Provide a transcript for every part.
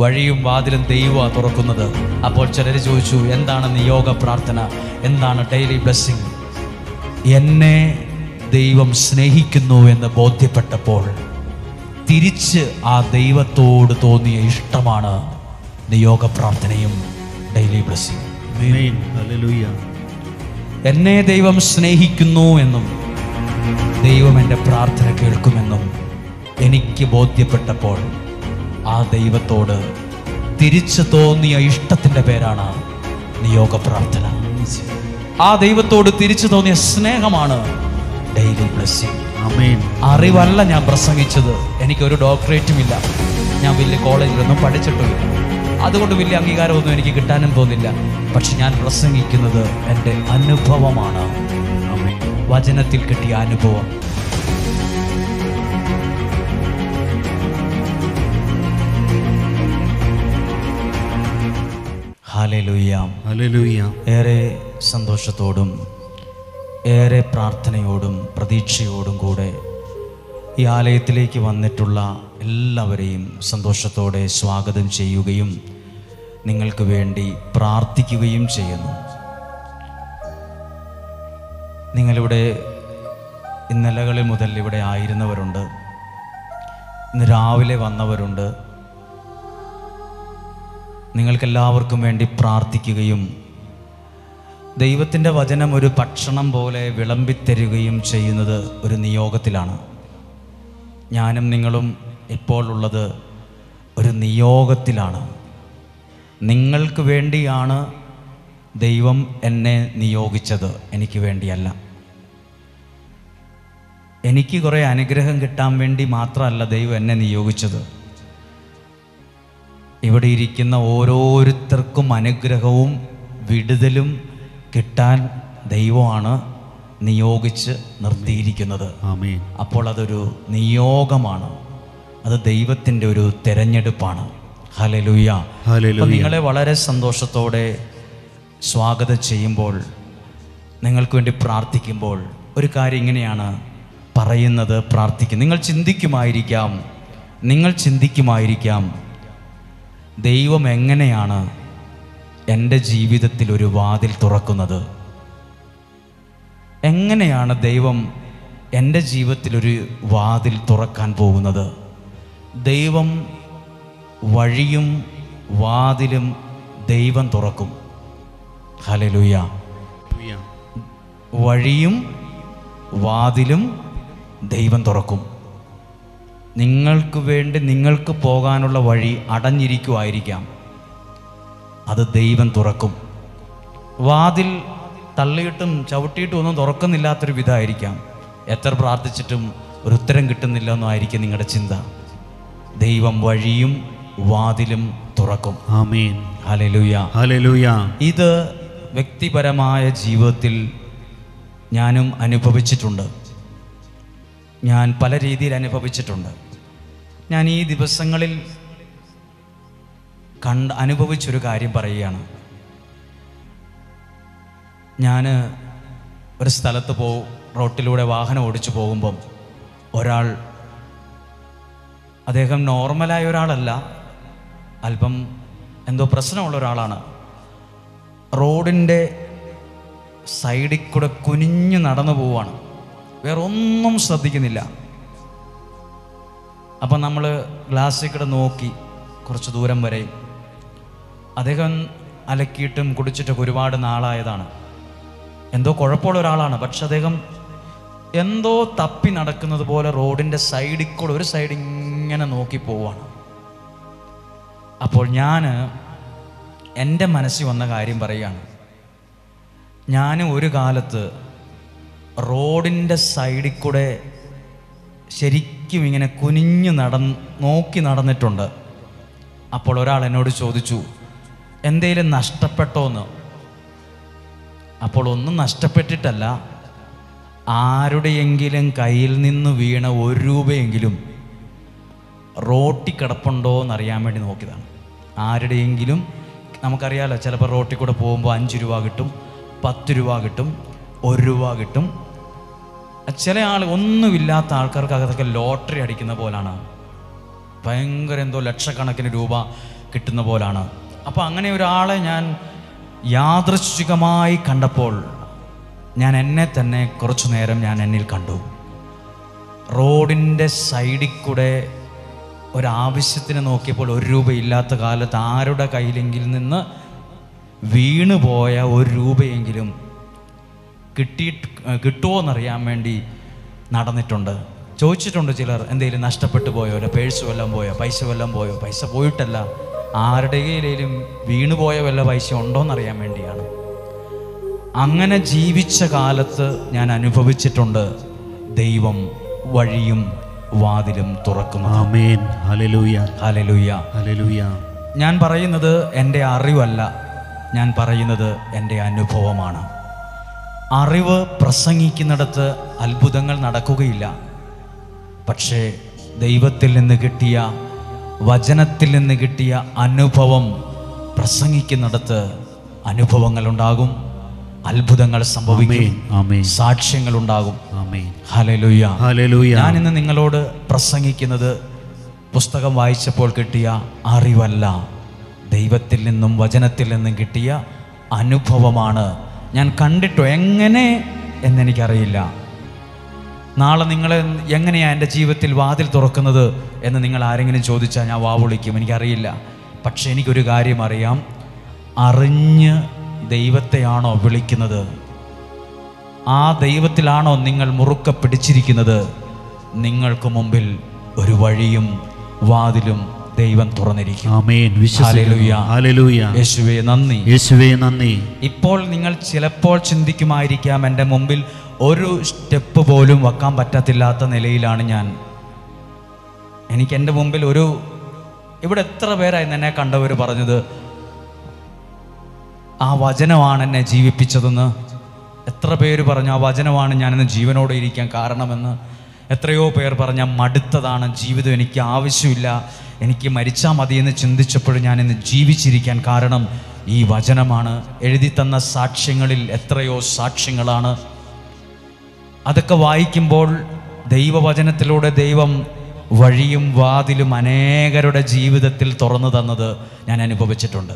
വഴിയും വാതിലും ദൈവമാണ് തുറക്കുന്നത്. അപ്പോൾ ചിലർ ചോദിച്ചു, എന്താണ് നിയോഗ പ്രാർത്ഥന, എന്താണ് ഡെയിലി ബ്ലെസ്സിങ്? എന്നെ ദൈവം സ്നേഹിക്കുന്നു എന്ന് ബോധ്യപ്പെട്ടപ്പോൾ തിരിച്ച് ആ ദൈവത്തോട് തോന്നിയ ഇഷ്ടമാണ് നിയോഗ പ്രാർത്ഥനയും ഡെയിലി ബ്ലെസ്സിങ്. എന്നെ ദൈവം സ്നേഹിക്കുന്നു എന്നും ദൈവം എൻ്റെ പ്രാർത്ഥന കേൾക്കുമെന്നും എനിക്ക് ബോധ്യപ്പെട്ടപ്പോൾ ആ ദൈവത്തോട് തിരിച്ചു തോന്നിയ ഇഷ്ടത്തിൻ്റെ പേരാണ് നിയോഗ പ്രാർത്ഥന. ആ ദൈവത്തോട് തിരിച്ചു തോന്നിയ സ്നേഹമാണ് ഡെയിലി ബ്ലെസ്സിങ്. അറിവല്ല ഞാൻ പ്രസംഗിച്ചത്. എനിക്കൊരു ഡോക്ടറേറ്റും ഇല്ല, ഞാൻ വലിയ കോളേജിലൊന്നും പഠിച്ചിട്ടുമില്ല, അതുകൊണ്ട് വലിയ അംഗീകാരമൊന്നും എനിക്ക് കിട്ടാനും തോന്നില്ല. പക്ഷെ ഞാൻ പ്രസംഗിക്കുന്നത് എൻ്റെ അനുഭവമാണ്, വചനത്തിൽ കിട്ടിയ അനുഭവം. Hallelujah, hallelujah. ഏറെ സന്തോഷത്തോടും ഏറെ പ്രാർത്ഥനയോടും പ്രതീക്ഷയോടും കൂടെ ഈ ആലയത്തിലേക്ക് വന്നിട്ടുള്ള എല്ലാവരെയും സന്തോഷത്തോടെ സ്വാഗതം ചെയ്യുകയും നിങ്ങൾക്ക് വേണ്ടി പ്രാർത്ഥിക്കുകയും ചെയ്യുന്നു. നിങ്ങളിവിടെ ഇന്നലകളിൽ മുതൽ ഇവിടെ ആയിരുന്നവരുണ്ട്, ഇന്ന് രാവിലെ വന്നവരുണ്ട്. നിങ്ങൾക്കെല്ലാവർക്കും വേണ്ടി പ്രാർത്ഥിക്കുകയും ദൈവത്തിൻ്റെ വചനം ഒരു ഭക്ഷണം പോലെ വിളമ്പിത്തരുകയും ചെയ്യുന്നത് ഒരു നിയോഗത്തിലാണ്. ഞാനും നിങ്ങളും ഇപ്പോൾ ഉള്ളത് ഒരു നിയോഗത്തിലാണ്. നിങ്ങൾക്ക് വേണ്ടിയാണ് ദൈവം എന്നെ നിയോഗിച്ചത്, എനിക്ക് വേണ്ടിയല്ല. എനിക്ക് കുറേ അനുഗ്രഹം കിട്ടാൻ വേണ്ടി മാത്രമല്ല ദൈവം എന്നെ നിയോഗിച്ചത്. ഇവിടെ ഇരിക്കുന്ന ഓരോരുത്തർക്കും അനുഗ്രഹവും വിടുതലും കിട്ടാൻ ദൈവമാണ് നിയോഗിച്ച് നിർത്തിയിരിക്കുന്നത്. അപ്പോൾ അതൊരു നിയോഗമാണ്, അത് ദൈവത്തിൻ്റെ ഒരു തെരഞ്ഞെടുപ്പാണ്. Hallelujah, hallelujah. നിങ്ങളെ വളരെ സന്തോഷത്തോടെ സ്വാഗതം ചെയ്യുമ്പോൾ, നിങ്ങൾക്ക് വേണ്ടി പ്രാർത്ഥിക്കുമ്പോൾ ഒരു കാര്യം ഇങ്ങനെയാണ് പറയുന്നത്, പ്രാർത്ഥിക്കും. നിങ്ങൾ ചിന്തിക്കുമായിരിക്കാം ദൈവം എങ്ങനെയാണ് എൻ്റെ ജീവിതത്തിൽ ഒരു വാതിൽ തുറക്കുന്നത്, എങ്ങനെയാണ് ദൈവം എൻ്റെ ജീവിതത്തിലൊരു വാതിൽ തുറക്കാൻ പോകുന്നത്. ദൈവം വഴിയും വാതിലും ദൈവം തുറക്കും. ഹല്ലേലൂയ. വഴിയും വാതിലും ദൈവം തുറക്കും. നിങ്ങൾക്ക് വേണ്ടി നിങ്ങൾക്ക് പോകാനുള്ള വഴി അടഞ്ഞിരിക്കുമായിരിക്കാം, അത് ദൈവം തുറക്കും. വാതിൽ തള്ളിയിട്ടും ചവിട്ടിയിട്ടും ഒന്നും തുറക്കുന്നില്ലാത്തൊരു വിധമായിരിക്കാം. എത്ര പ്രാർത്ഥിച്ചിട്ടും ഒരു ഉത്തരം കിട്ടുന്നില്ല എന്നായിരിക്കും നിങ്ങളുടെ ചിന്ത. ദൈവം വഴിയും വാതിലും തുറക്കും. ആമേൻ. Hallelujah, hallelujah. ഇത് വ്യക്തിപരമായ ജീവിതത്തിൽ ഞാനും അനുഭവിച്ചിട്ടുണ്ട്. ഞാൻ പല രീതിയിൽ അനുഭവിച്ചിട്ടുണ്ട്. ഞാൻ ഈ ദിവസങ്ങളിൽ അനുഭവിച്ചൊരു കാര്യം പറയുകയാണ്. ഞാൻ ഒരു സ്ഥലത്ത് റോട്ടിലൂടെ വാഹനം ഓടിച്ചു പോകുമ്പം ഒരാൾ, അദ്ദേഹം നോർമലായ ഒരാളല്ല, അല്പം എന്തോ പ്രശ്നമുള്ള ഒരാളാണ്. റോഡിൻ്റെ സൈഡിൽ കൂടെ കുനിഞ്ഞ് നടന്നു പോവുകയാണ്, വേറെ ഒന്നും ശ്രദ്ധിക്കുന്നില്ല. അപ്പം നമ്മൾ ഗ്ലാസ്സിൽ കൂടെ നോക്കി കുറച്ച് ദൂരം വരെ. അദ്ദേഹം അലക്കിയിട്ടും കുടിച്ചിട്ടൊക്കെ ഒരുപാട് നാളായതാണ്, എന്തോ കുഴപ്പമുള്ള ഒരാളാണ്. പക്ഷെ അദ്ദേഹം എന്തോ തപ്പി നടക്കുന്നത് പോലെ റോഡിൻ്റെ സൈഡിൽ കൂടെ ഒരു സൈഡ് ഇങ്ങനെ നോക്കി പോവാണ്. അപ്പോൾ ഞാൻ എൻ്റെ മനസ്സിൽ വന്ന കാര്യം പറയുകയാണ്. ഞാൻ ഒരു കാലത്ത് റോഡിൻ്റെ സൈഡിൽ കൂടെ ശരിക്കും ഇങ്ങനെ കുനിഞ്ഞ് നോക്കി നടന്നിട്ടുണ്ട്. അപ്പോൾ ഒരാൾ എന്നോട് ചോദിച്ചു, എന്തേലും നഷ്ടപ്പെട്ടോന്ന്. അപ്പോൾ ഒന്നും നഷ്ടപ്പെട്ടിട്ടല്ല, ആരുടെയെങ്കിലും കയ്യിൽ നിന്ന് വീണ 1 രൂപയെങ്കിലും റോട്ടിൽ കിടപ്പുണ്ടോ എന്നറിയാൻ വേണ്ടി നോക്കിയതാണ്. ആരുടെയെങ്കിലും, നമുക്കറിയാമല്ലോ, ചിലപ്പോൾ റോട്ടിൽ കൂടെ പോകുമ്പോൾ 5 രൂപ കിട്ടും, 10 രൂപ കിട്ടും, 1 രൂപ കിട്ടും. ചില ഒന്നുമില്ലാത്ത ആൾക്കാർക്ക് അതൊക്കെ ലോട്ടറി അടിക്കുന്ന പോലാണ്. ഭയങ്കര എന്തോ ലക്ഷക്കണക്കിന് രൂപ കിട്ടുന്ന പോലാണ്. അപ്പോൾ അങ്ങനെ ഒരാളെ ഞാൻ യാദൃശ്ചികമായി കണ്ടപ്പോൾ ഞാൻ എന്നെ തന്നെ കുറച്ചു നേരം ഞാൻ എന്നിൽ കണ്ടു. റോഡിൻ്റെ സൈഡിൽ കൂടെ ഒരാവശ്യത്തിന് നോക്കിയപ്പോൾ 1 രൂപയില്ലാത്ത കാലത്ത് ആരുടെ കയ്യിലെങ്കിലും നിന്ന് വീണുപോയ 1 രൂപയെങ്കിലും കിട്ടുമോ എന്നറിയാൻ വേണ്ടി നടന്നിട്ടുണ്ട്. ചോദിച്ചിട്ടുണ്ട് ചിലർ, എന്തെങ്കിലും നഷ്ടപ്പെട്ടു പോയോ, അല്ല പേഴ്സ് വല്ലതും പോയോ, പൈസ വല്ലതും പോയോ. പൈസ പോയിട്ടല്ല, ആരുടെ കയ്യിലും വീണുപോയ വല്ല പൈസ ഉണ്ടോയെന്നറിയാൻ വേണ്ടിയാണ്. അങ്ങനെ ജീവിച്ച കാലത്ത് ഞാൻ അനുഭവിച്ചിട്ടുണ്ട് ദൈവം വഴിയും വാതിലും തുറക്കുന്നു. ആമേൻ. Hallelujah, hallelujah, hallelujah. ഞാൻ പറയുന്നത് എൻ്റെ അറിവല്ല, ഞാൻ പറയുന്നത് എൻ്റെ അനുഭവമാണ്. അറിവ് പ്രസംഗിക്കുന്നിടത്ത് അത്ഭുതങ്ങൾ നടക്കുകയില്ല. പക്ഷേ ദൈവത്തിൽ നിന്ന് കിട്ടിയ, വചനത്തിൽ നിന്ന് കിട്ടിയ അനുഭവം പ്രസംഗിക്കുന്നിടത്ത് അനുഭവങ്ങളുണ്ടാകും, അത്ഭുതങ്ങൾ സംഭവിക്കും, സാക്ഷ്യങ്ങളുണ്ടാകും. Hallelujah, hallelujah. ഞാൻ ഇന്ന് നിങ്ങളോട് പ്രസംഗിക്കുന്നത് പുസ്തകം വായിച്ചപ്പോൾ കിട്ടിയ അറിവല്ല, ദൈവത്തിൽ നിന്നും വചനത്തിൽ നിന്നും കിട്ടിയ അനുഭവമാണ്. ഞാൻ കണ്ടിട്ടോ എങ്ങനെ എന്നെനിക്കറിയില്ല. നാളെ നിങ്ങൾ എങ്ങനെയാണ് എൻ്റെ ജീവിതത്തിൽ വാതിൽ തുറക്കുന്നത് എന്ന് നിങ്ങൾ ആരെങ്കിലും ചോദിച്ചാൽ ഞാൻ വാവിളിക്കും, എനിക്കറിയില്ല. പക്ഷെ എനിക്കൊരു കാര്യം അറിയാം, അറിഞ്ഞ് ദൈവത്തെയാണോ വിളിക്കുന്നത്, ആ ദൈവത്തിലാണോ നിങ്ങൾ മുറുക്ക പിടിച്ചിരിക്കുന്നത്, നിങ്ങൾക്ക് മുമ്പിൽ ഒരു വഴിയും വാതിലും ദൈവം തുറന്നിരിക്കും. ആമേൻ. Hallelujah, hallelujah. യേശുവേ നന്ദി, യേശുവേ നന്ദി. ഇപ്പോൾ നിങ്ങൾ ചിലപ്പോൾ ചിന്തിക്കുമായിരിക്കാം, എൻ്റെ മുമ്പിൽ ഒരു സ്റ്റെപ്പ് പോലും വെക്കാൻ പറ്റത്തില്ലാത്ത നിലയിലാണ് ഞാൻ. എനിക്ക് എൻ്റെ മുമ്പിൽ ഇവിടെ എത്ര പേരായിരുന്നു എന്നെ കണ്ടവർ പറഞ്ഞത് ആ വചനമാണ് എന്നെ ജീവിപ്പിച്ചതെന്ന്. എത്ര പേര് പറഞ്ഞു ആ വചനമാണ് ഞാനിന്ന് ജീവനോടെ ഇരിക്കാൻ കാരണമെന്ന്. എത്രയോ പേർ പറഞ്ഞ മടുത്തതാണ് ജീവിതം, എനിക്ക് ആവശ്യമില്ല, എനിക്ക് മരിച്ചാൽ മതിയെന്ന് ചിന്തിച്ചപ്പോഴും ഞാനിന്ന് ജീവിച്ചിരിക്കാൻ കാരണം ഈ വചനമാണ്. എഴുതി തന്ന സാക്ഷ്യങ്ങളിൽ എത്രയോ സാക്ഷ്യങ്ങളാണ്. അതൊക്കെ വായിക്കുമ്പോൾ ദൈവവചനത്തിലൂടെ ദൈവം വഴിയും വാതിലും അനേകരുടെ ജീവിതത്തിൽ തുറന്നു തന്നത് ഞാൻ അനുഭവിച്ചിട്ടുണ്ട്.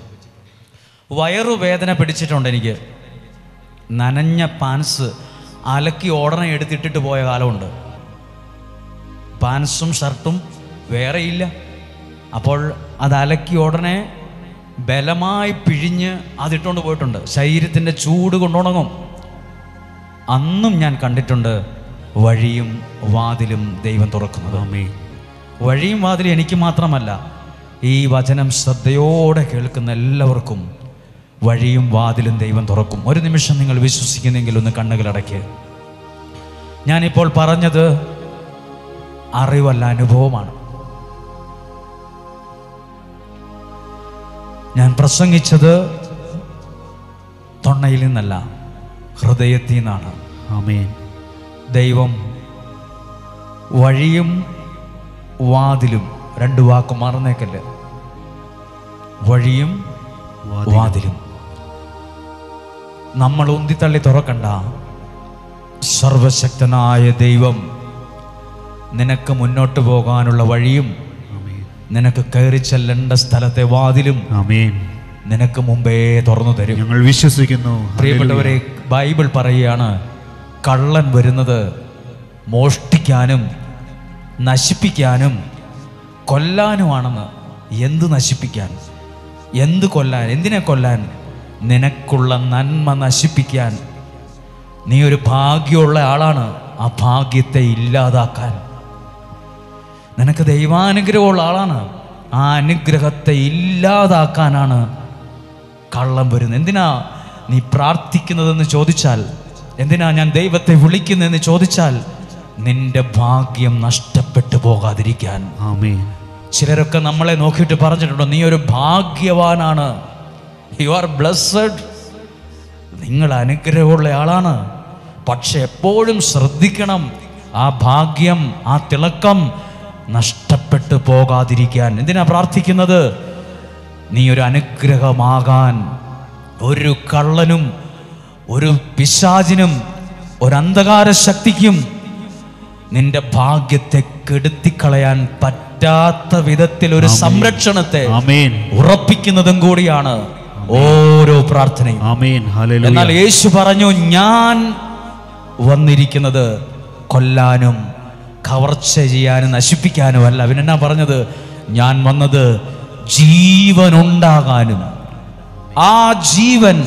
വയറുവേദന പിടിച്ചിട്ടുണ്ട് എനിക്ക്. നനഞ്ഞ പാൻസ് അലക്കി ഓടനെ എടുത്തിട്ടിട്ട് പോയ കാലമുണ്ട്. പാൻസും ഷർട്ടും വേറെയില്ല. അപ്പോൾ അത് അലക്കി ഉടനെ ബലമായി പിഴിഞ്ഞ് അതിട്ടുകൊണ്ട് പോയിട്ടുണ്ട്. ശരീരത്തിൻ്റെ ചൂട് കൊണ്ടുണങ്ങും. അന്നും ഞാൻ കണ്ടിട്ടുണ്ട് വഴിയും വാതിലും ദൈവം തുറക്കുന്നത്. വഴിയും വാതിലും എനിക്ക് മാത്രമല്ല, ഈ വചനം ശ്രദ്ധയോടെ കേൾക്കുന്ന എല്ലാവർക്കും വഴിയും വാതിലും ദൈവം തുറക്കും. ഒരു നിമിഷം നിങ്ങൾ വിശ്വസിക്കുന്നെങ്കിൽ ഒന്ന് കണ്ണുകളടയ്ക്ക്. ഞാനിപ്പോൾ പറഞ്ഞത് അറിവല്ല, അനുഭവമാണ്. ഞാൻ പ്രസംഗിച്ചത് തൊണ്ണയിൽ നിന്നല്ല, ഹൃദയത്തിൽ നിന്നാണ്. ആമേൻ. ദൈവം വഴിയും വാതിലും, 2 വാക്ക് മറന്നേക്കല്ല, വഴിയും വാതിലും നമ്മൾ ഉന്തിത്തള്ളി തുറക്കണ്ട. സർവശക്തനായ ദൈവം നിനക്ക് മുന്നോട്ട് പോകാനുള്ള വഴിയും നിനക്ക് കയറി ചെല്ലേണ്ട സ്ഥലത്തെ വാതിലും നിനക്ക് മുമ്പേ തുറന്നു തരും. ഞങ്ങൾ വിശ്വസിക്കുന്നു. പ്രിയപ്പെട്ടവരെ, ബൈബിൾ പറയുകയാണ്, കള്ളൻ വരുന്നത് മോഷ്ടിക്കാനും നശിപ്പിക്കാനും കൊല്ലാനുമാണെന്ന്. എന്ത് നശിപ്പിക്കാൻ, എന്ത് കൊല്ലാൻ, എന്തിനെ കൊല്ലാൻ? നിനക്കുള്ള നന്മ നശിപ്പിക്കാൻ. നീ ഒരു ഭാഗ്യമുള്ള ആളാണ്, ആ ഭാഗ്യത്തെ ഇല്ലാതാക്കാൻ. നിനക്ക് ദൈവാനുഗ്രഹമുള്ള ആളാണ്, ആ അനുഗ്രഹത്തെ ഇല്ലാതാക്കാനാണ് കള്ളം വരുന്നത്. എന്തിനാ നീ പ്രാർത്ഥിക്കുന്നതെന്ന് ചോദിച്ചാൽ, എന്തിനാ ഞാൻ ദൈവത്തെ വിളിക്കുന്നതെന്ന് ചോദിച്ചാൽ, നിന്റെ ഭാഗ്യം നഷ്ടപ്പെട്ടു പോകാതിരിക്കാൻ. ആമേൻ. ചിലരൊക്കെ നമ്മളെ നോക്കിയിട്ട് പറഞ്ഞിട്ടുണ്ടോ, നീ ഒരു ഭാഗ്യവാനാണ്, യു ആർ ബ്ലെസ്സഡ്, നിങ്ങൾ അനുഗ്രഹമുള്ള ആളാണ്. പക്ഷെ എപ്പോഴും ശ്രദ്ധിക്കണം, ആ ഭാഗ്യം, ആ തിളക്കം നഷ്ടപ്പെട്ടു പോകാതിരിക്കാൻ. എന്തിനാ പ്രാർത്ഥിക്കുന്നത്? നീ ഒരു അനുഗ്രഹമാകാൻ. ഒരു കള്ളനും ഒരു പിശാചിനും ഒരു അന്ധകാര ശക്തിക്കും നിന്റെ ഭാഗ്യത്തെ കെടുത്തിക്കളയാൻ പറ്റാത്ത വിധത്തിൽ ഒരു സംരക്ഷണത്തെ ആമേൻ ഉറപ്പിക്കുന്നതും കൂടിയാണ് ഓരോ പ്രാർത്ഥനയും. ആമേൻ. ഹല്ലേലൂയ. എന്നാൽ യേശു പറഞ്ഞു, ഞാൻ വന്നിരിക്കുന്നത് കൊല്ലാനും കവർച്ച ചെയ്യാനും നശിപ്പിക്കാനും അല്ല. അവനെന്നാ പറഞ്ഞത്? ഞാൻ വന്നത് ജീവനുണ്ടാകാനും ആ ജീവൻ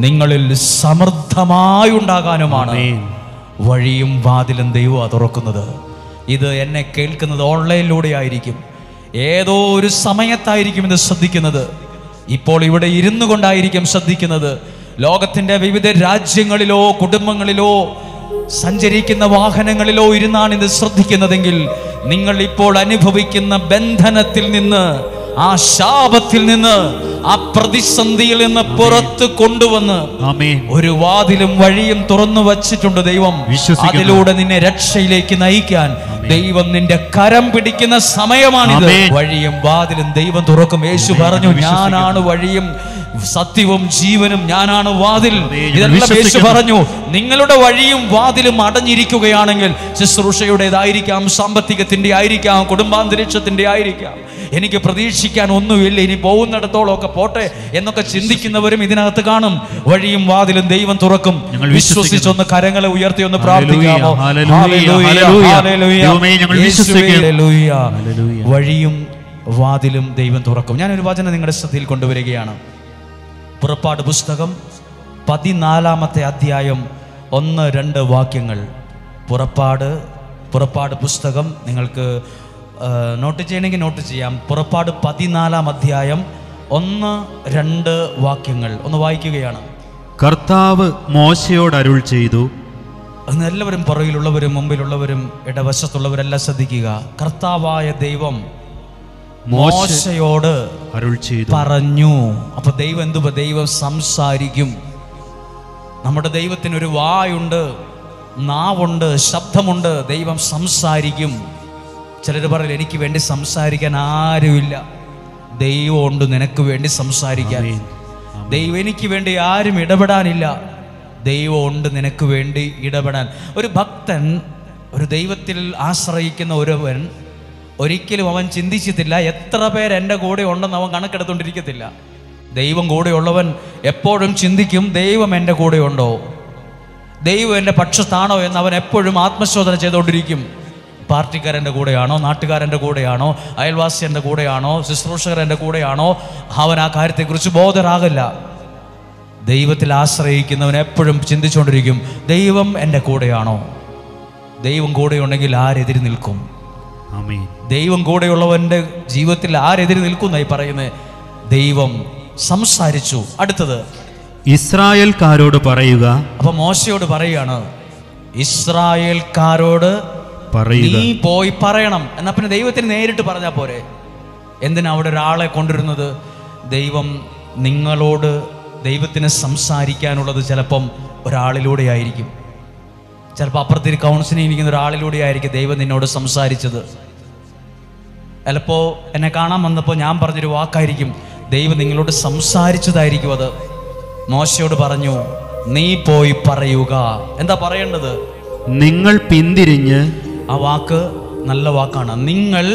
നിങ്ങളിൽ സമൃദ്ധമായി ഉണ്ടാകാനുമാണ്. വഴിയും വാതിലും ദൈവം തുറക്കുന്നത്. ഇത് എന്നെ കേൾക്കുന്നത് ഓൺലൈനിലൂടെ ആയിരിക്കും, ഏതോ ഒരു സമയത്തായിരിക്കും ഇത് ശ്രദ്ധിക്കുന്നത്. ഇപ്പോൾ ഇവിടെ ഇരുന്നു കൊണ്ടായിരിക്കും ശ്രദ്ധിക്കുന്നത്. ലോകത്തിൻ്റെ വിവിധ രാജ്യങ്ങളിലോ കുടുംബങ്ങളിലോ സഞ്ചരിക്കുന്ന വാഹനങ്ങളിലോ ഇരുന്നാണ് ഇത് ശ്രദ്ധിക്കുന്നതെങ്കിൽ, നിങ്ങൾ ഇപ്പോൾ അനുഭവിക്കുന്ന ബന്ധനത്തിൽ നിന്ന്, ആ ശാപത്തിൽ നിന്ന്, ആ പ്രതിസന്ധിയിൽ നിന്ന് പുറത്ത് കൊണ്ടുവന്ന് ഒരു വാതിലും വഴിയും തുറന്നു വച്ചിട്ടുണ്ട് ദൈവം. അതിലൂടെ നിന്നെ രക്ഷയിലേക്ക് നയിക്കാൻ ദൈവം നിന്റെ കരം പിടിക്കുന്ന സമയമാണിത്. വഴിയും വാതിലും ദൈവം തുറക്കും. യേശു പറഞ്ഞു, ഞാനാണ് വഴിയും സത്യവും ജീവനും, ഞാനാണ് വാതിൽ. ഇതെല്ലാം യേശു പറഞ്ഞു. നിങ്ങളുടെ വഴിയും വാതിലും അടഞ്ഞിരിക്കുകയാണെങ്കിൽ, ശുശ്രൂഷയുടേതായിരിക്കാം, സാമ്പത്തികത്തിന്റെ ആയിരിക്കാം, കുടുംബാന്തരീക്ഷത്തിന്റെ ആയിരിക്കാം, എനിക്ക് പ്രതീക്ഷിക്കാൻ ഒന്നുമില്ല, ഇനി പോകുന്നിടത്തോളം ഒക്കെ പോട്ടെ എന്നൊക്കെ ചിന്തിക്കുന്നവരും ഇതിനകത്ത് കാണും. വഴിയും വാതിലും ദൈവം തുറക്കും. വിശ്വസിച്ചൊന്ന് കരങ്ങളെ ഉയർത്തി ഒന്ന് പ്രാർത്ഥിക്കാമോ? വഴിയും വാതിലും ദൈവം തുറക്കും. ഞാനൊരു വചനം നിങ്ങളുടെ ശ്രദ്ധയിൽ കൊണ്ടുവരികയാണ്. പുറപ്പാട് പുസ്തകം 14-ാമത്തെ അധ്യായം 1-2 വാക്യങ്ങൾ. പുറപ്പാട് പുസ്തകം നിങ്ങൾക്ക് നോട്ട് ചെയ്യണമെങ്കിൽ നോട്ട് ചെയ്യാം. പുറപ്പാട് 14-ാം അധ്യായം 1-2 വാക്യങ്ങൾ ഒന്ന് വായിക്കുകയാണ്. കർത്താവ് മോശയോട് അരുൾ ചെയ്തു. അന്ന് എല്ലാവരും പുറകിലുള്ളവരും മുമ്പിലുള്ളവരും ഇടവശത്തുള്ളവരെല്ലാം ശ്രദ്ധിക്കുക. കർത്താവായ ദൈവം മോശയോട് അരുൾ ചെയ്തു പറഞ്ഞു. അപ്പൊ ദൈവം എന്തുവാ? ദൈവം സംസാരിക്കും. നമ്മുടെ ദൈവത്തിനൊരു വായുണ്ട്, നാവുണ്ട്, ശബ്ദമുണ്ട്. ദൈവം സംസാരിക്കും. ചിലർ പറയില്ല, എനിക്ക് വേണ്ടി സംസാരിക്കാൻ ആരുമില്ല. ദൈവമുണ്ട് നിനക്ക് വേണ്ടി സംസാരിക്കാൻ. ദൈവം എനിക്ക് വേണ്ടി ആരും ഇടപെടാനില്ല. ദൈവമുണ്ട് നിനക്ക് വേണ്ടി ഇടപെടാൻ. ഒരു ഭക്തൻ, ഒരു ദൈവത്തിൽ ആശ്രയിക്കുന്ന ഒരുവൻ ഒരിക്കലും അവൻ ചിന്തിച്ചിട്ടില്ല എത്ര പേർ എൻ്റെ കൂടെ ഉണ്ടെന്ന് അവൻ കണക്കെടുത്തുകൊണ്ടിരിക്കത്തില്ല. ദൈവം കൂടെയുള്ളവൻ എപ്പോഴും ചിന്തിക്കും, ദൈവം എൻ്റെ കൂടെ ഉണ്ടോ, ദൈവം എൻ്റെ പക്ഷത്താണോ എന്ന് അവൻ എപ്പോഴും ആത്മശോധന ചെയ്തുകൊണ്ടിരിക്കും. പാർട്ടിക്കാരൻ്റെ കൂടെയാണോ, നാട്ടുകാരൻ്റെ കൂടെയാണോ, അയൽവാസിയുടെ കൂടെയാണോ, ശുശ്രൂഷകരുടെ കൂടെയാണോ, അവൻ ആ കാര്യത്തെക്കുറിച്ച് ബോധരാകില്ല. ദൈവത്തിൽ ആശ്രയിക്കുന്നവൻ എപ്പോഴും ചിന്തിച്ചുകൊണ്ടിരിക്കും, ദൈവം എൻ്റെ കൂടെയാണോ? ദൈവം കൂടെയുണ്ടെങ്കിൽ ആരെതിരി നിൽക്കും? ദൈവം കൂടെയുള്ളവൻ്റെ ജീവിതത്തിൽ ആരെതിരി നിൽക്കുന്നായി പറയുന്നത്? ദൈവം സംസാരിച്ചു. അടുത്തത് ഇസ്രായേൽക്കാരോട് പറയുക. അപ്പൊ മോശയോട് പറയുകയാണ്, ഇസ്രായേൽക്കാരോട് നീ പോയി പറയണം. എന്നാ പിന്നെ ദൈവത്തിന് നേരിട്ട് പറഞ്ഞാൽ പോരെ? എന്തിനാ അവിടെ ഒരാളെ കൊണ്ടുവരുന്നത്? ദൈവം നിങ്ങളോട്, ദൈവത്തിന് സംസാരിക്കാനുള്ളത് ചിലപ്പം ഒരാളിലൂടെ ആയിരിക്കും. ചിലപ്പോൾ അപ്പുറത്തേക്ക് കൗൺസിലിംഗ് ഇരിക്കുന്ന ഒരാളിലൂടെ ആയിരിക്കും ദൈവം നിന്നോട് സംസാരിച്ചത്. ചിലപ്പോൾ എന്നെ കാണാൻ വന്നപ്പോൾ ഞാൻ പറഞ്ഞൊരു വാക്കായിരിക്കും ദൈവം നിങ്ങളോട് സംസാരിച്ചതായിരിക്കും അത്. മോശയോട് പറഞ്ഞു, നീ പോയി പറയുക. എന്താ പറയേണ്ടത്? നിങ്ങൾ പിന്തിരിഞ്ഞ്. ആ വാക്ക് നല്ല വാക്കാണ്, നിങ്ങൾ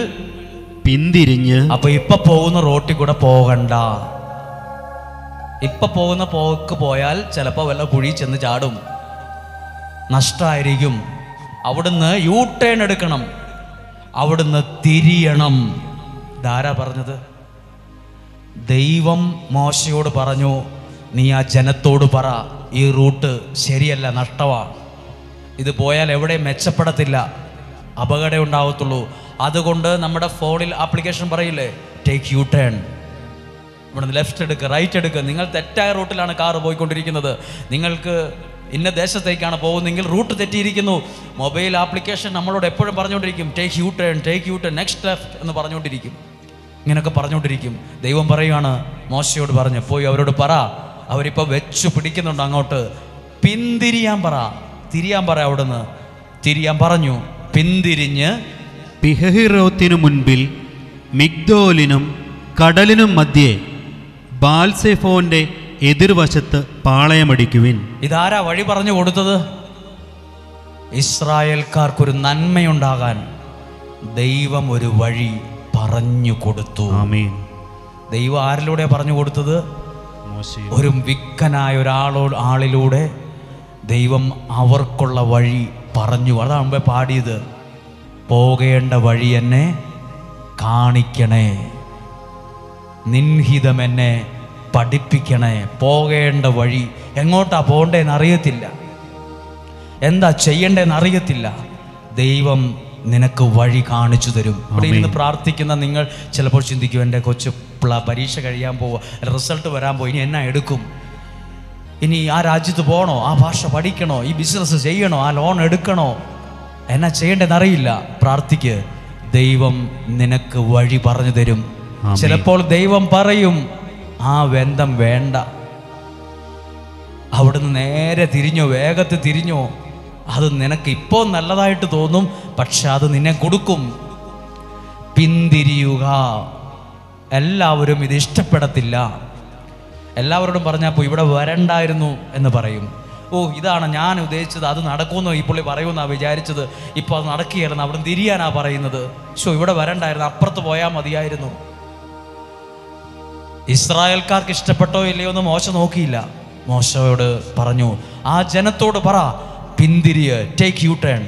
പിന്തിരിഞ്ഞ്. അപ്പൊ ഇപ്പൊ പോകുന്ന റോട്ടിൽ കൂടെ പോകണ്ട. ഇപ്പൊ പോകുന്ന പോക്ക് പോയാൽ ചിലപ്പോൾ വല്ല കുഴി ചെന്ന് ചാടും, നഷ്ടമായിരിക്കും. അവിടുന്ന് യൂ ടേൺ എടുക്കണം, അവിടുന്ന് തിരിയണം. ഇതാരാ പറഞ്ഞത്? ദൈവം മോശയോട് പറഞ്ഞു, നീ ആ ജനത്തോട് പറ, ഈ റൂട്ട് ശരിയല്ല, നഷ്ടമാണ്, ഇത് പോയാൽ എവിടെയും മെച്ചപ്പെടത്തില്ല, അപകടം ഉണ്ടാവത്തുള്ളൂ. അതുകൊണ്ട് നമ്മുടെ ഫോണിൽ ആപ്ലിക്കേഷൻ പറയില്ലേ, ടേക്ക് യു ടേൺ, ഇവിടുന്ന് ലെഫ്റ്റ് എടുക്കുക, റൈറ്റ് എടുക്കുക. നിങ്ങൾ തെറ്റായ റൂട്ടിലാണ് കാറ് പോയിക്കൊണ്ടിരിക്കുന്നത്, നിങ്ങൾക്ക് ഇന്ന ദേശത്തേക്കാണ് പോകുന്നതെങ്കിൽ റൂട്ട് തെറ്റിയിരിക്കുന്നു. മൊബൈൽ ആപ്ലിക്കേഷൻ നമ്മളോട് എപ്പോഴും പറഞ്ഞുകൊണ്ടിരിക്കും, take you turn, take you turn, next left എന്ന് പറഞ്ഞുകൊണ്ടിരിക്കും. ഇങ്ങനെയൊക്കെ പറഞ്ഞുകൊണ്ടിരിക്കും. ദൈവം പറയുകയാണ്, മോശയോട് പറഞ്ഞു, പോയി അവരോട് പറ, അവരിപ്പോൾ വെച്ച് പിടിക്കുന്നുണ്ട് അങ്ങോട്ട്, പിന്തിരിയാൻ പറ, തിരിയാൻ പറ. അവിടുന്ന് തിരിയാൻ പറഞ്ഞു. പിന്തിരിഞ്ഞ് പിഹഹിറോത്തിനു മുൻപിൽ മിഗ്ദോലിനും കടലിനും മധ്യേ ബാൽസെഫോന്റെ എതിർവശത്ത് പാളയമടിക്കുവിൻ. ഇതാരാ വഴി പറഞ്ഞു കൊടുത്തത്? ഇസ്രായേൽക്കാർക്കൊരു നന്മയുണ്ടാകാൻ, ദൈവം ഒരു വഴി പറഞ്ഞു കൊടുത്തു. ആമേൻ. ദൈവം ആരിലൂടെ പറഞ്ഞു കൊടുത്തത്? മോശെ. ഒരു വിക്കനായ ആളിലൂടെ ദൈവം അവർക്കുള്ള വഴി പറഞ്ഞു. അതാണ് മുമ്പേ പാടിയത്, പോകേണ്ട വഴി എന്നെ കാണിക്കണേ, നിൻഹിതം എന്നെ പഠിപ്പിക്കണേ. പോകേണ്ട വഴി, എങ്ങോട്ടാ പോകേണ്ടതെന്ന് അറിയത്തില്ല, എന്താ ചെയ്യേണ്ടതെന്ന് അറിയത്തില്ല, ദൈവം നിനക്ക് വഴി കാണിച്ചു തരും. ഇവിടെ ഇരുന്ന് പ്രാർത്ഥിക്കുന്ന നിങ്ങൾ ചിലപ്പോൾ ചിന്തിക്കും, എൻ്റെ കൊച്ചു പരീക്ഷ കഴിയാൻ പോവുക, റിസൾട്ട് വരാൻ പോയി, ഇനി എന്നാ എടുക്കും, ഇനി ആ രാജ്യത്ത് പോകണോ, ആ ഭാഷ പഠിക്കണോ, ഈ ബിസിനസ് ചെയ്യണോ, ആ ലോൺ എടുക്കണോ, എന്നാ ചെയ്യേണ്ടതെന്ന് അറിയില്ല. പ്രാർത്ഥിക്ക്, ദൈവം നിനക്ക് വഴി പറഞ്ഞു തരും. ചിലപ്പോൾ ദൈവം പറയും, ആ ബന്ധം വേണ്ട, അവിടുന്ന് നേരെ തിരിഞ്ഞോ, വേഗത്തിൽ തിരിഞ്ഞോ, അത് നിനക്ക് ഇപ്പോൾ നല്ലതായിട്ട് തോന്നും, പക്ഷെ അത് നിന്നെ കൊടുക്കും. പിന്തിരിയുക. എല്ലാവരും ഇത് ഇഷ്ടപ്പെടത്തില്ല. എല്ലാവരോടും പറഞ്ഞാൽ ഇപ്പോൾ ഇവിടെ വരണ്ടായിരുന്നു എന്ന് പറയും. ഓ, ഇതാണ് ഞാൻ ഉദ്ദേശിച്ചത്, അത് നടക്കുമെന്നോ ഈ പുള്ളി പറയുമെന്നാണ് വിചാരിച്ചത്, ഇപ്പോൾ അത് നടക്കുകയായിരുന്നു, അവിടെ തിരിയാനാ പറയുന്നത്. ഇവിടെ വരണ്ടായിരുന്നു, അപ്പുറത്ത് പോയാൽ മതിയായിരുന്നു. ഇസ്രായേൽക്കാർക്ക് ഇഷ്ടപ്പെട്ടോ ഇല്ലയോ എന്ന് മോശ നോക്കിയില്ല. മോശയോട് പറഞ്ഞു, ആ ജനത്തോട് പറ, പിന്തിരിയ, ടേക്ക് യു ടേൺ,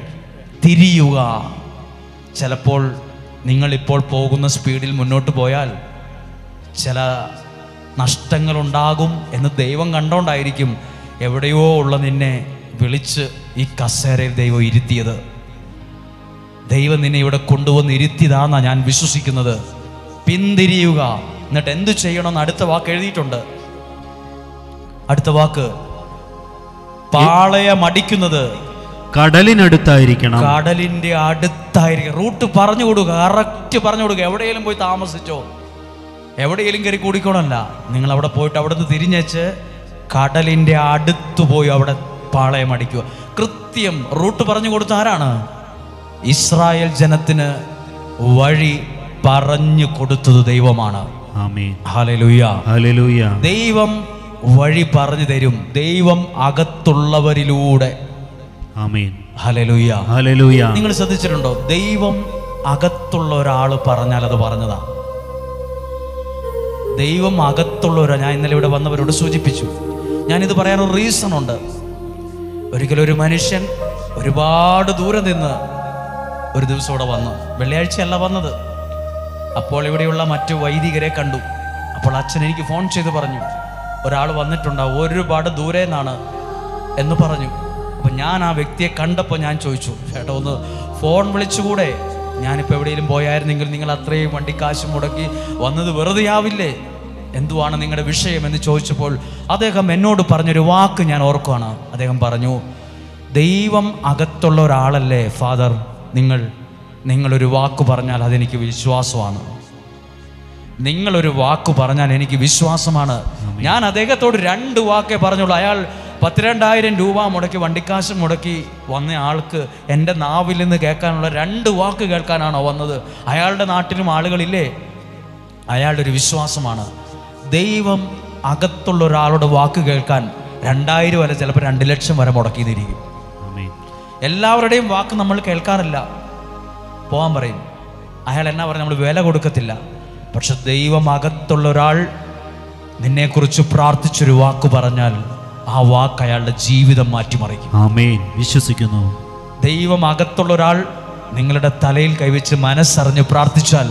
തിരിയുക. ചിലപ്പോൾ നിങ്ങളിപ്പോൾ പോകുന്ന സ്പീഡിൽ മുന്നോട്ട് പോയാൽ ചില നഷ്ടങ്ങളുണ്ടാകും എന്ന് ദൈവം കണ്ടോണ്ടായിരിക്കും എവിടെയോ ഉള്ള നിന്നെ വിളിച്ച് ഈ കസേരയിൽ ദൈവം ഇരുത്തിയത്. ദൈവം നിന്നെ ഇവിടെ കൊണ്ടുവന്ന് ഇരുത്തിയതാണെന്നാണ് ഞാൻ വിശ്വസിക്കുന്നത്. പിന്തിരിയുക. എന്നിട്ട് എന്ത് ചെയ്യണമെന്ന് അടുത്ത വാക്ക് എഴുതിയിട്ടുണ്ട്. അടുത്ത വാക്ക്, പാളയമടിക്കുന്നത് കടലിനടുത്തായിരിക്കണം. കടലിന്റെ അടുത്തായിരിക്കും. റൂട്ട് പറഞ്ഞു കൊടുക്കുക, കറക്റ്റ് പറഞ്ഞു കൊടുക്കുക. എവിടെയെങ്കിലും പോയി താമസിച്ചോ, എവിടെയെങ്കിലും കയറി കൂടിക്കോണല്ല, നിങ്ങൾ അവിടെ പോയിട്ട് അവിടെ നിന്ന് തിരിഞ്ഞേച്ച് കടലിന്റെ അടുത്ത് പോയി അവിടെ പാളയമടിക്കുക. കൃത്യം റൂട്ട് പറഞ്ഞു കൊടുത്ത ആരാണ്? ഇസ്രായേൽ ജനത്തിന് വഴി പറഞ്ഞു കൊടുത്തത് ദൈവമാണ്. ആമേൻ. Hallelujah, hallelujah. ദൈവം വഴി പറഞ്ഞു തരും. ദൈവം അകത്തുള്ളവരിലൂടെ. ആമേൻ. Hallelujah, hallelujah. നിങ്ങൾ ശ്രദ്ധിച്ചിട്ടുണ്ടോ? ദൈവം അകത്തുള്ള ഒരാൾ പറഞ്ഞാൽ അത് പറഞ്ഞതാ. ദൈവം അകത്തുള്ള ഞാൻ ഇന്നലെ ഇവിടെ വന്നവരോട് സൂചിപ്പിച്ചു. ഞാനിത് പറയാനൊരു റീസൺ ഉണ്ട്. ഒരിക്കലും ഒരു മനുഷ്യൻ ഒരുപാട് ദൂരെ നിന്ന് ഒരു ദിവസം ഇവിടെ വന്നു. വെള്ളിയാഴ്ചയല്ല വന്നത്. അപ്പോൾ ഇവിടെയുള്ള മറ്റു വൈദികരെ കണ്ടു. അപ്പോൾ അച്ഛൻ എനിക്ക് ഫോൺ ചെയ്ത് പറഞ്ഞു, ഒരാൾ വന്നിട്ടുണ്ട്, ഒരുപാട് ദൂരെ നിന്നാണ് എന്ന് പറഞ്ഞു. അപ്പം ഞാൻ ആ വ്യക്തിയെ കണ്ടപ്പോൾ ഞാൻ ചോദിച്ചു, ചേട്ടാ ഒന്ന് ഫോൺ വിളിച്ചുകൂടെ? ഞാനിപ്പോൾ എവിടെയെങ്കിലും പോയായിരുന്നെങ്കിൽ നിങ്ങൾ അത്രയും വണ്ടിക്കാശ് മുടക്കി വന്നത് വെറുതെ ആവില്ലേ? എന്തുവാണ് നിങ്ങളുടെ വിഷയം എന്ന് ചോദിച്ചപ്പോൾ അദ്ദേഹം എന്നോട് പറഞ്ഞൊരു വാക്ക് ഞാൻ ഓർക്കുകയാണ്. അദ്ദേഹം പറഞ്ഞു, ദൈവം അകത്തുള്ള ഒരാളല്ലേ ഫാദർ, നിങ്ങളൊരു വാക്ക് പറഞ്ഞാൽ അതെനിക്ക് വിശ്വാസമാണ്. നിങ്ങളൊരു വാക്ക് പറഞ്ഞാൽ എനിക്ക് വിശ്വാസമാണ്. ഞാൻ അദ്ദേഹത്തോട് 2 വാക്കേ പറഞ്ഞുള്ളൂ. അയാൾ 12,000 രൂപ മുടക്കി, വണ്ടിക്കാശ് മുടക്കി വന്ന ആൾക്ക് എൻ്റെ നാവിൽ നിന്ന് കേൾക്കാനുള്ള 2 വാക്ക് കേൾക്കാനാണോ വന്നത്? അയാളുടെ നാട്ടിലും ആളുകളില്ലേ? അയാളുടെ ഒരു വിശ്വാസമാണ്. ദൈവം അകത്തുള്ള ഒരാളുടെ വാക്ക് കേൾക്കാൻ 2,000 വരെ, ചിലപ്പോൾ 2 ലക്ഷം വരെ മുടക്കിയിരിക്കും. എല്ലാവരുടെയും വാക്ക് നമ്മൾ കേൾക്കാറില്ല. പോകാൻ പറയും, അയാൾ എന്നാ പറഞ്ഞ് നമ്മൾ വില കൊടുക്കത്തില്ല. പക്ഷെ ദൈവം അകത്തുള്ള ഒരാൾ നിന്നെക്കുറിച്ച് പ്രാർത്ഥിച്ചൊരു വാക്ക് പറഞ്ഞാൽ ആ വാക്ക് അയാളുടെ ജീവിതം മാറ്റിമറിക്കും. ആമേൻ. വിശ്വസിക്കുന്നു. ദൈവം അകത്തുള്ള ഒരാൾ നിങ്ങളുടെ തലയിൽ കൈവച്ച് മനസ്സറിഞ്ഞ് പ്രാർത്ഥിച്ചാൽ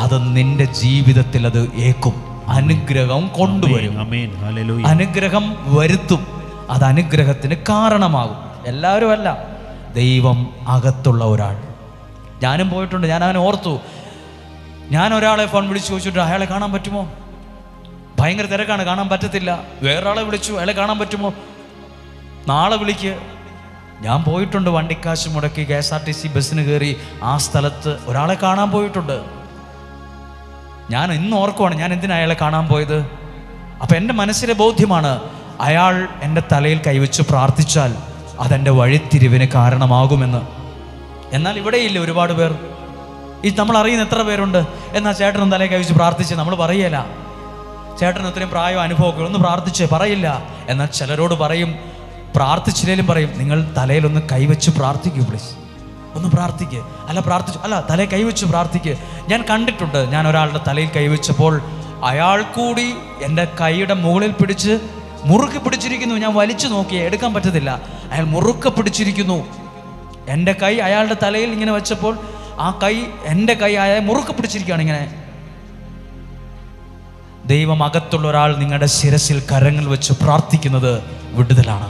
അത് നിന്റെ ജീവിതത്തിൽ അത് ഏക്കും, അനുഗ്രഹം കൊണ്ടുവരും. ആമേൻ. ഹല്ലേലൂയ. അനുഗ്രഹം വരുത്തും. അത് അനുഗ്രഹത്തിന് കാരണമാകും. എല്ലാവരും അല്ല, ദൈവം അകത്തുള്ള ഒരാൾ. ഞാനും പോയിട്ടുണ്ട്. ഞാൻ അവനെ ഓർത്തു. ഞാൻ ഒരാളെ ഫോൺ വിളിച്ച് ചോദിച്ചിട്ട് അയാളെ കാണാൻ പറ്റുമോ? ഭയങ്കര തിരക്കാണ്, കാണാൻ പറ്റത്തില്ല. വേറൊരാളെ വിളിച്ചു, അയാളെ കാണാൻ പറ്റുമോ? നാളെ വിളിക്ക്. ഞാൻ പോയിട്ടുണ്ട്, വണ്ടിക്കാശ് മുടക്കി KSRTC ബസ്സിന് കയറി ആ സ്ഥലത്ത് ഒരാളെ കാണാൻ പോയിട്ടുണ്ട്. ഞാൻ ഇന്ന് ഓർക്കുവാണ് ഞാൻ എന്തിനാ അയാളെ കാണാൻ പോയത്. അപ്പം എൻ്റെ മനസ്സിലെ ബോധ്യമാണ്, അയാൾ എൻ്റെ തലയിൽ കൈവച്ച് പ്രാർത്ഥിച്ചാൽ അതെൻ്റെ വഴിത്തിരിവിന് കാരണമാകുമെന്ന്. എന്നാൽ ഇവിടെയില്ല ഒരുപാട് പേർ. ഈ നമ്മൾ അറിയുന്ന എത്ര പേരുണ്ട്? എന്നാൽ ചേട്ടനും തലയിൽ കൈവച്ച് പ്രാർത്ഥിച്ച് നമ്മൾ പറയല. ചേട്ടന് ഇത്രയും പ്രായം അനുഭവമൊക്കെ ഒന്ന് പ്രാർത്ഥിച്ച് പറയില്ല. എന്നാൽ ചിലരോട് പറയും, പ്രാർത്ഥിച്ചില്ലേലും പറയും, നിങ്ങൾ തലയിലൊന്ന് കൈവച്ച് പ്രാർത്ഥിക്കൂ പ്ലീസ്. ഒന്ന് പ്രാർത്ഥിക്ക്. അല്ല പ്രാർത്ഥിച്ചു, അല്ല തലയിൽ കൈവച്ച് പ്രാർത്ഥിക്ക്. ഞാൻ കണ്ടിട്ടുണ്ട്, ഞാൻ ഒരാളുടെ തലയിൽ കൈവച്ചപ്പോൾ അയാൾ കൂടി എൻ്റെ കൈയുടെ മുകളിൽ പിടിച്ച് മുറുക്കി പിടിച്ചിരിക്കുന്നു. ഞാൻ വലിച്ചു നോക്കി, എടുക്കാൻ പറ്റത്തില്ല. അയാൾ മുറുക്കെ പിടിച്ചിരിക്കുന്നു. എൻ്റെ കൈ അയാളുടെ തലയിൽ ഇങ്ങനെ വെച്ചപ്പോൾ ആ കൈ, എൻ്റെ കൈ അയാൾ മുറുക്കെ പിടിച്ചിരിക്കുകയാണ് ഇങ്ങനെ. ദൈവം അകത്തുള്ള ഒരാൾ നിങ്ങളുടെ ശിരസിൽ കരങ്ങൾ വെച്ച് പ്രാർത്ഥിക്കുന്നത് വിടുതലാണ്,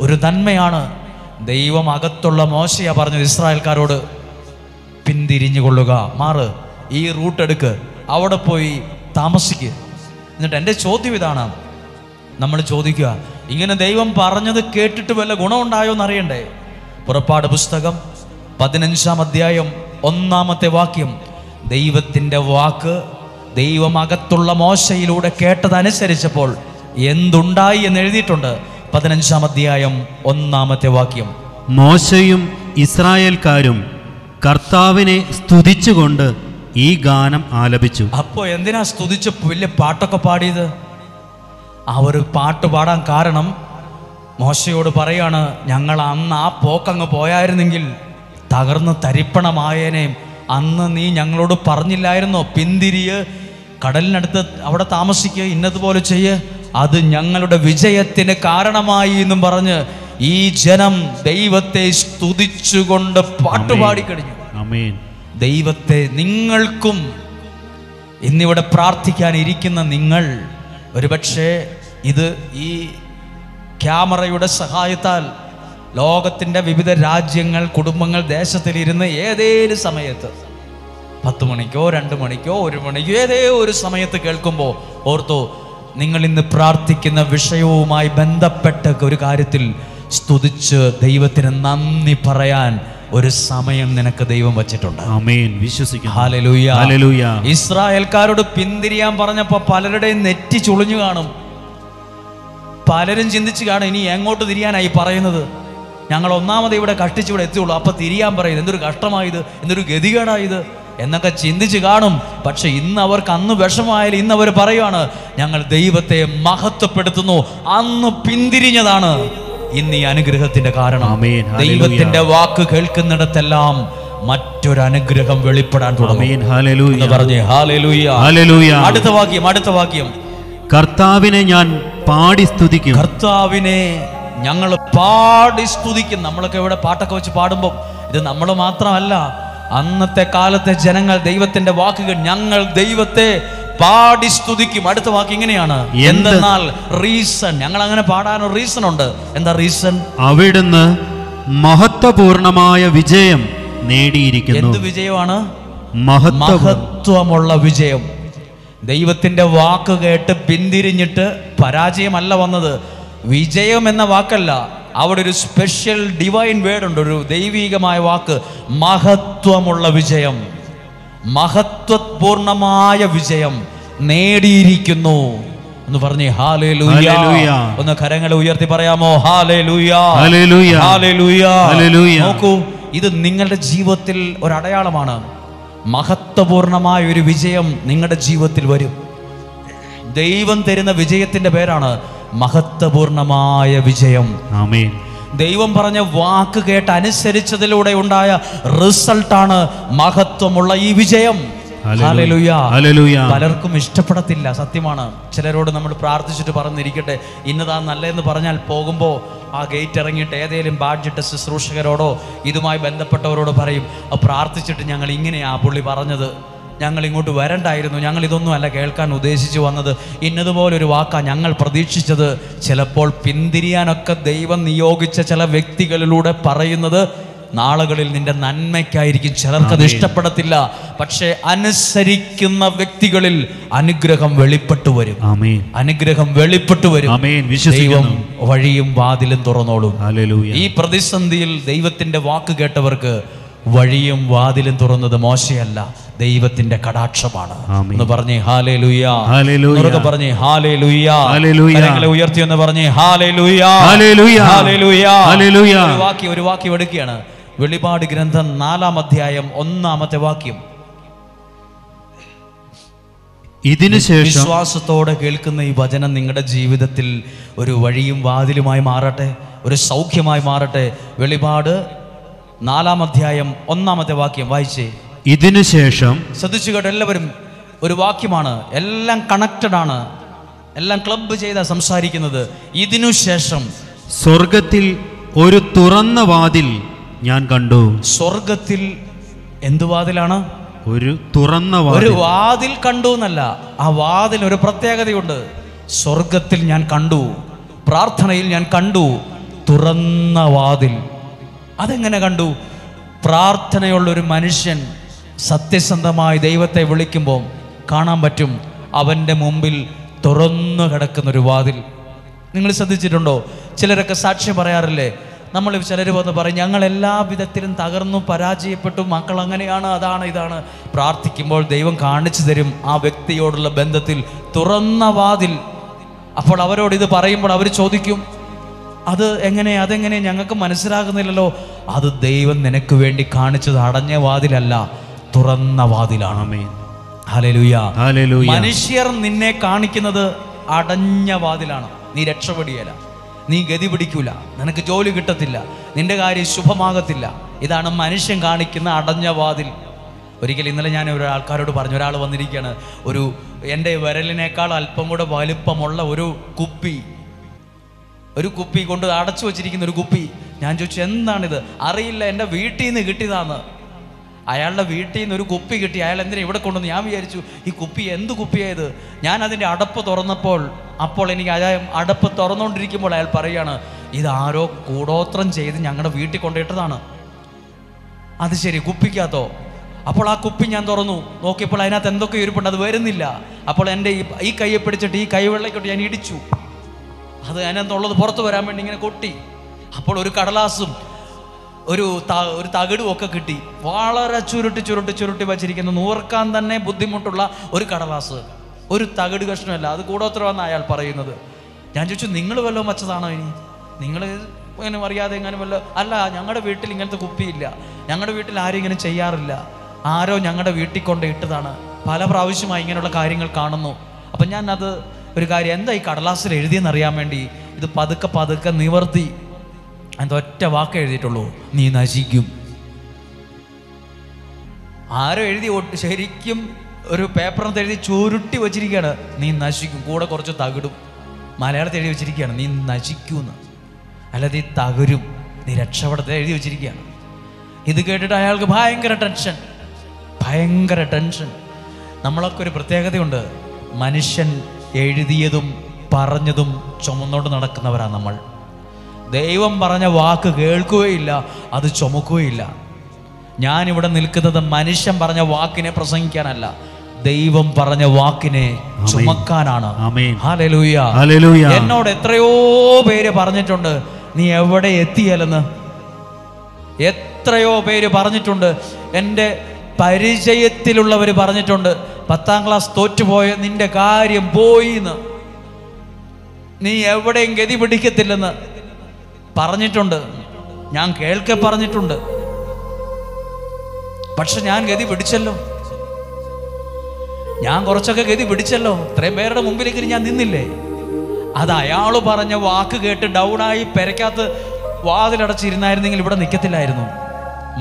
ഒരു നന്മയാണ്. ദൈവം അകത്തുള്ള മോശയാ പറഞ്ഞത് ഇസ്രായേൽക്കാരോട്, പിന്തിരിഞ്ഞു കൊള്ളുക, മാറ്, ഈ റൂട്ട് എടുക്ക്, അവിടെ പോയി താമസിക്കുക. എന്നിട്ട് എൻ്റെ ചോദ്യം ഇതാണ്, നമ്മൾ ചോദിക്കുക, ഇങ്ങനെ ദൈവം പറഞ്ഞത് കേട്ടിട്ട് വല്ല ഗുണമുണ്ടായോ എന്നറിയണ്ടേ? പുറപ്പാട് പുസ്തകം 15-ാം അധ്യായം 1-ാമത്തെ വാക്യം, ദൈവത്തിൻ്റെ വാക്ക് ദൈവം അകത്തുള്ള മോശയിലൂടെ കേട്ടതനുസരിച്ചപ്പോൾ എന്തുണ്ടായി എന്ന് എഴുതിയിട്ടുണ്ട്. 15-ാം അധ്യായം 1-ാമത്തെ വാക്യം, മോശയും ഇസ്രായേൽക്കാരും കർത്താവിനെ സ്തുതിച്ചുകൊണ്ട് ഈ ഗാനം ആലപിച്ചു. അപ്പോൾ എന്തിനാ സ്തുതിച്ച് വലിയ പാട്ടൊക്കെ പാടിയത്? ആ ഒരു പാട്ട് പാടാൻ കാരണം മോശയോട് പറയാണ്, ഞങ്ങൾ അന്ന് ആ പോക്കങ്ങ് പോയായിരുന്നെങ്കിൽ തകർന്ന് തരിപ്പണമായേനെ. അന്ന് നീ ഞങ്ങളോട് പറഞ്ഞില്ലായിരുന്നോ, പിന്തിരിയ്, കടലിനടുത്ത് അവിടെ താമസിക്കുക, ഇന്നതുപോലെ ചെയ്യ്, അത് ഞങ്ങളുടെ വിജയത്തിന് കാരണമായി എന്നും പറഞ്ഞ് ഈ ജനം ദൈവത്തെ സ്തുതിച്ചുകൊണ്ട് പാട്ടുപാടിക്കഴിഞ്ഞു. ദൈവത്തെ നിങ്ങൾക്കും ഇന്നിവിടെ പ്രാർത്ഥിക്കാൻ ഇരിക്കുന്ന നിങ്ങൾ ഒരുപക്ഷെ ഇത് ഈ ക്യാമറയുടെ സഹായത്താൽ ലോകത്തിൻ്റെ വിവിധ രാജ്യങ്ങൾ, കുടുംബങ്ങൾ, ദേശത്തിലിരുന്ന് ഏതേലും സമയത്ത് 10 മണിക്കോ 2 മണിക്കോ 1 മണിക്കോ ഏതേ ഒരു സമയത്ത് കേൾക്കുമ്പോൾ ഓർത്തോ, നിങ്ങൾ ഇന്ന് പ്രാർത്ഥിക്കുന്ന വിഷയവുമായി ബന്ധപ്പെട്ട ഒരു കാര്യത്തിൽ സ്തുതിച്ച് ദൈവത്തിന് നന്ദി പറയാൻ ഒരു സമയം നിനക്ക് ദൈവം വച്ചിട്ടുണ്ട്. ആമേൻ, വിശ്വസിക്കുന്നു. Hallelujah, hallelujah. ഇസ്രായേൽക്കാരോട് പിന്തിരിയാൻ പറഞ്ഞപ്പോൾ പലരുടെയും നെറ്റി ചുളിഞ്ഞു കാണും. പലരും ചിന്തിച്ച് കാണും, ഇനി എങ്ങോട്ട് തിരിയാനായി പറയുന്നത്? ഞങ്ങൾ ഒന്നാമത് ഇവിടെ കഷ്ടിച്ചിവിടെ എത്തിയുള്ളൂ, അപ്പം തിരിയാൻ പറയുന്നത് എന്തൊരു കഷ്ടമായത്, എന്തൊരു ഗതികേടായത് എന്നൊക്കെ ചിന്തിച്ച് കാണും. പക്ഷെ ഇന്ന് അവർക്ക് അന്ന് വിഷമായാലും ഇന്ന് അവർ പറയുവാണ്, ഞങ്ങൾ ദൈവത്തെ മഹത്വപ്പെടുത്തുന്നു. അന്ന് പിന്തിരിഞ്ഞതാണ് ഇന്ന് ഈ അനുഗ്രഹത്തിന്റെ കാരണം. ദൈവത്തിന്റെ വാക്ക് കേൾക്കുന്നിടത്തെല്ലാം മറ്റൊരു അനുഗ്രഹം വെളിപ്പെടാൻ തുടങ്ങും. പറഞ്ഞേ ഹല്ലേലൂയ. അടുത്ത വാക്യം, കർത്താവിനെ ഞാൻ പാടി സ്തുതിക്കും. കർത്താവിനെ ഞങ്ങൾ പാടി സ്തുതിക്കും. നമ്മളൊക്കെ ഇവിടെ പാട്ടൊക്കെ വെച്ച് പാടുമ്പോൾ ഇത് നമ്മൾ മാത്രമല്ല, അന്നത്തെ കാലത്തെ ജനങ്ങൾ ദൈവത്തിന്റെ വാക്കുകൾ, ഞങ്ങൾ ദൈവത്തെ പാടി സ്തുതിക്കും. അടുത്ത വാക്ക് ഇങ്ങനെയാണ്, എന്തെന്നാൽ റീസൺ. ഞങ്ങൾ അങ്ങനെ പാടാനൊരു റീസൺ ഉണ്ട്. എന്താ റീസൺ? അവിടുന്ന് മഹത്വപൂർണമായ വിജയം നേടിയിരിക്കുന്നു. എന്ത് വിജയമാണ്? മഹത്വമുള്ള വിജയം. ദൈവത്തിന്റെ വാക്ക് കേട്ട് പിന്തിരിഞ്ഞിട്ട് പരാജയമല്ല വന്നത്. വിജയം എന്ന വാക്കല്ല, അവിടെ ഒരു സ്പെഷ്യൽ ഡിവൈൻ വേർഡ് ഉണ്ട്, ഒരു ദൈവികമായ വാക്ക്, മഹത്വമുള്ള വിജയം, മഹത്വപൂർണമായ വിജയം നേടിയിരിക്കുന്നു എന്ന് പറഞ്ഞേ ഹല്ലേലൂയ. ഒന്ന് കരങ്ങൾ ഉയർത്തി പറയാമോ? Hallelujah, hallelujah, hallelujah. നോക്കൂ, ഇത് നിങ്ങളുടെ ജീവിതത്തിൽ ഒരു അടയാളമാണ്. മഹത്വപൂർണമായ ഒരു വിജയം നിങ്ങളുടെ ജീവിതത്തിൽ വരും. ദൈവം തരുന്ന വിജയത്തിന്റെ പേരാണ് മഹത്വപൂർണമായ വിജയം. ആമേൻ. ദൈവം പറഞ്ഞ വാക്ക് കേട്ട് അനുസരിച്ചതിലൂടെ ഉണ്ടായ റിസൾട്ടാണ് മഹത്വമുള്ള ഈ വിജയം. Hallelujah, hallelujah. പലർക്കും ഇഷ്ടപ്പെടത്തില്ല, സത്യമാണ്. ചിലരോട് നമ്മൾ പ്രാർത്ഥിച്ചിട്ട് പറഞ്ഞിരിക്കട്ടെ, ഇന്നതാ നല്ലതെന്ന് പറഞ്ഞാൽ പോകുമ്പോൾ ആ ഗേറ്റ് ഇറങ്ങിയിട്ട് ഏതെങ്കിലും ബാഡ്ജിട്ട ശുശ്രൂഷകരോടോ ഇതുമായി ബന്ധപ്പെട്ടവരോട് പറയും, പ്രാർത്ഥിച്ചിട്ട് ഞങ്ങൾ ഇങ്ങനെയാ പുള്ളി പറഞ്ഞത്, ഞങ്ങൾ ഇങ്ങോട്ട് വരണ്ടായിരുന്നു, ഞങ്ങൾ ഇതൊന്നും അല്ല കേൾക്കാൻ ഉദ്ദേശിച്ചു വന്നത്, ഇന്നതുപോലൊരു വാക്കാ ഞങ്ങൾ പ്രതീക്ഷിച്ചത്. ചിലപ്പോൾ പിന്തിരിയാനൊക്കെ ദൈവം നിയോഗിച്ച ചില വ്യക്തികളിലൂടെ പറയുന്നത് നാളുകളിൽ നിന്റെ നന്മയ്ക്കായിരിക്കും. ചിലർക്കത് ഇഷ്ടപ്പെടത്തില്ല, പക്ഷേ അനുസരിക്കുന്ന വ്യക്തികളിൽ അനുഗ്രഹം വെളിപ്പെട്ടു വരും. അനുഗ്രഹം വെളിപ്പെട്ടു വരും. ദൈവം വഴിയും വാതിലും തുറന്നോളും. ഈ പ്രതിസന്ധിയിൽ ദൈവത്തിന്റെ വാക്ക് കേട്ടവർക്ക് വഴിയും വാതിലും തുറന്നത് മോശയല്ല, ദൈവത്തിന്റെ കടാക്ഷമാണ് എന്ന് പറഞ്ഞേ ഹല്ലേലൂയ. ഹല്ലേലൂയ പറഞ്ഞേ ഹല്ലേലൂയ. കരങ്ങളെ ഉയർത്തി എന്ന് പറഞ്ഞേ ഹല്ലേലൂയ, ഹല്ലേലൂയ, ഹല്ലേലൂയ. ഒരു വാക്യം എടുക്കുകയാണ്, വെളിപാട് ഗ്രന്ഥം 4-ാം അധ്യായം 1-ാമത്തെ വാക്യം. ഇതിനുശേഷം വിശ്വാസത്തോടെ കേൾക്കുന്ന ഈ വചനം നിങ്ങളുടെ ജീവിതത്തിൽ ഒരു വഴിയും വാതിലുമായി മാറട്ടെ, ഒരു സൗഖ്യമായി മാറട്ടെ. വെളിപാട് 4-ാം അധ്യായം 1-ാമത്തെ വാക്യം വായിച്ചേ. ഇതിനുശേഷം ശ്രദ്ധിച്ചു കേട്ടോ എല്ലാവരും. ഒരു വാക്യമാണ്, എല്ലാം കണക്റ്റഡ് ആണ്, എല്ലാം ക്ലബ് ചെയ്താ സംസാരിക്കുന്നത്. ഇതിനുശേഷം സ്വർഗത്തിൽ ഒരു തുറന്ന വാതിൽ ഞാൻ കണ്ടു. സ്വർഗത്തിൽ എന്ത് വാതിലാണ്? ഒരു തുറന്ന ഒരു വാതിൽ. വാതിൽ കണ്ടു എന്നല്ല, ആ വാതിൽ ഒരു പ്രത്യേകതയുണ്ട്. സ്വർഗത്തിൽ ഞാൻ കണ്ടു, പ്രാർത്ഥനയിൽ ഞാൻ കണ്ടു തുറന്ന വാതിൽ. അതെങ്ങനെ കണ്ടു? പ്രാർത്ഥനയുള്ളൊരു മനുഷ്യൻ സത്യസന്ധമായി ദൈവത്തെ വിളിക്കുമ്പോൾ കാണാൻ പറ്റും അവൻ്റെ മുമ്പിൽ തുറന്നു കിടക്കുന്നൊരു വാതിൽ. നിങ്ങൾ ശ്രദ്ധിച്ചിട്ടുണ്ടോ? ചിലരൊക്കെ സാക്ഷ്യം പറയാറില്ലേ? നമ്മൾ ചിലർ വന്ന് പറയും, ഞങ്ങൾ എല്ലാ വിധത്തിലും തകർന്നു പരാജയപ്പെട്ടു, മക്കൾ അങ്ങനെയാണ്, അതാണ്, ഇതാണ്. പ്രാർത്ഥിക്കുമ്പോൾ ദൈവം കാണിച്ചു തരും ആ വ്യക്തിയോടുള്ള ബന്ധത്തിൽ തുറന്ന വാതിൽ. അപ്പോൾ അവരോട് ഇത് പറയുമ്പോൾ അവർ ചോദിക്കും, അതെങ്ങനെ ഞങ്ങൾക്ക് മനസ്സിലാകുന്നില്ലല്ലോ. അത് ദൈവം നിനക്ക് വേണ്ടി കാണിച്ചത് അടഞ്ഞ വാതിലല്ല, തുറന്ന വാതിലാണ്. Hallelujah, hallelujah. മനുഷ്യർ നിന്നെ കാണിക്കുന്നത് അടഞ്ഞ വാതിലാണ്. നീ രക്ഷപ്പെടുകയില്ല, നീ ഗതി പിടിക്കൂല, നിനക്ക് ജോലി കിട്ടത്തില്ല, നിന്റെ കാര്യം ശുഭമാകത്തില്ല. ഇതാണ് മനുഷ്യൻ കാണിക്കുന്ന അടഞ്ഞ വാതിൽ. ഒരിക്കലും ഇന്നലെ ഞാൻ ആൾക്കാരോട് പറഞ്ഞു, ഒരാൾ വന്നിരിക്കുകയാണ്, എൻ്റെ വിരലിനേക്കാൾ അല്പം കൂടെ വലുപ്പമുള്ള ഒരു കുപ്പി കൊണ്ട് അടച്ചു വച്ചിരിക്കുന്ന ഒരു കുപ്പി. ഞാൻ ചോദിച്ചു, എന്താണിത്? അറിയില്ല, എൻ്റെ വീട്ടിൽ നിന്ന് കിട്ടിയതാണ്. അയാളുടെ വീട്ടിൽ നിന്ന് ഒരു കുപ്പി കിട്ടി, അയാൾ എന്തിനാ ഇവിടെ കൊണ്ടുവന്ന്? ഞാൻ വിചാരിച്ചു ഈ കുപ്പി എന്ത് കുപ്പിയായത്? ഞാൻ അതിൻ്റെ അടപ്പ് തുറന്നപ്പോൾ എനിക്ക് അടപ്പ് തുറന്നുകൊണ്ടിരിക്കുമ്പോൾ അയാൾ പറയുകയാണ്, ഇതാരോ കൂടോത്രം ചെയ്ത് ഞങ്ങളുടെ വീട്ടിൽ കൊണ്ടിട്ടതാണ്. അത് ശരി, കുപ്പിക്കകത്തോ? അപ്പോൾ ആ കുപ്പി ഞാൻ തുറന്നു നോക്കിയപ്പോൾ അതിനകത്ത് എന്തൊക്കെ ഇരിപ്പുണ്ട്, അത് വരുന്നില്ല. അപ്പോൾ എൻ്റെ ഈ കയ്യെ പിടിച്ചിട്ട് ഈ കൈവെള്ളയ്ക്കൊട്ട് ഞാൻ ഇടിച്ചു. അത് അതിനകത്തുള്ളത് പുറത്ത് വരാൻ വേണ്ടി ഇങ്ങനെ കൊട്ടി. അപ്പോൾ ഒരു കടലാസും ഒരു തകിടും ഒക്കെ കിട്ടി. വളരെ ചുരുട്ടി വച്ചിരിക്കുന്നു, നൂർക്കാൻ തന്നെ ബുദ്ധിമുട്ടുള്ള ഒരു കടലാസ്, ഒരു തകിട് കഷ്ണമല്ല. അത് കൂടോത്രമെന്ന് അയാൾ പറയുന്നത്. ഞാൻ ചോദിച്ചു, നിങ്ങൾ വല്ലതും വച്ചതാണോ? ഇനി നിങ്ങൾ ഇങ്ങനെ അറിയാതെ എങ്ങനെ വല്ലോ? അല്ല, ഞങ്ങളുടെ വീട്ടിൽ ഇങ്ങനത്തെ കുപ്പിയില്ല, ഞങ്ങളുടെ വീട്ടിൽ ആരും ഇങ്ങനെ ചെയ്യാറില്ല, ആരോ ഞങ്ങളുടെ വീട്ടിൽ കൊണ്ട് ഇട്ടതാണ്. പല പ്രാവശ്യമായി ഇങ്ങനെയുള്ള കാര്യങ്ങൾ കാണുന്നു. അപ്പം ഞാൻ ഒരു കാര്യം, എന്താ ഈ കടലാസിൽ എഴുതിയെന്ന് അറിയാൻ വേണ്ടി ഇത് പതുക്കെ നിവർത്തി. അതിൻ്റെ ഒറ്റ വാക്ക് എഴുതിയിട്ടുള്ളൂ, നീ നശിക്കും. ആരോ എഴുതി ശരിക്കും ഒരു പേപ്പറിനകത്ത് എഴുതി ചുരുട്ടി വച്ചിരിക്കുകയാണ്, നീ നശിക്കും. കൂടെ കുറച്ച് തകിടും മലയാളത്തിൽ എഴുതി വെച്ചിരിക്കുകയാണ്, നീ നശിക്കൂന്ന്. അല്ലാതെ ഈ തകരും, നീ രക്ഷപ്പെടത്തെ എഴുതി വെച്ചിരിക്കുകയാണ്. ഇത് കേട്ടിട്ട് അയാൾക്ക് ഭയങ്കര ടെൻഷൻ. നമ്മളൊക്കെ ഒരു പ്രത്യേകതയുണ്ട്, മനുഷ്യൻ എഴുതിയതും പറഞ്ഞതും ചുമന്നോണ്ട് നടക്കുന്നവരാണ് നമ്മൾ. ദൈവം പറഞ്ഞ വാക്ക് കേൾക്കുകയില്ല, അത് ചുമക്കുകയില്ല. ഞാനിവിടെ നിൽക്കുന്നത് മനുഷ്യൻ പറഞ്ഞ വാക്കിനെ പ്രസംഗിക്കാനല്ല, ദൈവം പറഞ്ഞ വാക്കിനെ ചുമക്കാനാണ്. ഹല്ലേലൂയ. എന്നോട് എത്രയോ പേര് പറഞ്ഞിട്ടുണ്ട്, നീ എവിടെ എത്തിയാലെന്ന്. എത്രയോ പേര് പറഞ്ഞിട്ടുണ്ട്, എൻ്റെ പരിചയത്തിലുള്ളവർ പറഞ്ഞിട്ടുണ്ട്, 10ാം ക്ലാസ് തോറ്റുപോയ നിന്റെ കാര്യം പോയിന്ന്, നീ എവിടെയും ഗതി പിടിക്കത്തില്ലെന്ന് പറഞ്ഞിട്ടുണ്ട്. ഞാൻ കേൾക്കെ പറഞ്ഞിട്ടുണ്ട്. പക്ഷെ ഞാൻ ഗതി പിടിച്ചല്ലോ, ഞാൻ കുറച്ചൊക്കെ ഗതി പിടിച്ചല്ലോ. ഇത്രയും പേരുടെ മുമ്പിലേക്ക് ഞാൻ നിന്നില്ലേ? അത് അയാൾ പറഞ്ഞ വാക്ക് കേട്ട് ഡൗണായി പെരക്കകത്ത് വാതിലടച്ചിരുന്നായിരുന്നെങ്കിൽ ഇവിടെ നിൽക്കത്തില്ലായിരുന്നു.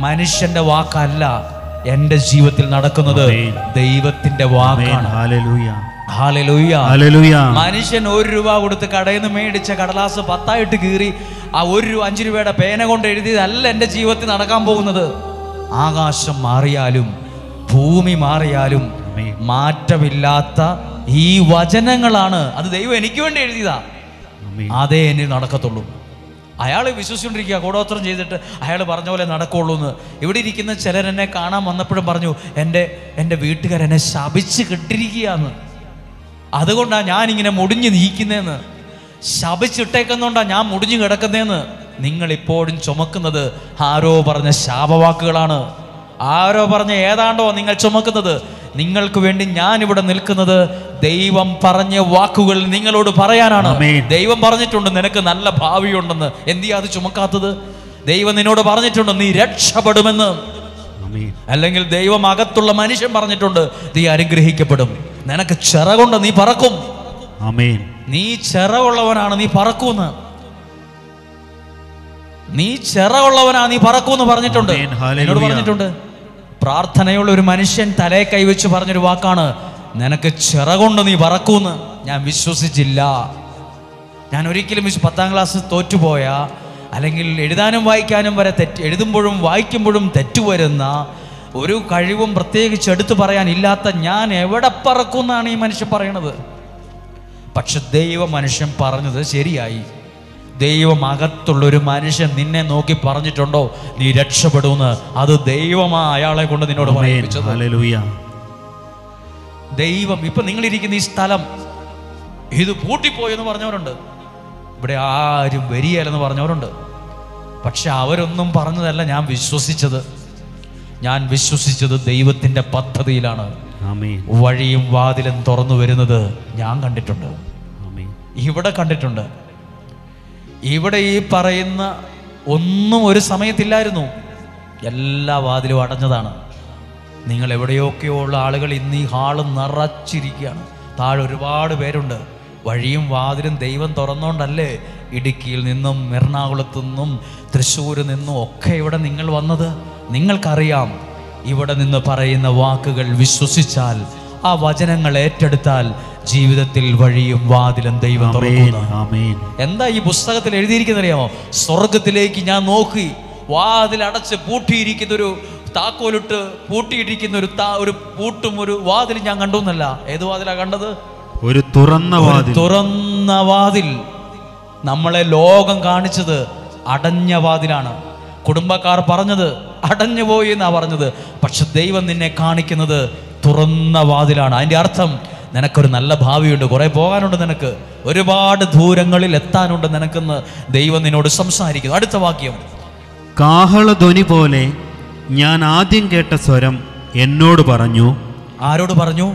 മനുഷ്യന്റെ വാക്കല്ല എൻ്റെ ജീവിതത്തിൽ നടക്കുന്നത്, ദൈവത്തിന്റെ വാക്കാണ്. ഹല്ലേലൂയ. മനുഷ്യൻ 1 രൂപ കൊടുത്ത് കടയിൽ നിന്ന് മേടിച്ച കടലാസ് 10ആയിട്ട് കീറി ആ 5 രൂപയുടെ പേന കൊണ്ട് എഴുതിയതല്ല എൻ്റെ ജീവിതത്തിൽ നടക്കാൻ പോകുന്നത്. ആകാശം മാറിയാലും ഭൂമി മാറിയാലും മാറ്റമില്ലാത്ത ഈ വചനങ്ങളാണ്. അത് ദൈവം എനിക്ക് വേണ്ടി എഴുതിയതാ, അതേ എന്നിൽ നടക്കത്തുള്ളൂ. അയാൾ വിശ്വസിച്ചുകൊണ്ടിരിക്കുക, കൂടോത്രം ചെയ്തിട്ട് അയാൾ പറഞ്ഞ പോലെ നടക്കുള്ളൂ എന്ന്. ഇവിടെ ഇരിക്കുന്ന ചിലരെന്നെ കാണാൻ വന്നപ്പോഴും പറഞ്ഞു, എൻ്റെ വീട്ടുകാരെന്നെ ശപിച്ച് കെട്ടിരിക്കുകയെന്ന്, അതുകൊണ്ടാണ് ഞാനിങ്ങനെ മുടിഞ്ഞ് നീക്കുന്നതെന്ന്, ശപിച്ചിട്ടേക്കുന്നുകൊണ്ടാണ് ഞാൻ മുടിഞ്ഞു കിടക്കുന്നതെന്ന്. നിങ്ങളിപ്പോഴും ചുമക്കുന്നത് ആരോ പറഞ്ഞ ശാപവാക്കുകളാണ്. ആരോ പറഞ്ഞ ഏതാണ്ടോ നിങ്ങൾ ചുമക്കുന്നത്. നിങ്ങൾക്ക് വേണ്ടി ഞാൻ ഇവിടെ നിൽക്കുന്നത് ദൈവം പറഞ്ഞ വാക്കുകൾ നിങ്ങളോട് പറയാനാണ്. ദൈവം പറഞ്ഞിട്ടുണ്ട് നിനക്ക് നല്ല ഭാവിയുണ്ടെന്ന്, എന്തിയാ അത് ചുമക്കാത്തത്? ദൈവം നിന്നോട് പറഞ്ഞിട്ടുണ്ട് നീ രക്ഷപ്പെടുമെന്ന്. അല്ലെങ്കിൽ ദൈവം അകത്തുള്ള മനുഷ്യൻ പറഞ്ഞിട്ടുണ്ട് നീ അനുഗ്രഹിക്കപ്പെടും, നിനക്ക് ചിറകൊണ്ട് നീ പറക്കും. നീ ചിറകുള്ളവനാണ്, നീ പറക്കൂന്ന്. നീ ചിറകുള്ളവനാ, നീ പറക്കൂന്ന് പറഞ്ഞിട്ടുണ്ട്. ആമേൻ. ഹല്ലേലൂയ. എന്നോട് പറഞ്ഞിട്ടുണ്ട്. പ്രാർത്ഥനയുള്ള ഒരു മനുഷ്യൻ തലയെ കൈവച്ച് പറഞ്ഞൊരു വാക്കാണ്, നിനക്ക് ചിറകൊണ്ട് നീ പറക്കൂന്ന്. ഞാൻ വിശ്വസിച്ചില്ല. ഞാൻ ഒരിക്കലും 10ാം ക്ലാസ് തോറ്റുപോയ, അല്ലെങ്കിൽ എഴുതാനും വായിക്കാനും വരെ എഴുതുമ്പോഴും വായിക്കുമ്പോഴും തെറ്റുവരുന്ന ഒരു കഴിവും പ്രത്യേകിച്ച് എടുത്തു പറയാനില്ലാത്ത ഞാൻ എവിടെ പറക്കുമെന്നാണ് ഈ മനുഷ്യൻ പറയണത്. പക്ഷെ ദൈവ മനുഷ്യൻ പറഞ്ഞത് ശരിയായി. ദൈവം അകത്തുള്ളൊരു മനുഷ്യൻ നിന്നെ നോക്കി പറഞ്ഞിട്ടുണ്ടോ നീ രക്ഷപ്പെടുമെന്ന്, അത് ദൈവമാ അയാളെ കൊണ്ട് നിന്നോട് പറയിപ്പിച്ചത്. ഹല്ലേലൂയ. ദൈവം. ഇപ്പൊ നിങ്ങളിരിക്കുന്ന ഈ സ്ഥലം ഇത് പൂട്ടിപ്പോയെന്ന് പറഞ്ഞവരുണ്ട്, ഇവിടെ ആരും വരികയില്ലെന്ന് പറഞ്ഞവരുണ്ട്. പക്ഷെ അവരൊന്നും പറഞ്ഞതല്ല ഞാൻ വിശ്വസിച്ചത്. ഞാൻ വിശ്വസിച്ചത് ദൈവത്തിൻ്റെ പദ്ധതിയിലാണ്. ആമേൻ. വഴിയും വാതിലും തുറന്നു വരുന്നത് ഞാൻ കണ്ടിട്ടുണ്ട്. ആമേൻ. ഇവിടെ കണ്ടിട്ടുണ്ട്. ഇവിടെ ഈ പറയുന്ന ഒന്നും ഒരു സമയത്തില്ലായിരുന്നു. എല്ലാ വാതിലും അടഞ്ഞതാണ്. നിങ്ങൾ എവിടെയൊക്കെയോ ഉള്ള ആളുകൾ ഇന്ന് ഈ ഹാള് നിറച്ചിരിക്കുകയാണ്. താഴെ ഒരുപാട് പേരുണ്ട്. വഴിയും വാതിലും ദൈവം തുറന്നുകൊണ്ടല്ലേ ഇടുക്കിയിൽ നിന്നും എറണാകുളത്തു നിന്നും തൃശ്ശൂരിൽ നിന്നും ഒക്കെ ഇവിടെ നിങ്ങൾ വന്നത്. നിങ്ങൾക്കറിയാം, ഇവിടെ നിന്ന് പറയുന്ന വാക്കുകൾ വിശ്വസിച്ചാൽ, ആ വചനങ്ങൾ ഏറ്റെടുത്താൽ ജീവിതത്തിൽ വഴിയും വാതിലും ദൈവം തുറക്കുന്നു. എന്താ ഈ പുസ്തകത്തിൽ എഴുതിയിരിക്കുന്നത് അറിയാമോ? സ്വർഗത്തിലേക്ക് ഞാൻ നോക്കി, വാതിൽ അടച്ച് പൂട്ടിയിരിക്കുന്ന ഒരു താക്കോലിട്ട് പൂട്ടിയിട്ടിരിക്കുന്ന ഒരു പൂട്ടും ഒരു വാതിൽ ഞാൻ കണ്ടു എന്നല്ല. ഏത് വാതിലാ കണ്ടത്? ഒരു തുറന്ന വാതിൽ. നമ്മളെ ലോകം കാണിച്ചത് അടഞ്ഞ വാതിലാണ്. കുടുംബക്കാർ പറഞ്ഞത് അടഞ്ഞു പോയി എന്നാ പറഞ്ഞത്. പക്ഷെ ദൈവം നിന്നെ കാണിക്കുന്നത് തുറന്ന വാതിലാണ്. അതിൻ്റെ അർത്ഥം നിനക്കൊരു നല്ല ഭാവിയുണ്ട്, കുറെ പോകാനുണ്ട്, നിനക്ക് ഒരുപാട് ദൂരങ്ങളിൽ എത്താനുണ്ട് നിനക്കെന്ന് ദൈവം നിന്നോട് സംസാരിക്കുന്നു. അടുത്ത വാക്യം, കാഹളധ്വനി പോലെ ഞാൻ ആദ്യം കേട്ട സ്വരം എന്നോട് പറഞ്ഞു. ആരോട് പറഞ്ഞു?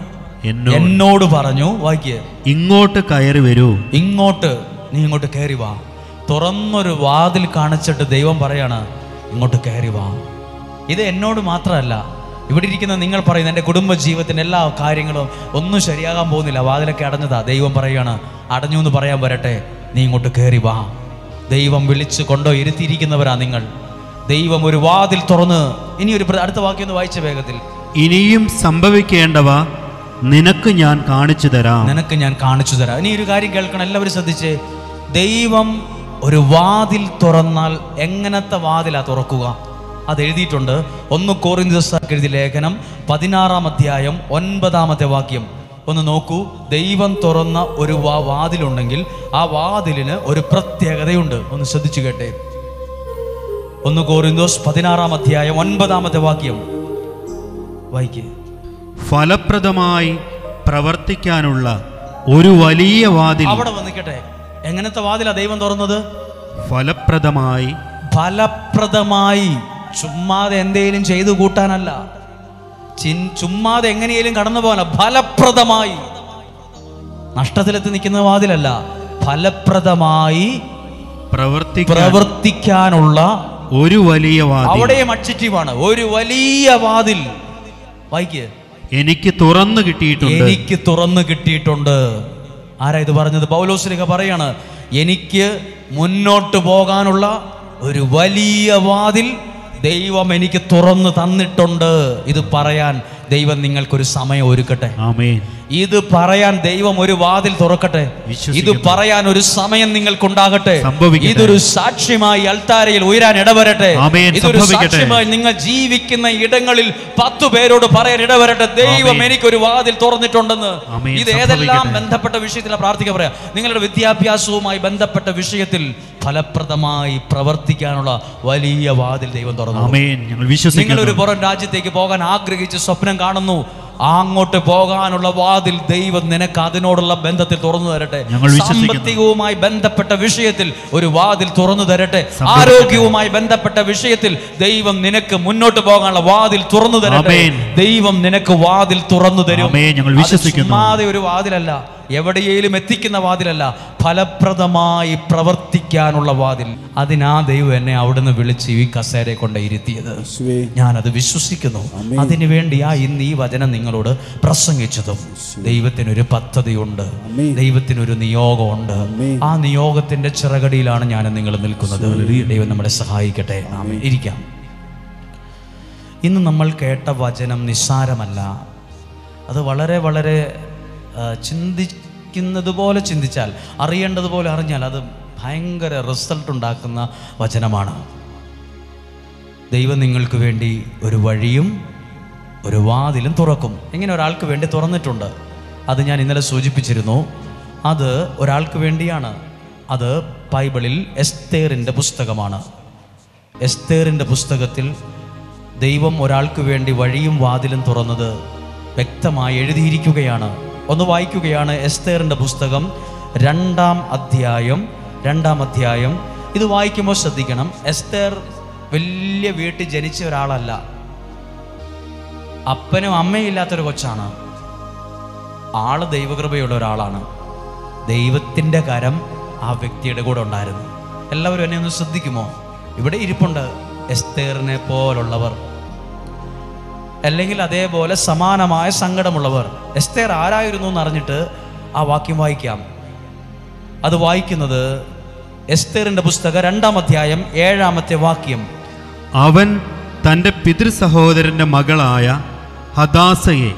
എന്നോട് പറഞ്ഞു. വായിക്കുക, ഇങ്ങോട്ട് കയറി വരൂ. നീ ഇങ്ങോട്ട് കയറി വാ. തുറന്നൊരു വാതിൽ കാണിച്ചിട്ട് ദൈവം പറയാണ് ഇങ്ങോട്ട് കയറി വാ. ഇത് എന്നോട് മാത്രമല്ല, ഇവിടെ ഇരിക്കുന്ന നിങ്ങൾ പറയുന്ന എൻ്റെ കുടുംബ ജീവിതത്തിൻ്റെ എല്ലാ കാര്യങ്ങളും ഒന്നും ശരിയാകാൻ പോകുന്നില്ല, വാതിലൊക്കെ അടഞ്ഞതാ. ദൈവം പറയാണ് അടഞ്ഞു എന്ന് പറയാൻ വരട്ടെ, നീ ഇങ്ങോട്ട് കയറി വാ. ദൈവം വിളിച്ച് കൊണ്ടോ ഇരുത്തിയിരിക്കുന്നവരാ നിങ്ങൾ. ദൈവം ഒരു വാതിൽ തുറന്ന്, ഇനി ഒരു അടുത്ത വാക്യം ഒന്ന് വായിച്ച വേഗത്തിൽ, ഇനിയും സംഭവിക്കേണ്ടവ നിനക്ക് ഞാൻ കാണിച്ചു തരാം. ഇനി ഒരു കാര്യം കേൾക്കണം, എല്ലാവരും ശ്രദ്ധിച്ച്. ദൈവം ഒരു വാതിൽ തുറന്നാൽ എങ്ങനത്തെ വാതിലാ തുറക്കുക? അത് എഴുതിയിട്ടുണ്ട്. 1 കൊരിന്ത്യർക്ക് എഴുതിയ ലേഖനം 16-ാം അധ്യായം 9-ാമത്തെ വാക്യം ഒന്ന് നോക്കൂ. ദൈവം തുറന്ന ഒരു വാതിലുണ്ടെങ്കിൽ ആ വാതിലിന് ഒരു പ്രത്യേകതയുണ്ട്. ഒന്ന് ശ്രദ്ധിച്ചു കേട്ടെ. 1 കൊരിന്ത്യർ 16-ാം അധ്യായം 9-ാമത്തെ വാക്യം വായിക്കേ. ഫലപ്രദമായി പ്രവർത്തിക്കാനുള്ള ഒരു വലിയ വാതിൽ. അവിടെ വന്നിക്കട്ടെ, എങ്ങനത്തെ വാതിലാ ദൈവം തുറന്നത്? ഫലപ്രദമായി. ചുമ്മാതെ എന്തെങ്കിലും ചെയ്തു കൂട്ടാനല്ല, ചുമ്മാതെ എങ്ങനെയും കടന്നു പോകാനല്ല. ഫലപ്രദമായി, നഷ്ടത്തിലെത്തി നിൽക്കുന്ന വാതിലല്ല, ഫലപ്രദമായി പ്രവർത്തിക്കാനുള്ള ഒരു വലിയ വാതിൽ. അവിടെയും അഡ്ജക്റ്റീവാണ്, ഒരു വലിയ വാതിൽ. വായിക്ക്, എനിക്ക് തുറന്നു കിട്ടിയിട്ടുണ്ട്. ആരാ ഇത് പറഞ്ഞത്? പൗലോസ്ലീഹ പറയാണ്, എനിക്ക് മുന്നോട്ട് പോകാനുള്ള ഒരു വലിയ വാതിൽ ദൈവം എനിക്ക് തുറന്നു തന്നിട്ടുണ്ട്. ഇത് പറയാൻ ദൈവം നിങ്ങൾക്കൊരു സമയം ഒരുക്കട്ടെ. ആമേൻ. ഇത് പറയാൻ ദൈവം ഒരു വാതിൽ തുറക്കട്ടെ. ഇത് പറയാൻ ഒരു സമയം നിങ്ങൾക്കുണ്ടാകട്ടെ. ഇതൊരു സാക്ഷ്യമായി അൾത്താരയിൽ ഉയരാൻ ഇടവരട്ടെ. ഇതൊരു സാക്ഷ്യമായി നിങ്ങൾ ജീവിക്കുന്ന ഇടങ്ങളിൽ 10 പേരോട് പറയാൻ ഇടവരട്ടെ, ദൈവം എനിക്കൊരു വാതിൽ തുറന്നിട്ടുണ്ടെന്ന്. ഇത് ഏതെല്ലാം ബന്ധപ്പെട്ട വിഷയത്തിൽ പ്രാർത്ഥിക്കാൻ പറയാം. നിങ്ങളുടെ വിദ്യാഭ്യാസവുമായി ബന്ധപ്പെട്ട വിഷയത്തിൽ ഫലപ്രദമായി പ്രവർത്തിക്കാനുള്ള വലിയ വാതിൽ ദൈവം തുറന്നു. നിങ്ങളൊരു പുറം രാജ്യത്തേക്ക് പോകാൻ ആഗ്രഹിച്ച് സ്വപ്നം കാണുന്നു, അങ്ങോട്ട് പോകാനുള്ള വാതിൽ ദൈവം നിനക്ക് അതിനോടുള്ള ബന്ധത്തിൽ തുറന്നു തരട്ടെ. സാമ്പത്തികവുമായി ബന്ധപ്പെട്ട വിഷയത്തിൽ ഒരു വാതിൽ തുറന്നു തരട്ടെ. ആരോഗ്യവുമായി ബന്ധപ്പെട്ട വിഷയത്തിൽ ദൈവം നിനക്ക് മുന്നോട്ട് പോകാനുള്ള വാതിൽ തുറന്നു തരട്ടെ. ദൈവം നിനക്ക് വാതിൽ തുറന്നു തരും. ചുമ്മാതെ ഒരു വാതിലല്ല, എവിടെയെങ്കിലും എത്തിക്കുന്ന വാതിലല്ല, ഫലപ്രദമായി പ്രവർത്തിക്കാനുള്ള വാതിൽ. അതിനാ ദൈവം എന്നെ അവിടുന്ന് വിളിച്ച് ഈ കസേരയെ കൊണ്ട് ഇരുത്തിയത്. ഞാനത് വിശ്വസിക്കുന്നു. അതിനുവേണ്ടിയാ ഇന്ന് ഈ വചനം നിങ്ങളോട് പ്രസംഗിച്ചതും. ദൈവത്തിനൊരു പദ്ധതിയുണ്ട്, ദൈവത്തിനൊരു നിയോഗമുണ്ട്. ആ നിയോഗത്തിന്റെ ചിറകടിയിലാണ് ഞാൻ നിങ്ങൾ നിൽക്കുന്നത്. ദൈവം നമ്മളെ സഹായിക്കട്ടെ. ഇരിക്കാം. ഇന്ന് നമ്മൾ കേട്ട വചനം നിസ്സാരമല്ല. അത് വളരെ വളരെ ചിന്തിക്കുന്നത് പോലെ ചിന്തിച്ചാൽ, അറിയേണ്ടതുപോലെ അറിഞ്ഞാൽ അത് ഭയങ്കര റിസൾട്ട് ഉണ്ടാക്കുന്ന വചനമാണ്. ദൈവം നിങ്ങൾക്ക് വേണ്ടി ഒരു വഴിയും ഒരു വാതിലും തുറക്കും. ഇങ്ങനെ ഒരാൾക്ക് വേണ്ടി തുറന്നിട്ടുണ്ട്. അത് ഞാൻ ഇന്നലെ സൂചിപ്പിച്ചിരുന്നു. അത് ഒരാൾക്ക് വേണ്ടിയാണ്. അത് ബൈബിളിൽ എസ്തേറിൻ്റെ പുസ്തകമാണ്. എസ്തേറിൻ്റെ പുസ്തകത്തിൽ ദൈവം ഒരാൾക്ക് വേണ്ടി വഴിയും വാതിലും തുറന്നത് വ്യക്തമായി എഴുതിയിരിക്കുകയാണ്. ഒന്ന് വായിക്കുകയാണ്. എസ്തേറിൻ്റെ പുസ്തകം 2-ാം അധ്യായം. ഇത് വായിക്കുമ്പോൾ ശ്രദ്ധിക്കണം. എസ്തേർ വലിയ വീട്ടിൽ ജനിച്ച ഒരാളല്ല. അപ്പനും അമ്മയും ഇല്ലാത്തൊരു കൊച്ചാണ്. ആള് ദൈവകൃപയുള്ള ഒരാളാണ്. ദൈവത്തിൻ്റെ കരം ആ വ്യക്തിയുടെ കൂടെ ഉണ്ടായിരുന്നു. എല്ലാവരും എന്നെ ഒന്ന് ശ്രദ്ധിക്കുമോ? ഇവിടെ ഇരിപ്പുണ്ട് എസ്തേറിനെ പോലുള്ളവർ, അല്ലെങ്കിൽ അതേപോലെ സമാനമായ സങ്കടമുള്ളവർ. എസ്തേർ ആരായിരുന്നു എന്ന് അറിഞ്ഞിട്ട് ആ വാക്യം വായിക്കാം. അത് വായിക്കുന്നത് എസ്തേറിന്റെ പുസ്തകം 2-ാം അധ്യായം 7-ാമത്തെ വാക്യം. അവൻ തൻ്റെ പിതൃസഹോദരന്റെ മകളായ ഹദാസയെ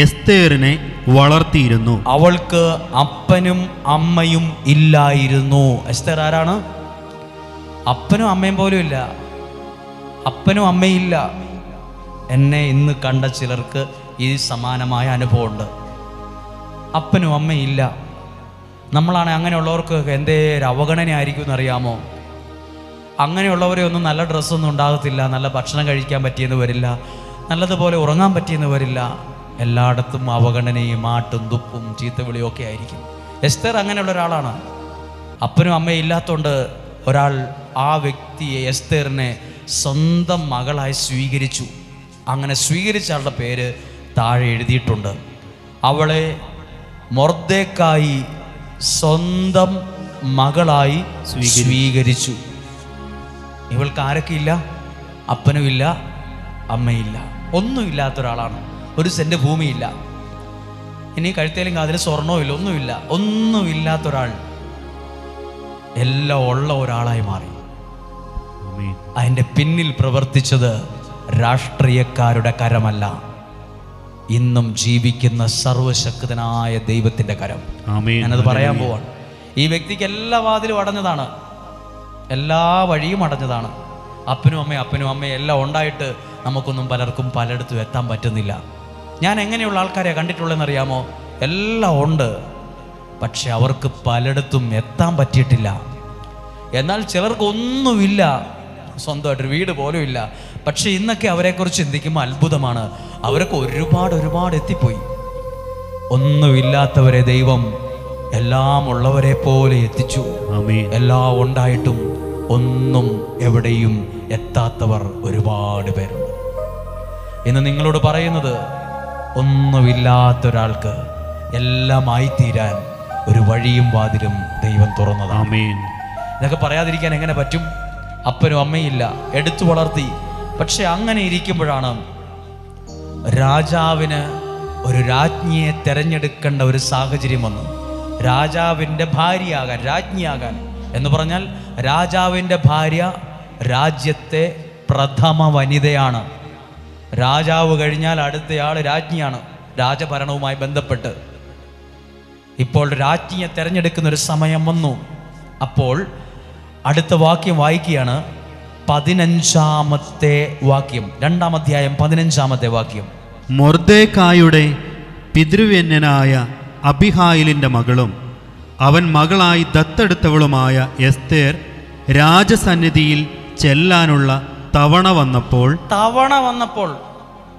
എസ്തേറിനെ വളർത്തിയിരുന്നു. അവൾക്ക് അപ്പനും അമ്മയും ഇല്ലായിരുന്നു. എസ്തേർ ആരാണ്? അപ്പനും അമ്മയും പോലും ഇല്ല. അപ്പനും അമ്മയില്ല. എന്നെ ഇന്ന് കണ്ട ചിലർക്ക് ഈ സമാനമായ അനുഭവമുണ്ട്. അപ്പനും അമ്മയില്ല. നമ്മളാണ് അങ്ങനെയുള്ളവർക്ക് എന്തേലും അവഗണനയായിരിക്കും എന്നറിയാമോ? അങ്ങനെയുള്ളവരെ ഒന്നും നല്ല ഡ്രസ്സൊന്നും ഉണ്ടാകത്തില്ല, നല്ല ഭക്ഷണം കഴിക്കാൻ പറ്റിയെന്ന് വരില്ല, നല്ലതുപോലെ ഉറങ്ങാൻ പറ്റിയെന്ന് വരില്ല. എല്ലായിടത്തും അവഗണനയും ആട്ടും തുപ്പും ചീത്തവിളിയും ഒക്കെ ആയിരിക്കും. എസ്തേർ അങ്ങനെയുള്ള ഒരാളാണ്. അപ്പനും അമ്മയും ഇല്ലാത്തതുകൊണ്ട് ഒരാൾ ആ വ്യക്തിയെ, എസ്തേറിനെ സ്വന്തം മകളായി സ്വീകരിച്ചു. അങ്ങനെ സ്വീകരിച്ച ആളുടെ പേര് താഴെ എഴുതിയിട്ടുണ്ട്. അവളെ മൊർദെഖായി സ്വന്തം മകളായി സ്വീകരിച്ചു. ഇവൾക്ക് ആരൊക്കെ ഇല്ല? അപ്പനുമില്ല, അമ്മയില്ല, ഒന്നുമില്ലാത്ത ഒരാളാണ്. ഒരു സെന്റ് ഭൂമിയില്ല, ഇനി കഴുത്തേലും കാതിൽ സ്വർണവും ഇല്ല, ഒന്നുമില്ലാത്ത ഒരാൾ എല്ലാം ഉള്ള ഒരാളായി മാറി. അതിൻ്റെ പിന്നിൽ പ്രവർത്തിച്ചത് രാഷ്ട്രീയക്കാരുടെ കരമല്ല, ഇന്നും ജീവിക്കുന്ന സർവശക്തനായ ദൈവത്തിൻ്റെ കരം. ഞാനത് പറയാൻ പോവാണ്. ഈ വ്യക്തിക്ക് എല്ലാ വാതിലും അടഞ്ഞതാണ്, എല്ലാ വഴിയും അടഞ്ഞതാണ്. അപ്പനും അമ്മയും എല്ലാം ഉണ്ടായിട്ട് നമുക്കൊന്നും പലർക്കും പലയിടത്തും എത്താൻ പറ്റുന്നില്ല. ഞാൻ എങ്ങനെയുള്ള ആൾക്കാരെ കണ്ടിട്ടുള്ളതെന്നറിയാമോ? എല്ലാം ഉണ്ട്, പക്ഷെ അവർക്ക് പലയിടത്തും എത്താൻ പറ്റിയിട്ടില്ല. എന്നാൽ ചിലർക്കൊന്നുമില്ല, സ്വന്തമായിട്ടൊരു വീട് പോലും ഇല്ല. പക്ഷെ ഇന്നൊക്കെ അവരെക്കുറിച്ച് ചിന്തിക്കുമ്പോൾ അത്ഭുതമാണ്. അവരൊക്കെ ഒരുപാട് എത്തിപ്പോയി. ഒന്നുമില്ലാത്തവരെ ദൈവം എല്ലാം ഉള്ളവരെ പോലെ എത്തിച്ചു. എല്ലാം ഉണ്ടായിട്ടും ഒന്നും എവിടെയും എത്താത്തവർ ഒരുപാട് പേരുണ്ട്. ഇന്ന് നിങ്ങളോട് പറയുന്നത്, ഒന്നുമില്ലാത്തൊരാൾക്ക് എല്ലാമായി തീരാൻ ഒരു വഴിയും വാതിലും ദൈവം തുറന്നതാണ്. ഇതൊക്കെ പറയാതിരിക്കാൻ എങ്ങനെ പറ്റും? അപ്പനും അമ്മയില്ല, എടുത്തു വളർത്തി. പക്ഷെ അങ്ങനെ ഇരിക്കുമ്പോഴാണ് രാജാവിന് ഒരു രാജ്ഞിയെ തിരഞ്ഞെടുക്കേണ്ട ഒരു സാഹചര്യം വന്നു. രാജാവിൻ്റെ ഭാര്യയാകാൻ, രാജ്ഞിയാകാൻ എന്ന് പറഞ്ഞാൽ രാജാവിൻ്റെ ഭാര്യ രാജ്യത്തെ പ്രഥമ വനിതയാണ്. രാജാവ് കഴിഞ്ഞാൽ അടുത്തയാൾ രാജ്ഞിയാണ്, രാജഭരണവുമായി ബന്ധപ്പെട്ട്. ഇപ്പോൾ രാജ്ഞിയെ തിരഞ്ഞെടുക്കുന്ന ഒരു സമയം വന്നു. അപ്പോൾ അടുത്ത വാക്യം വായിക്കുകയാണ്, 15-ാമത്തെ വാക്യം, 2-ാം അധ്യായം 15-ാമത്തെ വാക്യം. മൊർദെഖായിയുടെ പിതൃവ്യന്യനായ അബിഹായിലിൻ്റെ മകളും അവൻ മകളായി ദത്തെടുത്തവളുമായ എസ്തേർ രാജസന്നിധിയിൽ ചെല്ലാനുള്ള തവണ വന്നപ്പോൾ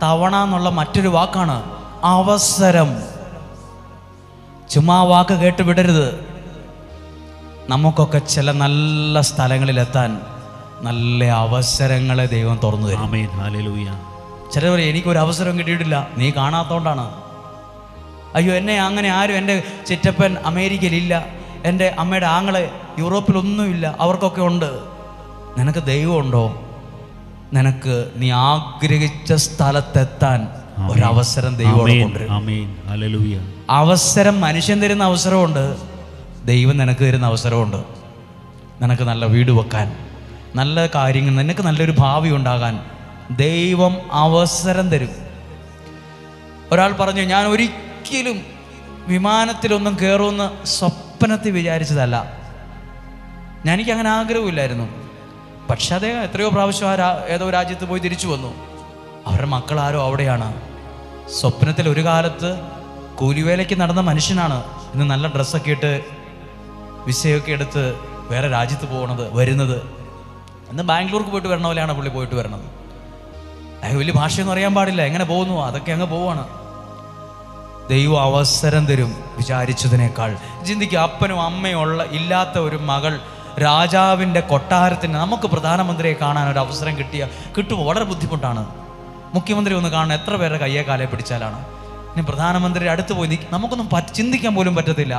തവണ എന്നുള്ള മറ്റൊരു വാക്കാണ് അവസരം. ചുമ്മാ വാക്ക് കേട്ട് വിടരുത്. നമുക്കൊക്കെ ചില നല്ല സ്ഥലങ്ങളിലെത്താൻ നല്ല അവസരങ്ങളെ ദൈവം തുറന്നു തരും. ആമേൻ, ഹല്ലേലൂയ. ചിലർ എനിക്കൊരു അവസരം കിട്ടിയിട്ടില്ല, നീ കാണാത്തോണ്ടാണ്. അയ്യോ എന്നെ അങ്ങനെ ആരും, എൻ്റെ ചിറ്റപ്പൻ അമേരിക്കയിലില്ല, എൻ്റെ അമ്മയുടെ ആങ്ങളെ യൂറോപ്പിലൊന്നുമില്ല, അവർക്കൊക്കെ ഉണ്ട്. നിനക്ക് ദൈവമുണ്ടോ? നിനക്ക് നീ ആഗ്രഹിച്ച സ്ഥലത്തെത്താൻ ഒരവസരം ദൈവം കൊണ്ടുവരും. അവസരം മനുഷ്യൻ തരുന്ന അവസരമുണ്ട്, ദൈവം നിനക്ക് തരുന്ന അവസരമുണ്ട്. നിനക്ക് നല്ല വീട് വെക്കാൻ, നല്ല കാര്യങ്ങൾ, നിനക്ക് നല്ലൊരു ഭാവി ഉണ്ടാകാൻ ദൈവം അവസരം തരും. ഒരാൾ പറഞ്ഞു, ഞാൻ ഒരിക്കലും വിമാനത്തിലൊന്നും കയറുമെന്ന് സ്വപ്നത്തിൽ വിചാരിച്ചതല്ല. എനിക്കങ്ങനെ ആഗ്രഹമില്ലായിരുന്നു. പക്ഷെ അദ്ദേഹം എത്രയോ പ്രാവശ്യം ഏതോ രാജ്യത്ത് പോയി തിരിച്ചു വന്നു. അവരുടെ മക്കളാരോ അവിടെയാണ്. സ്വപ്നത്തിൽ ഒരു കാലത്ത് കൂലിവേലയ്ക്ക് നടന്ന മനുഷ്യനാണ് ഇന്ന് നല്ല ഡ്രസ്സൊക്കെ ഇട്ട് വിസയൊക്കെ എടുത്ത് വേറെ രാജ്യത്ത് വരുന്നത്. ഇന്ന് ബാംഗ്ലൂർക്ക് പോയിട്ട് വരണ പോലെയാണ് പുള്ളി പോയിട്ട് വരണത്. വലിയ ഭാഷയൊന്നും അറിയാൻ പാടില്ല, എങ്ങനെ പോകുന്നു, അതൊക്കെ അങ്ങ് പോവാണ്. ദൈവം അവസരം തരും വിചാരിച്ചതിനേക്കാൾ. ചിന്തിക്കുക, അപ്പനും അമ്മയും ഇല്ലാത്ത ഒരു മകൾ രാജാവിൻ്റെ കൊട്ടാരത്തിന്, നമുക്ക് പ്രധാനമന്ത്രിയെ കാണാൻ ഒരു അവസരം കിട്ടുമോ? വളരെ ബുദ്ധിമുട്ടാണ്. മുഖ്യമന്ത്രി ഒന്ന് കാണാൻ എത്ര പേരുടെ കയ്യെ കാലെ പിടിച്ചാലാണ്. ഇനി പ്രധാനമന്ത്രി അടുത്ത് പോയി നമുക്കൊന്നും ചിന്തിക്കാൻ പോലും പറ്റത്തില്ല.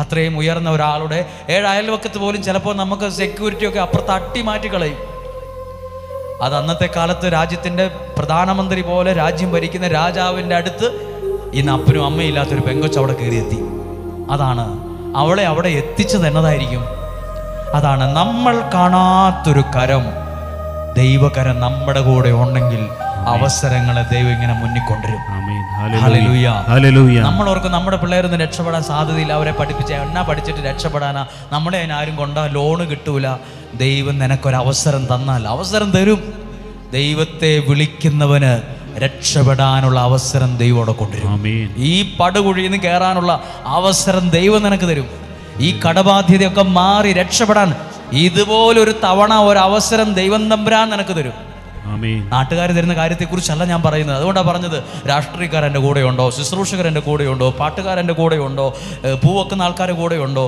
അത്രയും ഉയർന്ന ഒരാളുടെ 7 അയൽവക്കത്ത് പോലും ചിലപ്പോൾ നമുക്ക് സെക്യൂരിറ്റിയൊക്കെ അപ്പുറത്ത് അട്ടിമാറ്റി കളയും. അത് അന്നത്തെ കാലത്ത് രാജ്യത്തിൻ്റെ പ്രധാനമന്ത്രി പോലെ രാജ്യം ഭരിക്കുന്ന രാജാവിൻ്റെ അടുത്ത് ഇന്ന് അപ്പനും അമ്മയും ഇല്ലാത്തൊരു പെങ്കൊച്ച് അവിടെ കയറിയെത്തി. അതാണ് അവളെ അവിടെ എത്തിച്ചത് എന്നതായിരിക്കും. അതാണ് നമ്മൾ കാണാത്തൊരു കരം, ദൈവകരം നമ്മുടെ കൂടെ ഉണ്ടെങ്കിൽ അവസരങ്ങളെ ദൈവം ഇങ്ങനെ മുന്നിൽ കൊണ്ടുവരും. നമ്മൾ ഓർക്കും നമ്മുടെ പിള്ളേരൊന്നും രക്ഷപ്പെടാൻ സാധ്യതയില്ല, അവരെ പഠിപ്പിച്ചിട്ട് രക്ഷപ്പെടാനാ, നമ്മളെ അതിനാരും കൊണ്ടാ ലോണ് കിട്ടൂല. ദൈവം നിനക്കൊരവസരം തന്നാൽ അവസരം തരും. ദൈവത്തെ വിളിക്കുന്നവന് രക്ഷപ്പെടാനുള്ള അവസരം ദൈവം അവിടെ കൊണ്ടുവരും. ഈ പടുകുഴിയിൽ നിന്ന് കയറാനുള്ള അവസരം ദൈവം നിനക്ക് തരും. ഈ കടബാധ്യതയൊക്കെ മാറി രക്ഷപ്പെടാൻ ഇതുപോലൊരു തവണ ഒരവസരം ദൈവം തമ്പുരാൻ നിനക്ക് തരും. നാട്ടുകാർ തരുന്ന കാര്യത്തെക്കുറിച്ചല്ല ഞാൻ പറയുന്നത്. അതുകൊണ്ടാണ് പറഞ്ഞത്, രാഷ്ട്രീയക്കാരെൻ്റെ കൂടെയുണ്ടോ, ശുശ്രൂഷകരെൻ്റെ കൂടെയുണ്ടോ, പാട്ടുകാരെൻ്റെ കൂടെയുണ്ടോ, പൂവെക്കുന്ന ആൾക്കാരുടെ കൂടെയുണ്ടോ,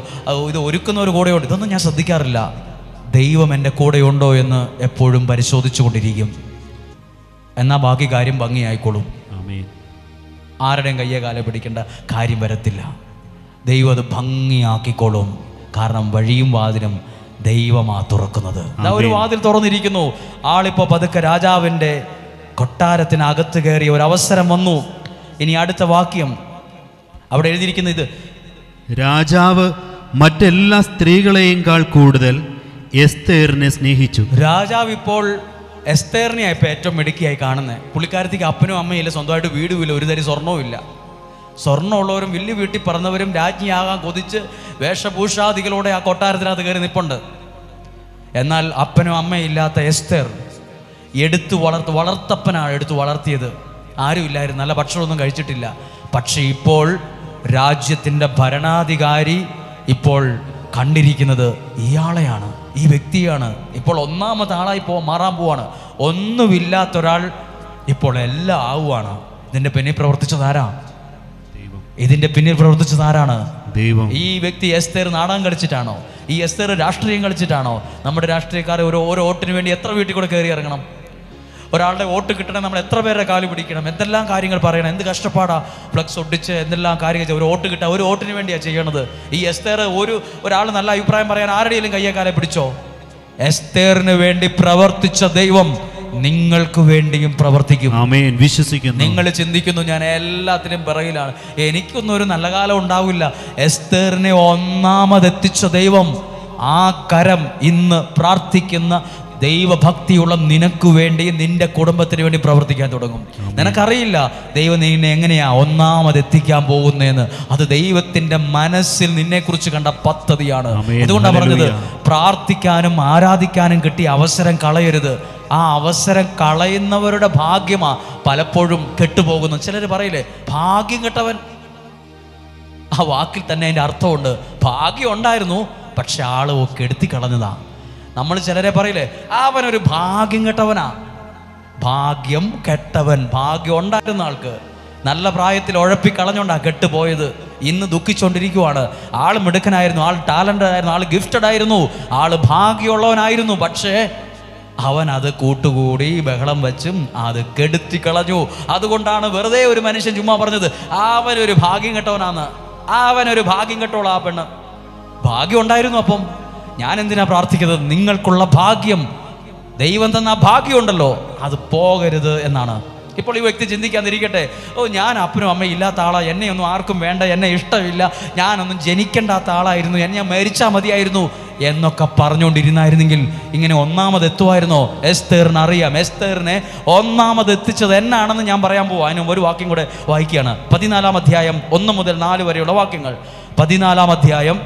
ഇത് ഒരുക്കുന്നവർ കൂടെയുണ്ടോ, ഇതൊന്നും ഞാൻ ശ്രദ്ധിക്കാറില്ല. ദൈവം എൻ്റെ കൂടെയുണ്ടോ എന്ന് എപ്പോഴും പരിശോധിച്ചു കൊണ്ടിരിക്കും. എന്നാൽ ബാക്കി കാര്യം ഭംഗിയായിക്കോളും. ആരുടെയും കയ്യെ കാലെ പിടിക്കേണ്ട കാര്യം വരത്തില്ല. ദൈവം അത് ഭംഗിയാക്കിക്കോളും. കാരണം വഴിയും വാതിലും ദൈവമാ തുറക്കുന്നത്. ഒരു വാതിൽ തുറന്നിരിക്കുന്നു. ആളിപ്പോ പതുക്കെ രാജാവിൻ്റെ കൊട്ടാരത്തിനകത്ത് കയറിയ ഒരു അവസരം വന്നു. ഇനി അടുത്ത വാക്യം അവിടെ എഴുതിയിരിക്കുന്ന ഇത്, രാജാവ് മറ്റെല്ലാ സ്ത്രീകളെയേക്കാൾ കൂടുതൽ എസ്തേറിനെ സ്നേഹിച്ചു. രാജാവ് ഇപ്പോൾ എസ്തേറിനെ ഇപ്പം ഏറ്റവും മിടുക്കിയായി കാണുന്നത്. പുള്ളിക്കാരത്തേക്ക് അപ്പനും അമ്മയില്ല, സ്വന്തമായിട്ട് വീടുമില്ല, ഒരു തരി സ്വർണ്ണവും ഇല്ല. സ്വർണ്ണമുള്ളവരും വലിയ വീട്ടിൽ പറഞ്ഞവരും രാജ്ഞിയാകാൻ കൊതിച്ച് വേഷഭൂഷാദികളോടെ ആ കൊട്ടാരത്തിനകത്ത് കയറി നിൽപ്പുണ്ട്. എന്നാൽ അപ്പനും അമ്മയും ഇല്ലാത്ത എസ്തേർ വളർത്തപ്പനാണ് എടുത്തു വളർത്തിയത്. ആരും ഇല്ലായിരുന്നു, നല്ല ഭക്ഷണമൊന്നും കഴിച്ചിട്ടില്ല. പക്ഷെ ഇപ്പോൾ രാജ്യത്തിൻ്റെ ഭരണാധികാരി ഇപ്പോൾ കണ്ടിരിക്കുന്നത് ഇയാളെയാണ്, ഈ വ്യക്തിയാണ്. ഇപ്പോൾ ഒന്നാമത്തെ ആളായി മാറാൻ പോവാണ്. ഒന്നുമില്ലാത്തൊരാൾ ഇപ്പോൾ എല്ലാം ആവുകയാണ്. ഇതിൻ്റെ പിന്നിൽ പ്രവർത്തിച്ചതാരാ? ഇതിൻ്റെ പിന്നിൽ പ്രവർത്തിച്ചതാരാണ്? ദൈവം. ഈ വ്യക്തി എസ്തേർ നാടകം കളിച്ചിട്ടാണോ? ഈ എസ്തേർ രാഷ്ട്രീയം കളിച്ചിട്ടാണോ? നമ്മുടെ രാഷ്ട്രീയക്കാർ ഓരോ വോട്ടിന് വേണ്ടി എത്ര വീട്ടിൽ കൂടെ കയറി ഇറങ്ങണം? ഒരാളുടെ വോട്ട് കിട്ടണം, നമ്മൾ എത്ര പേരുടെ കാല് പിടിക്കണം, എന്തെല്ലാം കാര്യങ്ങൾ പറയണം, എന്ത് കഷ്ടപ്പാടാ, ഫ്ലക്സ് ഒട്ടിച്ച് എന്തെല്ലാം കാര്യങ്ങൾ ഒരു വോട്ട് കിട്ടാൻ, ഒരു വോട്ടിന് വേണ്ടിയാണ് ചെയ്യണത്. ഈ എസ്തേർ ഒരാൾ നല്ല അഭിപ്രായം പറയാൻ ആരുടെയും കയ്യെ കാലെ പിടിച്ചോ? എസ്തേറിന് വേണ്ടി പ്രവർത്തിച്ച ദൈവം നിങ്ങൾക്ക് വേണ്ടിയും പ്രവർത്തിക്കും. ആമേൻ. വിശ്വസിക്കുന്നു. നിങ്ങൾ ചിന്തിക്കുന്നു ഞാൻ എല്ലാത്തിനും പിറകിലാണ്, എനിക്കൊന്നും ഒരു നല്ല കാലം ഉണ്ടാവില്ല. എസ്തേറിനെ ഒന്നാമതെത്തിച്ച ദൈവം, ആ കരം ഇന്ന് പ്രാർത്ഥിക്കുന്ന ദൈവഭക്തിയുള്ള നിനക്ക് വേണ്ടി, നിന്റെ കുടുംബത്തിന് വേണ്ടി പ്രവർത്തിക്കാൻ തുടങ്ങും. നിനക്കറിയില്ല ദൈവം നിന്നെ എങ്ങനെയാ ഒന്നാമതെത്തിക്കാൻ പോകുന്നതെന്ന്. അത് ദൈവത്തിന്റെ മനസ്സിൽ നിന്നെക്കുറിച്ച് കണ്ട പദ്ധതിയാണ്. അതുകൊണ്ടാണ് പറഞ്ഞത്, പ്രാർത്ഥിക്കാനും ആരാധിക്കാനും കിട്ടിയ അവസരം കളയരുത്. ആ അവസരം കളയുന്നവരുടെ ഭാഗ്യമാ പലപ്പോഴും കെട്ടുപോകുന്നു. ചിലർ പറയില്ലേ, ഭാഗ്യം കെട്ടവൻ. ആ വാക്കിൽ തന്നെ അതിൻ്റെ അർത്ഥമുണ്ട്. ഭാഗ്യം ഉണ്ടായിരുന്നു, പക്ഷെ ആള് കെടുത്തി കളഞ്ഞതാ. നമ്മൾ ചിലരെ പറയില്ലേ, അവനൊരു ഭാഗ്യം കെട്ടവനാ. ഭാഗ്യം കെട്ടവൻ, ഭാഗ്യം ഉണ്ടായിരുന്ന ആൾക്ക് നല്ല പ്രായത്തിൽ ഉഴപ്പിക്കളഞ്ഞോണ്ടാ കെട്ടുപോയത്. ഇന്ന് ദുഃഖിച്ചുകൊണ്ടിരിക്കുവാണ്. ആൾ മിടുക്കനായിരുന്നു, ആൾ ടാലൻ്റ് ആയിരുന്നു, ആൾ ഗിഫ്റ്റഡ് ആയിരുന്നു, ആൾ ഭാഗ്യമുള്ളവനായിരുന്നു. പക്ഷേ അവൻ അത് കൂട്ടുകൂടി ബഹളം വെച്ചും അത് കെടുത്തി കളഞ്ഞു. അതുകൊണ്ടാണ് വെറുതെ ഒരു മനുഷ്യൻ ചുമ്മാ പറഞ്ഞത് അവനൊരു ഭാഗ്യം കെട്ടവനാന്ന്. അവനൊരു ഭാഗ്യം കെട്ടോളാം. ആ പെണ്ണ് ഭാഗ്യം ഉണ്ടായിരുന്നു. അപ്പം ഞാൻ എന്തിനാ പ്രാർത്ഥിക്കുന്നത്? നിങ്ങൾക്കുള്ള ഭാഗ്യം, ദൈവം തന്ന ആ ഭാഗ്യം ഉണ്ടല്ലോ, അത് പോകരുത് എന്നാണ്. ഇപ്പോൾ ഈ വ്യക്തി ചിന്തിക്കാതിരിക്കട്ടെ, ഞാൻ അപ്പനും അമ്മയും ഇല്ലാത്ത ആളാണ്, എന്നെ ഒന്നും ആർക്കും വേണ്ട, എന്നെ ഇഷ്ടമില്ല, ഞാനൊന്നും ജനിക്കേണ്ടാത്ത ആളായിരുന്നു, എന്നെ ഞാൻ മരിച്ചാൽ മതിയായിരുന്നു എന്നൊക്കെ പറഞ്ഞുകൊണ്ടിരുന്നായിരുന്നെങ്കിൽ ഇങ്ങനെ ഒന്നാമതെത്തുമായിരുന്നോ? എസ്തേറിന് അറിയാം. എസ്തേറിനെ ഒന്നാമതെത്തിച്ചത് എന്നാണെന്ന് ഞാൻ പറയാൻ പോവാം. അതിനും ഒരു വാക്യം കൂടെ വായിക്കുകയാണ്. 14-ാം അധ്യായം 1 മുതൽ 4 വരെയുള്ള വാക്യങ്ങൾ. 14-ാം അധ്യായം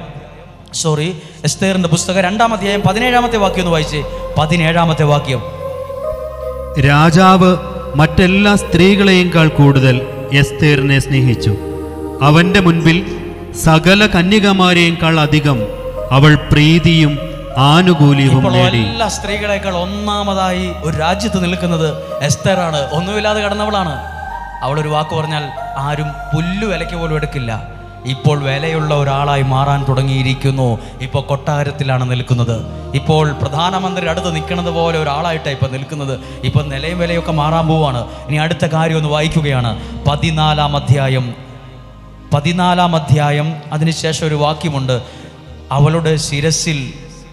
എസ്തേറിന്റെ പുസ്തകം 2-ാം അധ്യായം 17-ാമത്തെ വാക്യം ഒന്ന് വായിച്ചേ. 17-ാമത്തെ വാക്യം. രാജാവ് മറ്റെല്ലാ സ്ത്രീകളെയുംകാൾ കൂടുതൽ എസ്തേറിനെ സ്നേഹിച്ചു. അവന്റെ മുൻപിൽ സകല കന്യകമാരെയുംകാൾ അധികം അവൾ പ്രീതിയും ആനുകൂല്യവും നേടി. എല്ലാ സ്ത്രീകളെക്കാൾ ഒന്നാമതായി ഒരു രാജ്യത്ത് നിൽക്കുന്നത് എസ്തേറാണ്. ഒന്നുമില്ലാതെ കടന്നവളാണ്. അവളൊരു വാക്ക് പറഞ്ഞാൽ ആരും പുല്ലു വിലയ്ക്ക് പോലും എടുക്കില്ല. ഇപ്പോൾ വിലയുള്ള ഒരാളായി മാറാൻ തുടങ്ങിയിരിക്കുന്നു. ഇപ്പോൾ കൊട്ടാരത്തിലാണ് നിൽക്കുന്നത്. ഇപ്പോൾ പ്രധാനമന്ത്രി അടുത്ത് നിൽക്കുന്നത് പോലെ ഒരാളായിട്ടാണ് ഇപ്പം നിൽക്കുന്നത്. ഇപ്പം നിലയും വിലയൊക്കെ മാറാൻ പോവാണ്. ഇനി അടുത്ത കാര്യം ഒന്ന് വായിക്കുകയാണ്. 14-ാം അധ്യായം അതിനുശേഷം ഒരു വാക്യമുണ്ട്. അവളുടെ ശിരസിൽ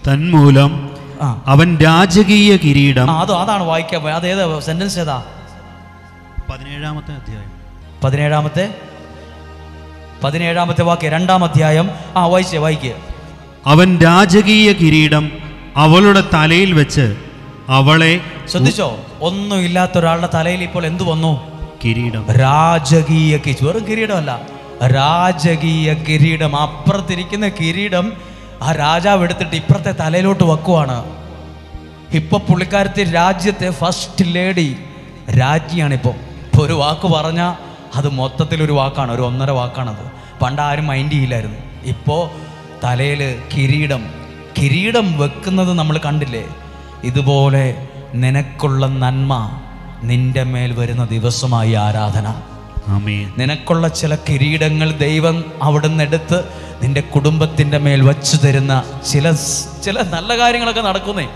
തന്മൂലം അവൻ രാജകീയ കിരീടം. അതാണ് വായിക്കാൻ. അതേതാ സെന്റൻസ്? ഏതാ? 17-ാമത്തെ അധ്യായം 17-ാമത്തെ വാക്യം, 2-ാം അധ്യായം. വായിക്കുക. അവൻ രാജകീയ കിരീടം അവളുടെ തലയിൽ വെച്ച് അവളെ. ശ്രദ്ധിച്ചോ? ഒന്നും ഇല്ലാത്ത ഒരാളുടെ തലയിൽ ഇപ്പോൾ എന്തു വന്നു? കിരീടം. രാജകീയ വെറും കിരീടമല്ല, രാജകീയ കിരീടം. അപ്പുറത്തിരിക്കുന്ന കിരീടം ആ രാജാവ് എടുത്തിട്ട് ഇപ്പുറത്തെ തലയിലോട്ട് വെക്കുവാണ്. ഇപ്പൊ പുള്ളിക്കാരത്തെ രാജ്യത്തെ ഫസ്റ്റ് ലേഡി, രാജ്ഞിയാണിപ്പോൾ. ഇപ്പോൾ ഒരു വാക്ക് പറഞ്ഞാൽ അത് മൊത്തത്തിലൊരു വാക്കാണ്, ഒരു 1.5 വാക്കാണത്. പണ്ട് ആരും മൈൻഡ് ചെയ്യില്ലായിരുന്നു. ഇപ്പോൾ തലയിൽ കിരീടം വെക്കുന്നത് നമ്മൾ കണ്ടില്ലേ? ഇതുപോലെ നിനക്കുള്ള നന്മ നിന്റെ മേൽ വരുന്ന ദിവസമായി ആരാധന. നിനക്കുള്ള ചില കിരീടങ്ങൾ ദൈവം അവിടുന്ന് എടുത്ത് നിന്റെ കുടുംബത്തിൻ്റെ മേൽ വച്ചു തരുന്ന ചില നല്ല കാര്യങ്ങളൊക്കെ നടക്കുന്നേ.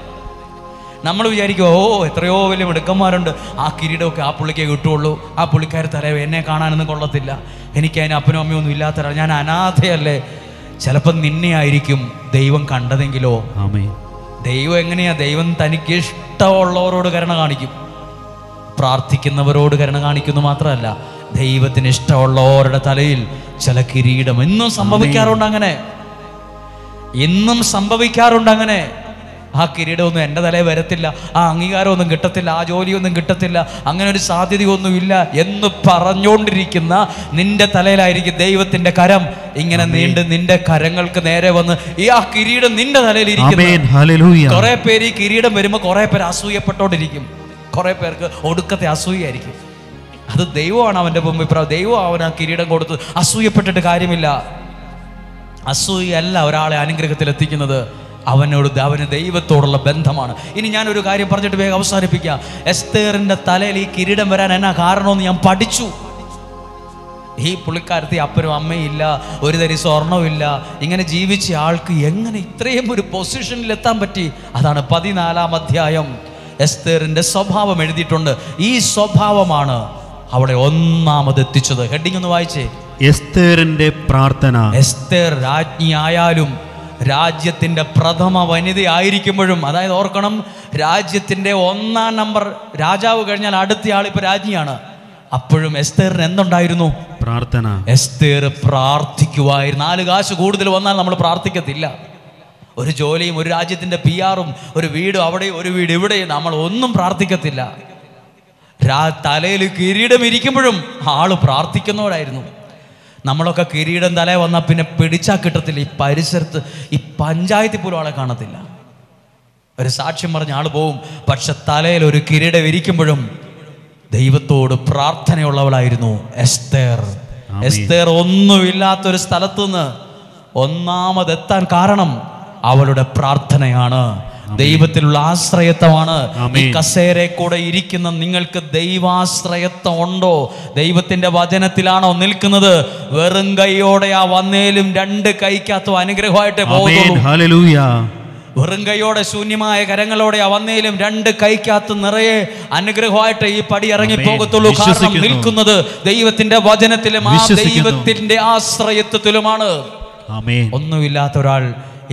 നമ്മൾ വിചാരിക്കും എത്രയോ വലിയ മിടുക്കന്മാരുണ്ട്, ആ കിരീടമൊക്കെ ആ പുള്ളിക്കേ കിട്ടുള്ളൂ, ആ പുള്ളിക്കാരി തലയോ എന്നെ കാണാനൊന്നും കൊള്ളത്തില്ല, എനിക്ക് അതിന് അപ്പനും അമ്മയും ഒന്നും ഇല്ലാത്ത, ഞാൻ അനാഥയല്ലേ. ചിലപ്പോൾ നിന്നെ ആയിരിക്കും ദൈവം കണ്ടതെങ്കിലോ. ദൈവം എങ്ങനെയാ? ദൈവം തനിക്ക് ഇഷ്ടമുള്ളവരോട് കരുണ കാണിക്കും. പ്രാർത്ഥിക്കുന്നവരോട് കരുണ കാണിക്കുന്നു മാത്രമല്ല, ദൈവത്തിന് ഇഷ്ടമുള്ളവരുടെ തലയിൽ ചില കിരീടം ഇന്നും സംഭവിക്കാറുണ്ട്. അങ്ങനെ ആ കിരീടമൊന്നും എൻ്റെ തലയിൽ വരത്തില്ല, ആ അംഗീകാരമൊന്നും കിട്ടത്തില്ല, ആ ജോലിയൊന്നും കിട്ടത്തില്ല, അങ്ങനെ ഒരു സാധ്യതയൊന്നുമില്ല എന്ന് പറഞ്ഞുകൊണ്ടിരിക്കുന്ന നിന്റെ തലയിലായിരിക്കും ദൈവത്തിന്റെ കരം ഇങ്ങനെ നീണ്ട് നിന്റെ കരങ്ങൾക്ക് നേരെ വന്ന് ആ കിരീടം നിന്റെ തലയിലിരിക്കുന്നു. കുറെ പേര് ഈ കിരീടം വരുമ്പോൾ കുറെ പേര് അസൂയപ്പെട്ടോണ്ടിരിക്കും. കുറെ പേർക്ക് ഒടുക്കത്തെ അസൂയായിരിക്കും. അത് ദൈവമാണ് അവൻ്റെ മുമ്പിൽ. ദൈവം അവൻ ആ കിരീടം കൊടുത്ത് അസൂയപ്പെട്ടിട്ട് കാര്യമില്ല. അസൂയല്ല ഒരാളെ അനുഗ്രഹത്തിൽ എത്തിക്കുന്നത്, അവന് ദൈവത്തോടുള്ള ബന്ധമാണ്. ഇനി ഞാനൊരു കാര്യം പറഞ്ഞിട്ട് വേഗം അവസാനിപ്പിക്കാം. എസ്തേറിന്റെ തലയിൽ ഈ കിരീടം വരാൻ എന്നാ കാരണമെന്ന് ഞാൻ പഠിച്ചു. ഈ പുള്ളിക്കാരത്തി അപ്പനും അമ്മയും ഇല്ല, ഒരു തരി സ്വർണമില്ല, ഇങ്ങനെ ജീവിച്ച ആൾക്ക് എങ്ങനെ ഇത്രയും ഒരു പൊസിഷനിൽ എത്താൻ പറ്റി? അതാണ് 14-ാം അധ്യായം എസ്തേറിന്റെ സ്വഭാവം എഴുതിയിട്ടുണ്ട്. ഈ സ്വഭാവമാണ് അവളെ ഒന്നാമതെത്തിച്ചത്. ഹെഡിങ് ഒന്ന് വായിച്ചേ. എസ്തേറിന്റെ പ്രാർത്ഥന. എസ്തേർ രാജ്ഞിയായാലും രാജ്യത്തിന്റെ പ്രഥമ വനിതയായിരിക്കുമ്പോഴും, അതായത് ഓർക്കണം, രാജ്യത്തിന്റെ 1-ാം നമ്പർ രാജാവ് കഴിഞ്ഞാൽ അടുത്ത ആൾ ഇപ്പൊ രാജ്ഞിയാണ്. അപ്പോഴും എസ്തേറിന് എന്തുണ്ടായിരുന്നു? പ്രാർത്ഥന. എസ്തേർ പ്രാർത്ഥിക്കുവായിരുന്നു. 4 കാശ് കൂടുതൽ വന്നാൽ നമ്മൾ പ്രാർത്ഥിക്കത്തില്ല. ഒരു ജോലിയും ഒരു രാജ്യത്തിന്റെ PR-ഉം ഒരു വീടും അവിടെയും ഒരു വീട് ഇവിടെയും നമ്മൾ ഒന്നും പ്രാർത്ഥിക്കത്തില്ല. തലയിൽ കിരീടം ഇരിക്കുമ്പോഴും ആള് പ്രാർത്ഥിക്കുന്നവരായിരുന്നു. നമ്മളൊക്കെ കിരീടം തലേ വന്നാൽ പിന്നെ പിടിച്ചാൽ കിട്ടത്തില്ല. ഈ പരിസരത്ത് ഈ പഞ്ചായത്തിൽ പോലും ആളെ കാണത്തില്ല. ഒരു സാക്ഷ്യം പറഞ്ഞ ആൾ പോവും. പക്ഷെ തലയിൽ ഒരു കിരീടം ഇരിക്കുമ്പോഴും ദൈവത്തോട് പ്രാർത്ഥനയുള്ളവളായിരുന്നു എസ്തേർ. എസ്തേർ ഒന്നുമില്ലാത്തൊരു സ്ഥലത്തുനിന്ന് ഒന്നാമതെത്താൻ കാരണം അവളുടെ പ്രാർത്ഥനയാണ്, ദൈവത്തിലുള്ള ആശ്രയത്വമാണ്. ഈ കസേരയെ കൂടെ ഇരിക്കുന്ന നിങ്ങൾക്ക് ദൈവാശ്രയത്വം ഉണ്ടോ? ദൈവത്തിന്റെ വചനത്തിലാണോ നിൽക്കുന്നത്? വെറും കൈയോടെ ആ വന്നേലും 2 കൈക്കകത്തും അനുഗ്രഹമായിട്ടേ പോകുള്ളൂ. വെറും കൈയോടെ ശൂന്യമായ കരങ്ങളോടെ വന്നേലും 2 കൈക്കകത്ത് നിറയെ അനുഗ്രഹമായിട്ട് ഈ പടി ഇറങ്ങി പോകത്തുള്ളൂ. കാരണം നിൽക്കുന്നത് ദൈവത്തിന്റെ വചനത്തിലും ആ ദൈവത്തിന്റെ ആശ്രയത്വത്തിലുമാണ്. ഒന്നുമില്ലാത്ത ഒരാൾ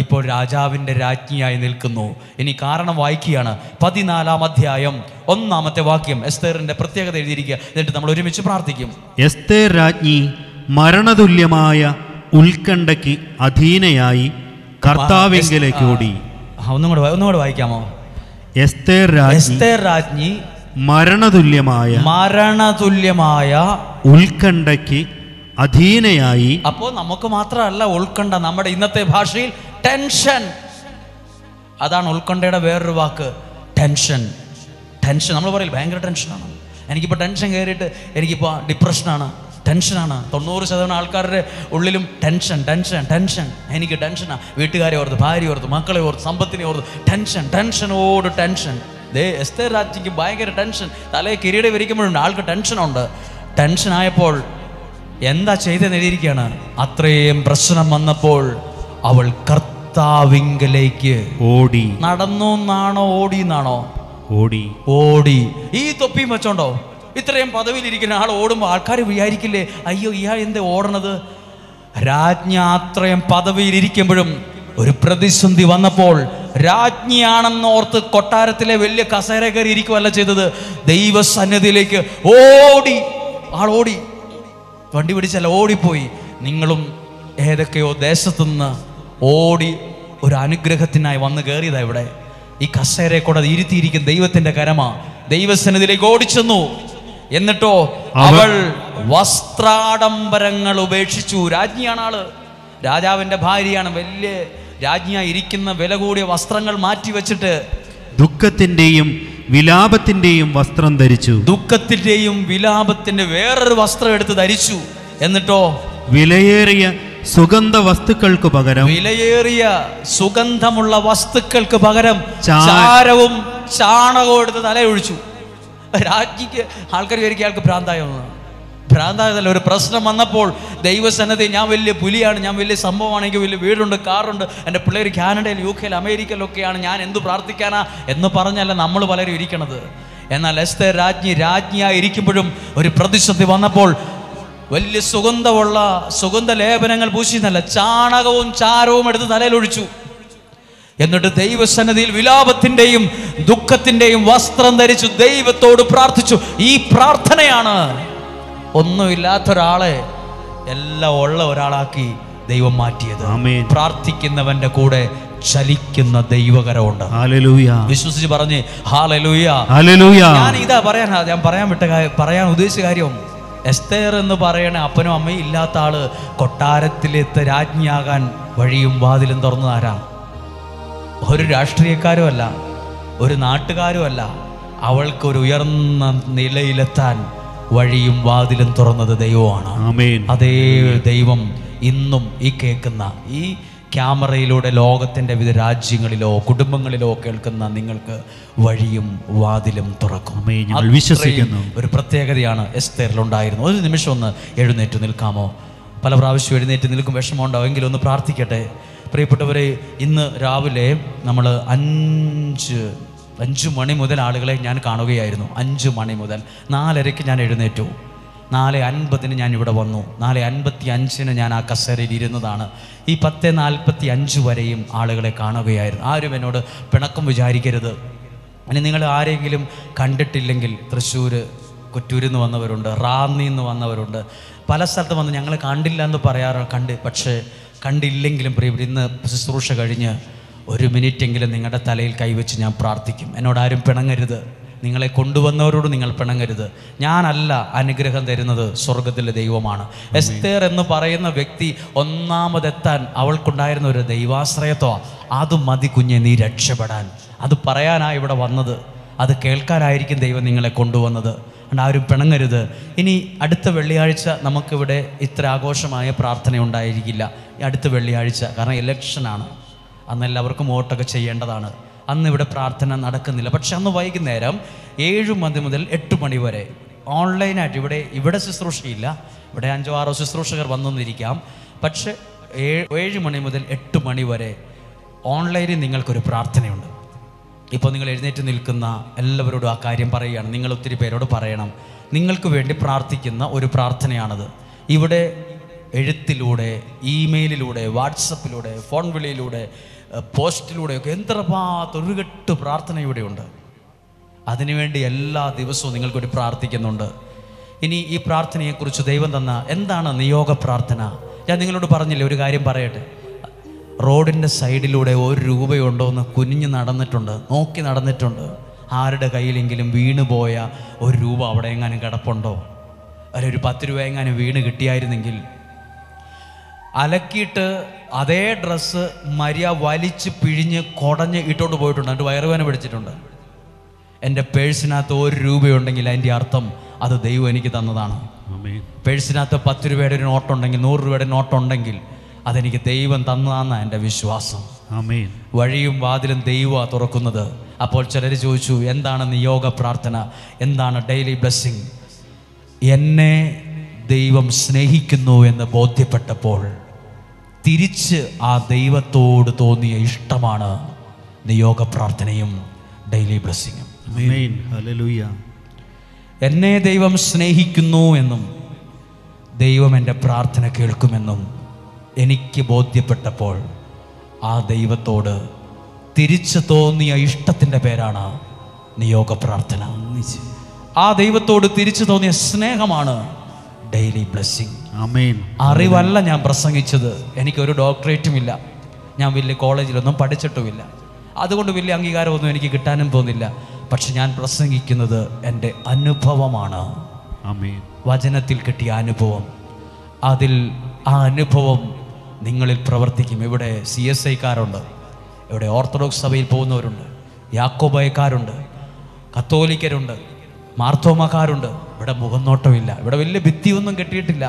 ഇപ്പോൾ രാജാവിന്റെ രാജ്ഞിയായി നിൽക്കുന്നു. ഇനി കാരണം വായിക്കുകയാണ്. 14-ാം അധ്യായം 1-ാമത്തെ വാക്യം. എസ്തേറിന്റെ പ്രത്യേകത എഴുതിയിരിക്കുക. എന്നിട്ട് നമ്മൾ ഒരുമിച്ച് പ്രാർത്ഥിക്കും. എസ്തേർ രാജ്ഞി മരണതുല്യമായ ഉത്കണ്ഠയ്ക്ക് അധീനയായി കർത്താവിങ്കലേക്ക് ഓടി. ഒന്നുകൂടെ വായിക്കാമോ? എസ്തേർ രാജ്ഞി മരണതുല്യമായ ഉത്കണ്ഠയ്ക്ക് അധീനയായി. അപ്പോൾ നമുക്ക് മാത്രമല്ല ഉത്കണ്ഠ, നമ്മുടെ ഇന്നത്തെ ഭാഷയിൽ ടെൻഷൻ. അതാണ് ഉത്കണ്ഠയുടെ വേറൊരു വാക്ക്, ടെൻഷൻ. നമ്മൾ പറയില്ല ഭയങ്കര ടെൻഷനാണ്, എനിക്കിപ്പോൾ ടെൻഷൻ കയറിയിട്ട് എനിക്കിപ്പോൾ ഡിപ്രഷനാണ്, ടെൻഷനാണ്. 90% ആൾക്കാരുടെ ഉള്ളിലും ടെൻഷൻ. എനിക്ക് ടെൻഷനാണ്. വീട്ടുകാരെ ഓർത്ത്, ഭാര്യ ഓർത്ത്, മക്കളെ ഓർത്ത്, സമ്പത്തിനെ ഓർത്ത് ടെൻഷനോട് ടെൻഷൻ. എസ്തേർ രാജ്ഞിക്ക് ഭയങ്കര ടെൻഷൻ. തലയെ കിരീടം വിരിക്കുമ്പോഴുണ്ട് ആൾക്ക് ടെൻഷനുണ്ട്. ടെൻഷനായപ്പോൾ എന്താ ചെയ്തെന്ന് എഴുതിയിരിക്കുകയാണ്. അത്രയും പ്രശ്നം വന്നപ്പോൾ അവൾ കർത്താവിങ്കലേക്ക് ഓടി. നടന്നു എന്നാണോ ഓടി എന്നാണോ? ഓടി. ഈ തൊപ്പിയും വെച്ചോണ്ടോ? ഇത്രയും പദവിയിലിരിക്കുന്ന ആൾ ഓടുമ്പോൾ ആൾക്കാർ വിചാരിക്കില്ലേ, അയ്യോ ഇയാൾ എന്താ ഓടണത്? രാജ്ഞി അത്രയും പദവിയിലിരിക്കുമ്പോഴും ഒരു പ്രതിസന്ധി വന്നപ്പോൾ രാജ്ഞിയാണെന്ന് ഓർത്ത് കൊട്ടാരത്തിലെ വലിയ കസേര കയറി ഇരിക്കുകയല്ല ചെയ്തത്, ദൈവസന്നിധിയിലേക്ക് ഓടി. വണ്ടി പിടിച്ചല്ല, ഓടിപ്പോയി. നിങ്ങളും ഏതൊക്കെയോ ദേശത്തുനിന്ന് ഓടി ഒരു അനുഗ്രഹത്തിനായി വന്ന് കയറിയതാ ഇവിടെ. ഈ കസേരയെ കൂടെ ഇരുത്തിയിരിക്കുന്ന ദൈവത്തിന്റെ കരമാ. ദൈവസന്നിധിയിലേക്ക് ഓടിച്ചെന്നു. എന്നിട്ടോ അവൾ വസ്ത്രാഡംബരങ്ങൾ ഉപേക്ഷിച്ചു. രാജ്ഞിയാണ് ആള്, രാജാവിന്റെ ഭാര്യയാണ്. വലിയ രാജ്ഞിയായി ഇരിക്കുന്ന വില കൂടിയ വസ്ത്രങ്ങൾ മാറ്റി വെച്ചിട്ട് ദുഃഖത്തിന്റെയും വിലാപത്തിന്റെയും വസ്ത്രം ധരിച്ചു. ദുഃഖത്തിന്റെയും വിലാപത്തിന്റെ വേറൊരു വസ്ത്രം എടുത്ത് ധരിച്ചു. എന്നിട്ടോ വിലയേറിയ സുഗന്ധ വസ്തുക്കൾക്ക് പകരം, വിലയേറിയ സുഗന്ധമുള്ള വസ്തുക്കൾക്ക് പകരം ചാരവും ചാണകവും എടുത്ത് തലയൊഴിച്ചു. രാജ്ഞിക്ക് ആൾക്കാർ വിചാരിക്കും അയാൾക്ക് ഭ്രാന്തായതല്ല. ഒരു പ്രശ്നം വന്നപ്പോൾ ദൈവസന്നദ്ധി, ഞാൻ വലിയ പുലിയാണ്, ഞാൻ വലിയ സംഭവമാണ്, എനിക്ക് വലിയ വീടുണ്ട്, കാറുണ്ട്, എൻ്റെ പിള്ളേർ കാനഡയിൽ, UK യിൽ, അമേരിക്കയിലൊക്കെയാണ്, ഞാൻ എന്ത് പ്രാർത്ഥിക്കാനാ എന്ന് പറഞ്ഞല്ല നമ്മൾ പലരും ഇരിക്കണത്. എന്നാൽ എസ്തേർ രാജ്ഞിയായി ഇരിക്കുമ്പോഴും ഒരു പ്രതിസന്ധി വന്നപ്പോൾ വലിയ സുഗന്ധ ലേപനങ്ങൾ പൂശിയെന്നല്ല, ചാണകവും ചാരവും എടുത്ത് തലയിലൊഴിച്ചു. എന്നിട്ട് ദൈവസന്നിധിയിൽ വിലാപത്തിന്റെയും ദുഃഖത്തിന്റെയും വസ്ത്രം ധരിച്ചു ദൈവത്തോട് പ്രാർത്ഥിച്ചു. ഈ പ്രാർത്ഥനയാണ് ഒന്നുമില്ലാത്ത ഒരാളെ എല്ലാം ഉള്ള ഒരാളാക്കി ദൈവം മാറ്റിയത്. പ്രാർത്ഥിക്കുന്നവന്റെ കൂടെ ചലിക്കുന്ന ദൈവകരമുണ്ട്. വിശ്വസിച്ച് പറഞ്ഞ് ഹല്ലേലൂയ. ഞാൻ പറയാൻ ഉദ്ദേശിച്ച കാര്യം, എസ്തേർ എന്ന് പറയണ അപ്പനും അമ്മയും ഇല്ലാത്ത ആള് കൊട്ടാരത്തിലെത്ത രാജ്ഞിയാകാൻ വഴിയും വാതിലും തുറന്നതാരാ? ഒരു രാഷ്ട്രീയക്കാരുമല്ല, ഒരു നാട്ടുകാരുമല്ല. അവൾക്കൊരു ഉയർന്ന നിലയിലെത്താൻ വഴിയും വാതിലും തുറന്നത് ദൈവമാണ്. അതേ ദൈവം ഇന്നും ഈ കേൾക്കുന്ന, ഈ ക്യാമറയിലൂടെ ലോകത്തിൻ്റെ വിവിധ രാജ്യങ്ങളിലോ കുടുംബങ്ങളിലോ കേൾക്കുന്ന നിങ്ങൾക്ക് വഴിയും വാതിലും തുറക്കും. വിശ്വസിക്കുന്നു. ഒരു പ്രത്യേകതയാണ് എസ്തേറിലുണ്ടായിരുന്നു. ഒരു നിമിഷം ഒന്ന് എഴുന്നേറ്റ് നിൽക്കാമോ? പല പ്രാവശ്യം എഴുന്നേറ്റ് നിൽക്കും, വിഷമമുണ്ടാവും, എങ്കിലും ഒന്ന് പ്രാർത്ഥിക്കട്ടെ. പ്രിയപ്പെട്ടവരെ, ഇന്ന് രാവിലെ നമ്മൾ 5 മണി മുതൽ ആളുകളെ ഞാൻ കാണുകയായിരുന്നു. 5 മണി മുതൽ 4:30 ഞാൻ എഴുന്നേറ്റു. 4:50 ഞാൻ ഇവിടെ വന്നു. 4:55 ഞാൻ ആ കസേരയിൽ ഇരുന്നതാണ്. ഈ 10:45 വരെയും ആളുകളെ കാണുകയായിരുന്നു. ആരും എന്നോട് പിണക്കം വിചാരിക്കരുത്. ഇനി നിങ്ങൾ ആരെങ്കിലും കണ്ടിട്ടില്ലെങ്കിൽ, തൃശ്ശൂർ കുറ്റൂരിൽ നിന്ന് വന്നവരുണ്ട്, റാന്നിയിൽ നിന്ന് വന്നവരുണ്ട്, പല സ്ഥലത്ത് വന്ന് ഞങ്ങൾ കണ്ടില്ല എന്ന് പറയാറ്. പക്ഷേ കണ്ടില്ലെങ്കിലും പ്രിയപ്പെട്ട, ഇന്ന് ശുശ്രൂഷ കഴിഞ്ഞ് 1 മിനിറ്റെങ്കിലും നിങ്ങളുടെ തലയിൽ കൈവച്ച് ഞാൻ പ്രാർത്ഥിക്കും. എന്നോടാരും പിണങ്ങരുത്. നിങ്ങളെ കൊണ്ടുവന്നവരോട് നിങ്ങൾ പിണങ്ങരുത്. ഞാനല്ല അനുഗ്രഹം തരുന്നത്, സ്വർഗത്തിലെ ദൈവമാണ്. എസ്തേർ എന്ന് പറയുന്ന വ്യക്തി ഒന്നാമതെത്താൻ അവൾക്കുണ്ടായിരുന്ന ഒരു ദൈവാശ്രയത്വ. അത് മതി കുഞ്ഞെ നീ രക്ഷപ്പെടാൻ. അത് പറയാനാണ് ഇവിടെ വന്നത്, അത് കേൾക്കാനായിരിക്കും ദൈവം നിങ്ങളെ കൊണ്ടുവന്നത്. അതുകൊണ്ട് ആരും പിണങ്ങരുത്. ഇനി അടുത്ത വെള്ളിയാഴ്ച നമുക്കിവിടെ ഇത്ര ആഘോഷമായ പ്രാർത്ഥന ഉണ്ടായിരിക്കില്ല. അടുത്ത വെള്ളിയാഴ്ച, കാരണം ഇലക്ഷനാണ്, അന്ന് എല്ലാവർക്കും വോട്ടൊക്കെ ചെയ്യേണ്ടതാണ്. അന്ന് ഇവിടെ പ്രാർത്ഥന നടക്കുന്നില്ല. പക്ഷെ അന്ന് വൈകുന്നേരം 7 മണി മുതൽ 8 മണി വരെ ഓൺലൈനായിട്ട് ഇവിടെ ശുശ്രൂഷയില്ല. ഇവിടെ 5-6 ശുശ്രൂഷകർ വന്നിരിക്കാം. പക്ഷെ 7 മണി മുതൽ 8 മണി വരെ ഓൺലൈനിൽ നിങ്ങൾക്കൊരു പ്രാർത്ഥനയുണ്ട്. ഇപ്പോൾ നിങ്ങൾ എഴുന്നേറ്റ് നിൽക്കുന്ന എല്ലാവരോടും ആ കാര്യം പറയുകയാണ്. നിങ്ങൾ ഒത്തിരി പേരോട് പറയണം, നിങ്ങൾക്ക് വേണ്ടി പ്രാർത്ഥിക്കുന്ന ഒരു പ്രാർത്ഥനയാണത്. ഇവിടെ എഴുത്തിലൂടെ, ഇമെയിലിലൂടെ, വാട്സപ്പിലൂടെ, ഫോൺ വിളിയിലൂടെ, പോസ്റ്റിലൂടെയൊക്കെ ഒരു കെട്ട് പ്രാർത്ഥന ഇവിടെയുണ്ട്. അതിനുവേണ്ടി എല്ലാ ദിവസവും നിങ്ങൾക്കൊരു പ്രാർത്ഥിക്കുന്നുണ്ട്. ഇനി ഈ പ്രാർത്ഥനയെക്കുറിച്ച് ദൈവം തന്ന എന്താണ് നിയോഗ പ്രാർത്ഥന? ഞാൻ നിങ്ങളോട് പറഞ്ഞില്ലേ, ഒരു കാര്യം പറയട്ടെ. റോഡിൻ്റെ സൈഡിലൂടെ 1 രൂപയുണ്ടോ എന്ന് കുനിഞ്ഞ് നടന്നിട്ടുണ്ട്, നോക്കി നടന്നിട്ടുണ്ട്. ആരുടെ കയ്യിലെങ്കിലും വീണുപോയ 1 രൂപ അവിടെ എങ്ങാനും കിടപ്പുണ്ടോ? അല്ല, ഒരു 10 രൂപ എങ്ങാനും വീണ് കിട്ടിയായിരുന്നെങ്കിൽ അലക്കിയിട്ട് അതേ ഡ്രസ്സ് വലിച്ച് പിഴിഞ്ഞ് കുടഞ്ഞ് ഇട്ടോണ്ട് പോയിട്ടുണ്ട്. എന്നിട്ട് വയറുവേദന പിടിച്ചിട്ടുണ്ട്. എൻ്റെ പേഴ്സിനകത്ത് 1 രൂപയുണ്ടെങ്കിൽ അതിൻ്റെ അർത്ഥം അത് ദൈവം എനിക്ക് തന്നതാണ്. പേഴ്സിനകത്ത് 10 രൂപയുടെ ഒരു നോട്ടുണ്ടെങ്കിൽ, 100 രൂപയുടെ നോട്ടുണ്ടെങ്കിൽ അതെനിക്ക് ദൈവം തന്നതാണെന്നാണ് എൻ്റെ വിശ്വാസം. വഴിയും വാതിലും ദൈവമാണ് തുറക്കുന്നത്. അപ്പോൾ ചിലർ ചോദിച്ചു, എന്താണ് നിയോഗ പ്രാർത്ഥന, എന്താണ് ഡെയിലി ബ്ലെസ്സിങ്? എന്നെ ദൈവം സ്നേഹിക്കുന്നു എന്ന് ബോധ്യപ്പെട്ടപ്പോൾ തിരിച്ച് ആ ദൈവത്തോട് തോന്നിയ ഇഷ്ടമാണ് നിയോഗ പ്രാർത്ഥനയും ഡെയിലി ബ്ലെസ്സിങ്ങും. എന്നെ ദൈവം സ്നേഹിക്കുന്നു എന്നും ദൈവം എൻ്റെ പ്രാർത്ഥന കേൾക്കുമെന്നും എനിക്ക് ബോധ്യപ്പെട്ടപ്പോൾ ആ ദൈവത്തോട് തിരിച്ചു തോന്നിയ ഇഷ്ടത്തിൻ്റെ പേരാണ് നിയോഗ പ്രാർത്ഥന. ആ ദൈവത്തോട് തിരിച്ചു തോന്നിയ സ്നേഹമാണ് ഡെയിലി ബ്ലെസ്സിങ്. അറിവല്ല ഞാൻ പ്രസംഗിച്ചത്. എനിക്കൊരു ഡോക്ടറേറ്റും ഇല്ല, ഞാൻ വലിയ കോളേജിലൊന്നും പഠിച്ചിട്ടുമില്ല, അതുകൊണ്ട് വലിയ അംഗീകാരമൊന്നും എനിക്ക് കിട്ടാനും പോകുന്നില്ല. പക്ഷെ ഞാൻ പ്രസംഗിക്കുന്നത് എൻ്റെ അനുഭവമാണ്, വചനത്തിൽ കിട്ടിയ അനുഭവം. അതിൽ ആ അനുഭവം നിങ്ങളിൽ പ്രവർത്തിക്കും. ഇവിടെ CSIക്കാരുണ്ട്, ഇവിടെ ഓർത്തഡോക്സ് സഭയിൽ പോകുന്നവരുണ്ട്, യാക്കോബായക്കാരുണ്ട്, കത്തോലിക്കരുണ്ട്, മാർത്തോമക്കാരുണ്ട്. ഇവിടെ മുഖംനോട്ടമില്ല, ഇവിടെ വലിയ ഭിത്തിയൊന്നും കെട്ടിയിട്ടില്ല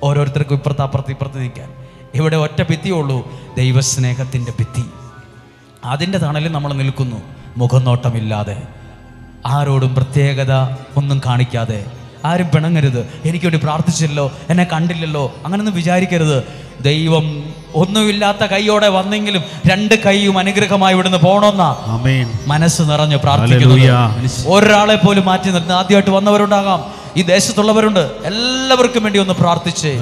ഓരോരുത്തർക്കും ഇപ്പുറത്ത് നിൽക്കാൻ. ഇവിടെ ഒറ്റ ഭിത്തിയുള്ളൂ, ദൈവസ്നേഹത്തിൻ്റെ ഭിത്തി. അതിൻ്റെ തണലിൽ നമ്മൾ നിൽക്കുന്നു, മുഖംനോട്ടമില്ലാതെ, ആരോടും പ്രത്യേകത ഒന്നും കാണിക്കാതെ. ആരും പിണങ്ങരുത്, എനിക്ക് വേണ്ടി പ്രാർത്ഥിച്ചല്ലോ, എന്നെ കണ്ടില്ലല്ലോ, അങ്ങനൊന്നും വിചാരിക്കരുത്. ദൈവം ഒന്നുമില്ലാത്ത കൈയോടെ വന്നെങ്കിലും 2 കൈയും അനുഗ്രഹമായി ഇവിടുന്ന് പോകണമെന്നാ മനസ്സ് നിറഞ്ഞ് പ്രാർത്ഥിക്കുന്നത്. ഒരാളെ പോലും മാറ്റി നിർത്തുന്ന, ആദ്യമായിട്ട് വന്നവരുണ്ടാകാം, ഈ ദേശത്തുള്ളവരുണ്ട്, എല്ലാവർക്കും വേണ്ടി ഒന്ന് പ്രാർത്ഥിച്ചേ.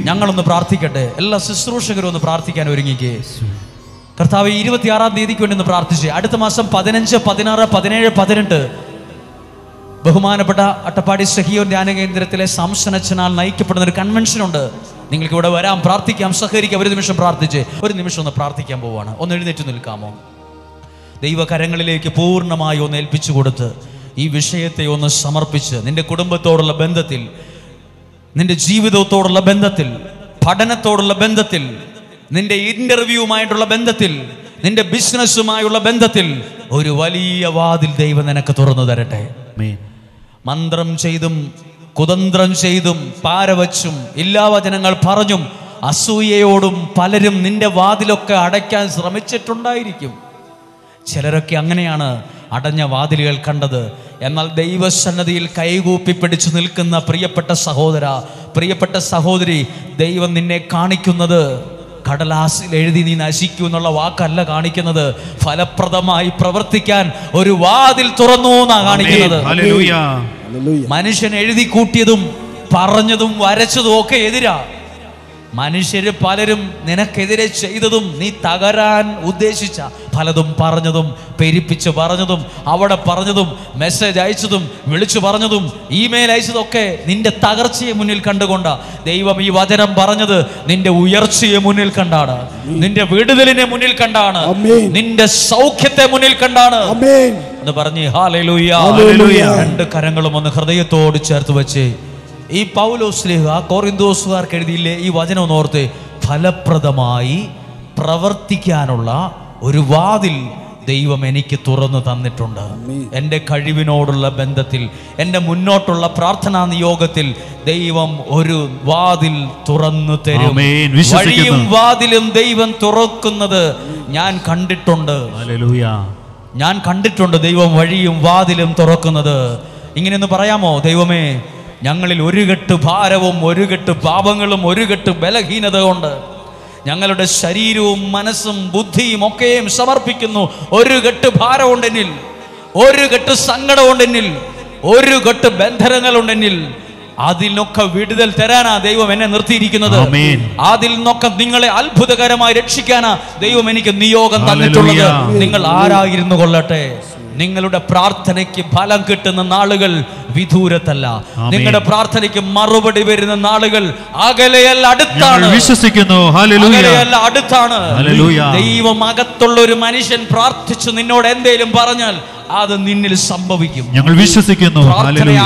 ഞങ്ങളൊന്ന് പ്രാർത്ഥിക്കട്ടെ. എല്ലാ ശുശ്രൂഷകരും ഒന്ന് പ്രാർത്ഥിക്കാൻ ഒരുങ്ങിക്കേ. കർത്താവ് 26-ാം തീയതിക്ക് വേണ്ടി ഒന്ന് പ്രാർത്ഥിച്ചേ. അടുത്ത മാസം 15, 16, 17, 18 ബഹുമാനപ്പെട്ട അട്ടപ്പാടി സഹിയോൻ ധ്യാന കേന്ദ്രത്തിലെ സാംസനച്ചനാൽ നയിക്കപ്പെടുന്ന ഒരു കൺവെൻഷൻ ഉണ്ട്. നിങ്ങൾക്ക് ഇവിടെ വരാം, പ്രാർത്ഥിക്കാം, സഹകരിക്കാം. ഒരു നിമിഷം പ്രാർത്ഥിച്ച്, ഒരു നിമിഷം ഒന്ന് പ്രാർത്ഥിക്കാൻ പോവാണ്. ഒന്ന് എഴുന്നേറ്റ് നിൽക്കാമോ? ദൈവകരങ്ങളിലേക്ക് പൂർണ്ണമായി ഒന്ന് ഏൽപ്പിച്ചു കൊടുത്ത് ഈ വിഷയത്തെ ഒന്ന് സമർപ്പിച്ച്, നിന്റെ കുടുംബത്തോടുള്ള ബന്ധത്തിൽ, നിന്റെ ജീവിതത്തോടുള്ള ബന്ധത്തിൽ, പഠനത്തോടുള്ള ബന്ധത്തിൽ, നിന്റെ ഇന്റർവ്യൂവുമായിട്ടുള്ള ബന്ധത്തിൽ, നിന്റെ ബിസിനസ്സുമായുള്ള ബന്ധത്തിൽ ഒരു വലിയ വാതിൽ ദൈവം നിനക്ക് തുറന്നു തരട്ടെ. മന്ത്രം ചെയ്തും കുതന്ത്രം ചെയ്തും പാരവച്ചും ഇല്ലാവചനങ്ങൾ പറഞ്ഞും അസൂയയോടും പലരും നിന്റെ വാതിലൊക്കെ അടയ്ക്കാൻ ശ്രമിച്ചിട്ടുണ്ടായിരിക്കും. ചിലരൊക്കെ അങ്ങനെയാണ് അടഞ്ഞ വാതിലുകൾ കണ്ടത്. എന്നാൽ ദൈവസന്നദ്ധിയിൽ കൈകൂപ്പി പിടിച്ചു നിൽക്കുന്ന പ്രിയപ്പെട്ട സഹോദര, പ്രിയപ്പെട്ട സഹോദരി, ദൈവം നിന്നെ കാണിക്കുന്നത് കടലാസിൽ എഴുതി നീ നശിക്കൂ എന്നുള്ള വാക്കല്ല കാണിക്കുന്നത്. ഫലപ്രദമായി പ്രവർത്തിക്കാൻ ഒരു വാതിൽ തുറന്നു എന്നാ കാണിക്കുന്നത്. മനുഷ്യൻ എഴുതി കൂട്ടിയതും പറഞ്ഞതും വരച്ചതും ഒക്കെ എതിരാ. മനുഷ്യര് പലരും നിനക്കെതിരെ ചെയ്തതും നീ തകരാൻ ഉദ്ദേശിച്ച പലതും പറഞ്ഞതും, പെരിപ്പിച്ച് പറഞ്ഞതും, അവിടെ പറഞ്ഞതും, മെസ്സേജ് അയച്ചതും, വിളിച്ചു പറഞ്ഞതും, ഇമെയിൽ അയച്ചതും ഒക്കെ നിന്റെ തകർച്ചയെ മുന്നിൽ കണ്ടുകൊണ്ടാ. ദൈവം ഈ വചനം പറഞ്ഞത് നിന്റെ ഉയർച്ചയെ മുന്നിൽ കണ്ടാണ്, നിന്റെ വിടുതലിനെ മുന്നിൽ കണ്ടാണ്, നിന്റെ സൗഖ്യത്തെ മുന്നിൽ കണ്ടാണ് എന്ന് പറഞ്ഞ് ഹല്ലേലൂയ. 2 കരങ്ങളും ഒന്ന് ഹൃദയത്തോട് ചേർത്ത് വെച്ച് ഈ പൗലോസ് ശ്ലീഹ കൊറിന്തോസുകാർക്ക് എഴുതിയില്ലേ ഈ വചനം ഓർത്ത്, ഫലപ്രദമായി പ്രവർത്തിക്കാനുള്ള ഒരു വാതിൽ ദൈവം എനിക്ക് തുറന്നു തന്നിട്ടുണ്ട്. എൻ്റെ കഴിവിനോടുള്ള ബന്ധത്തിൽ, എൻ്റെ മുന്നോട്ടുള്ള പ്രാർത്ഥനാ നിയോഗത്തിൽ ദൈവം ഒരു വാതിൽ തുറന്നു തരും. വഴിയും വാതിലും ദൈവം തുറക്കുന്നത് ഞാൻ കണ്ടിട്ടുണ്ട്. ഞാൻ കണ്ടിട്ടുണ്ട് ദൈവം വഴിയും വാതിലും തുറക്കുന്നത്. ഇങ്ങനെയൊന്ന് പറയാമോ? ദൈവമേ, ഞങ്ങളിൽ 1 കെട്ട് ഭാരവും 1 കെട്ട് പാപങ്ങളും 1 കെട്ട് ബലഹീനത കൊണ്ട് ഞങ്ങളുടെ ശരീരവും മനസ്സും ബുദ്ധിയും ഒക്കെയും സമർപ്പിക്കുന്നു. ഒരു കെട്ട് ഭാരമുണ്ടെന്നിൽ, ഒരു കെട്ട് സങ്കടമുണ്ടെന്നിൽ, ഒരു കെട്ട് ബന്ധനങ്ങളുണ്ടെന്നിൽ, അതിൽ നിന്നൊക്കെ വിടുതൽ തരാനാ ദൈവം എന്നെ നിർത്തിയിരിക്കുന്നത്. അതിൽ നിന്നൊക്കെ നിങ്ങളെ അത്ഭുതകരമായി രക്ഷിക്കാനാ ദൈവം എനിക്ക് നിയോഗം തന്നിട്ടുള്ളത്. നിങ്ങൾ ആരായിരുന്നു കൊള്ളട്ടെ, നിങ്ങളുടെ പ്രാർത്ഥനയ്ക്ക് ഫലം കിട്ടുന്ന നാളുകൾ വിദൂരത്തല്ല. നിങ്ങളുടെ പ്രാർത്ഥനയ്ക്ക് മറുപടി വരുന്ന നാളുകൾ അകലെയല്ല, അടുത്താണ്. വിശ്വസിക്കുന്നു. അകലെയല്ല, അടുത്താണ്. ദൈവം അകത്തുള്ള ഒരു മനുഷ്യൻ പ്രാർത്ഥിച്ചു നിന്നോട് എന്തേലും പറഞ്ഞാൽ അത് നിന്നിൽ സംഭവിക്കും. ഞങ്ങൾ വിശ്വസിക്കുന്നു.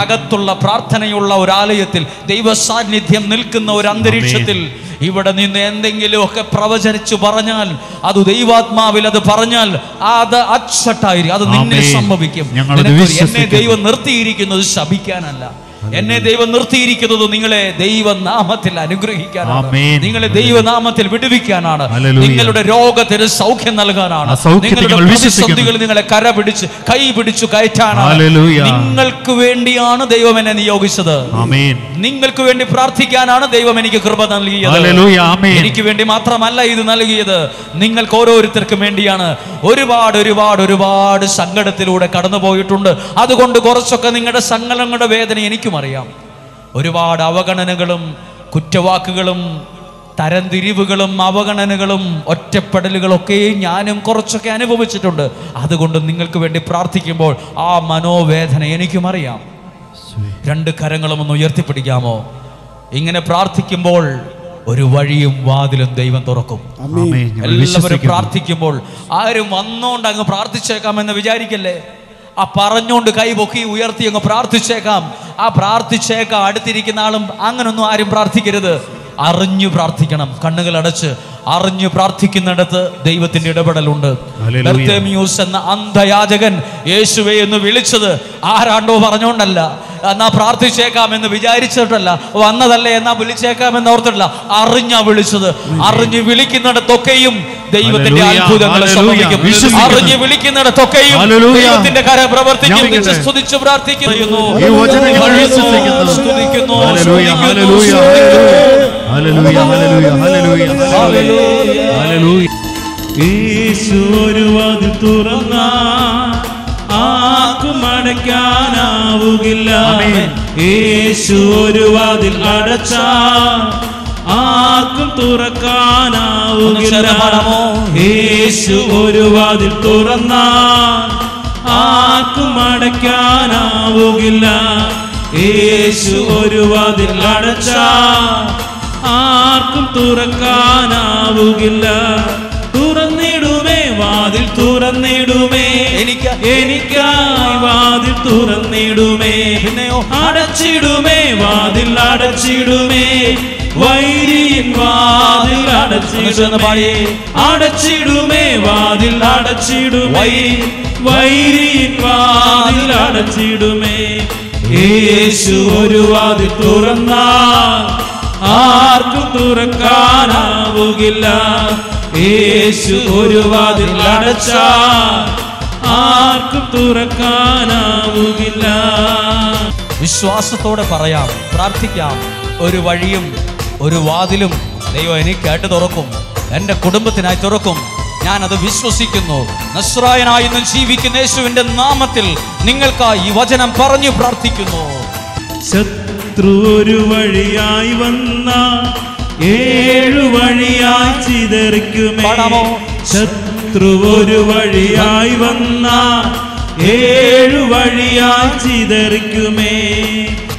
അകത്തുള്ള പ്രാർത്ഥനയുള്ള ഒരു ആലയത്തിൽ, ദൈവ സാന്നിധ്യം നിൽക്കുന്ന ഒരു അന്തരീക്ഷത്തിൽ ഇവിടെ നിന്ന് എന്തെങ്കിലും ഒക്കെ പ്രവചനിച്ചു പറഞ്ഞാൽ, അത് ദൈവാത്മാവിൽ അത് പറഞ്ഞാൽ അത് അച്ചട്ടായിരിക്കും, അത് നിന്നിൽ സംഭവിക്കും. എന്നെ ദൈവം നിർത്തിയിരിക്കുന്നത് ശപിക്കാനല്ല, എന്നെ ദൈവം നിർത്തിയിരിക്കുന്നത് നിങ്ങളെ ദൈവനാമത്തിൽ അനുഗ്രഹിക്കാനാണ്, നിങ്ങളെ ദൈവനാമത്തിൽ വിടുവിക്കാനാണ്, നിങ്ങളുടെ രോഗത്തിന് സൗഖ്യം നൽകാനാണ്, നിങ്ങളുടെ പ്രതിസന്ധികൾ നിങ്ങളെ കൈ പിടിച്ചു കയറ്റാനാണ്. നിങ്ങൾക്ക് വേണ്ടിയാണ് ദൈവം എന്നെ നിയോഗിച്ചത്. നിങ്ങൾക്ക് വേണ്ടി പ്രാർത്ഥിക്കാനാണ് ദൈവം എനിക്ക് കൃപ നൽകിയത്. എനിക്ക് വേണ്ടി മാത്രമല്ല ഇത് നൽകിയത്, നിങ്ങൾക്ക് ഓരോരുത്തർക്കും വേണ്ടിയാണ്. ഒരുപാട് ഒരുപാട് ഒരുപാട് സങ്കടത്തിലൂടെ കടന്നുപോയിട്ടുണ്ട്. അതുകൊണ്ട് കുറച്ചൊക്കെ നിങ്ങളുടെ സങ്കടങ്ങളുടെ വേദന എനിക്കും അറിയാം. ഒരുപാട് അവഗണനകളും കുറ്റവാക്കുകളും തരംതിരിവുകളും അവഗണനകളും ഒറ്റപ്പെടലുകളൊക്കെ ഞാനും കുറച്ചൊക്കെ അനുഭവിച്ചിട്ടുണ്ട്. അതുകൊണ്ട് നിങ്ങൾക്ക് വേണ്ടി പ്രാർത്ഥിക്കുമ്പോൾ ആ മനോവേദന എനിക്കും അറിയാം. രണ്ട് കരങ്ങളും ഒന്ന് ഉയർത്തിപ്പിടിക്കാമോ? ഇങ്ങനെ പ്രാർത്ഥിക്കുമ്പോൾ ഒരു വഴിയും വാതിലും ദൈവം തുറക്കും. എല്ലാവരും പ്രാർത്ഥിക്കുമ്പോൾ ആരും വന്നോണ്ട് അങ്ങ് പ്രാർത്ഥിച്ചേക്കാമെന്ന് വിചാരിക്കല്ലേ. ആ പറഞ്ഞോണ്ട് കൈ പൊക്കി ഉയർത്തി അങ്ങ് പ്രാർത്ഥിച്ചേക്കാം. ആ പ്രാർത്ഥിച്ചേക്കാം അടുത്തിരിക്കുന്ന ആളും അങ്ങനൊന്നും ആരും പ്രാർത്ഥിക്കരുത്. അറിഞ്ഞു പ്രാർത്ഥിക്കണം. കണ്ണുകൾ അടച്ച് അറിഞ്ഞു പ്രാർത്ഥിക്കുന്നിടത്ത് ദൈവത്തിന്റെ ഇടപെടലുണ്ട്. ബർത്തേമിയൂസ് എന്ന അന്ധയാചകൻ യേശുവേ എന്ന് വിളിച്ചത് ആരാണ്ടോ പറഞ്ഞോണ്ടല്ല, എന്നാ പ്രാർത്ഥിച്ചേക്കാം എന്ന് വിചാരിച്ചിട്ടല്ല, വന്നതല്ലേ എന്നാ വിളിച്ചേക്കാം എന്ന് ഓർത്തിട്ടല്ല, അറിഞ്ഞാ വിളിച്ചത്. അറിഞ്ഞു വിളിക്കുന്നിടത്തൊക്കെയും ദൈവത്തിന്റെ അത്ഭുതങ്ങൾ സംഭവിക്കും. അറിഞ്ഞു വിളിക്കുന്നിടത്തൊക്കെയും ദൈവത്തിന്റെ കരം പ്രവർത്തിക്കും. സ്തുതിച്ചു പ്രാർത്ഥിക്കുന്നു. യേശു ഒരു വാതിൽ തുറന്നാ ആർക്കും അടയ്ക്കാനാവുകില്ല. യേശു ഒരു വാതിൽ അടച്ചാ ആർക്കും തുറക്കാനാവുകില്ല. യേശു ഒരു വാതിൽ തുറന്നാ ആർക്കും അടയ്ക്കാനാവുകില്ല. യേശു ഒരു വാതിൽ അടച്ചാ ആർക്കും തുറക്കാനാവുകില്ല. തുറന്നിടുമേ വാതിൽ തുറന്നിടുമേ, എനിക്കായി വാതിൽ തുറന്നിടുമേ. പിന്നെയോ അടച്ചിടുമേ വാതിൽ അടച്ചിടുമേ, വൈരിയൻ വാതിൽ അടച്ചിടുമേ. അടച്ചിടുമേ വാതിൽ അടച്ചിടുമേ, വൈരിയൻ വാതിൽ അടച്ചിടുമേ. യേശു ഒരു വാതിൽ തുറന്നാൽ ആർക്കും തുറക്കാനാവുകില്ല. യേശു ഒരു വാതിൽ അടച്ചാൽ ആർക്കും തുറക്കാനാവുകില്ല. വിശ്വാസത്തോടെ പറയാം, പ്രാർത്ഥിക്കാം. ഒരു വഴിയും ഒരു വാതിലും ദൈവം എനിക്കായിട്ട് തുറക്കും, എൻ്റെ കുടുംബത്തിനായി തുറക്കും. ഞാനത് വിശ്വസിക്കുന്നു. നസ്രായനായി ഇന്ന് ജീവിക്കുന്ന യേശുവിന്റെ നാമത്തിൽ നിങ്ങൾക്കായി ഈ വചനം പറഞ്ഞു പ്രാർത്ഥിക്കുന്നു. ശത്രു ഒരു വഴിയായി വന്ന ഏഴു വഴിയായി ചിതറിക്കുമേ. ശത്രു ഒരു വഴിയായി വന്ന ഏഴു വഴിയായി ചിതറിക്കുമേ.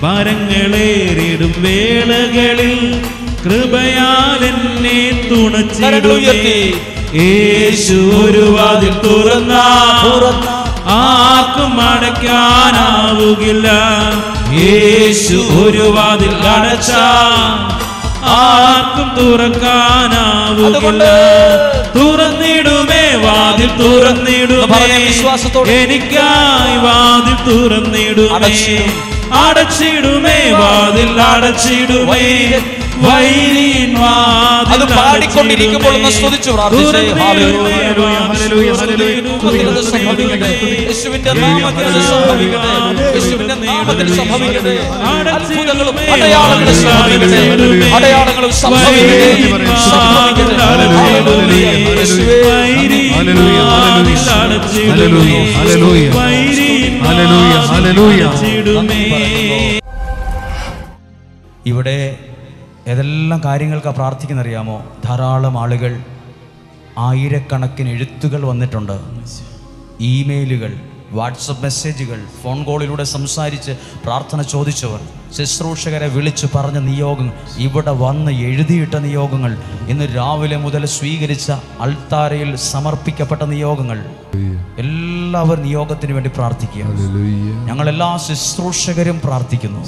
ഭാരങ്ങളേറിടും വേളകളിൽ കൃപയാൽ എന്നെ തുണച്ചിടുമേ. യേശു ഒരു വാതിൽ തുറന്നാ ആർക്കും അടയ്ക്കാനാവുകില്ല. യേശു ഒരു വാതിൽ അടച്ചാ ആർക്കും തുറക്കാനാവുകില്ല. തുറന്നിടുമേ വാതിൽ തുറന്നിടുമേ, എനിക്കായി വാതിൽ തുറന്നിടുമേ. അടച്ചിടുമേ വാതിൽ അടച്ചിടുമേ, വൈരിയൻ വാതിൽ അത് പാടിക്കൊണ്ടിരിക്കുമ്പോൾ ഒന്ന് സ്തുതിച്ചു പ്രാർത്ഥിച്ചേ. യേശുവിന്റെ നാമത്തിൽ സംഭവിക്കട്ടെ, യേശുവിന്റെ നാമത്തിൽ സംഭവിക്കട്ടെ. അത്ഭുതങ്ങളും അടയാളങ്ങളും സംഭവിക്കട്ടെ, അടയാളങ്ങളും ഇവിടെ ഏതെല്ലാം കാര്യങ്ങൾക്കാണ് പ്രാർത്ഥിക്കുന്നറിയാമോ? ധാരാളം ആളുകൾ, ആയിരക്കണക്കിന് എഴുത്തുകൾ വന്നിട്ടുണ്ട്, ഇമെയിലുകൾ, വാട്സപ്പ് മെസ്സേജുകൾ, ഫോൺ കോളിലൂടെ സംസാരിച്ച് പ്രാർത്ഥന ചോദിച്ചവർ, ശുശ്രൂഷകരെ വിളിച്ചു പറഞ്ഞ നിയോഗങ്ങൾ, ഇവിടെ വന്ന് എഴുതിയിട്ട നിയോഗങ്ങൾ, ഇന്ന് രാവിലെ മുതൽ സ്വീകരിച്ച അൾത്താരയിൽ സമർപ്പിക്കപ്പെട്ട നിയോഗങ്ങൾ, എല്ലാവരും നിയോഗത്തിന് വേണ്ടി പ്രാർത്ഥിക്കുക. ഞങ്ങളെല്ലാ ശുശ്രൂഷകരും പ്രാർത്ഥിക്കുന്നു.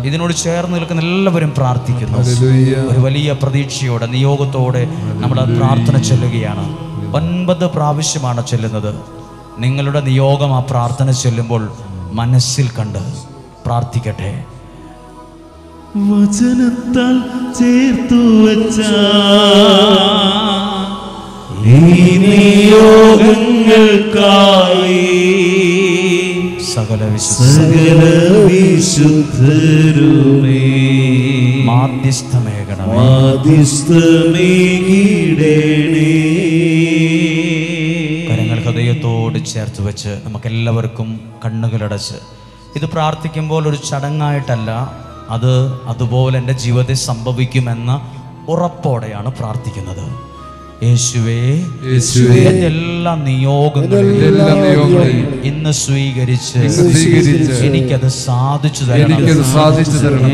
ഇതിനോട് ചേർന്ന് നിൽക്കുന്ന എല്ലാവരും പ്രാർത്ഥിക്കുന്നു. ഒരു വലിയ പ്രതീക്ഷയോടെ, നിയോഗത്തോടെ നമ്മൾ പ്രാർത്ഥന ചൊല്ലുകയാണ്. 9 പ്രാവശ്യമാണ് ചൊല്ലുന്നത്. നിങ്ങളുടെ നിയോഗം ആ പ്രാർത്ഥന ചൊല്ലുമ്പോൾ മനസ്സിൽ കണ്ട് പ്രാർത്ഥിക്കട്ടെ. വചനത്താൽ ചേർത്തു വച്ച ഈ നിയോഗങ്ങൾക്കായി സകല വിശുദ്ധരുമേ മാധ്യസ്ഥമേകണമേ. കരങ്ങൾ ഹൃദയത്തോട് ചേർത്ത് വെച്ച് നമുക്കെല്ലാവർക്കും കണ്ണുകളടച്ച് ഇത് പ്രാർത്ഥിക്കുമ്പോൾ ഒരു ചടങ്ങായിട്ടല്ല, അത് അതുപോലെ എൻ്റെ ജീവിതത്തിൽ സംഭവിക്കുമെന്ന ഉറപ്പോടെയാണ് പ്രാർത്ഥിക്കുന്നത്. യേശുവേ, എൻ്റെ എല്ലാ നിയോഗങ്ങളെയും ഇന്ന് സ്വീകരിച്ച് എനിക്കത് സാധിച്ചു തരണം.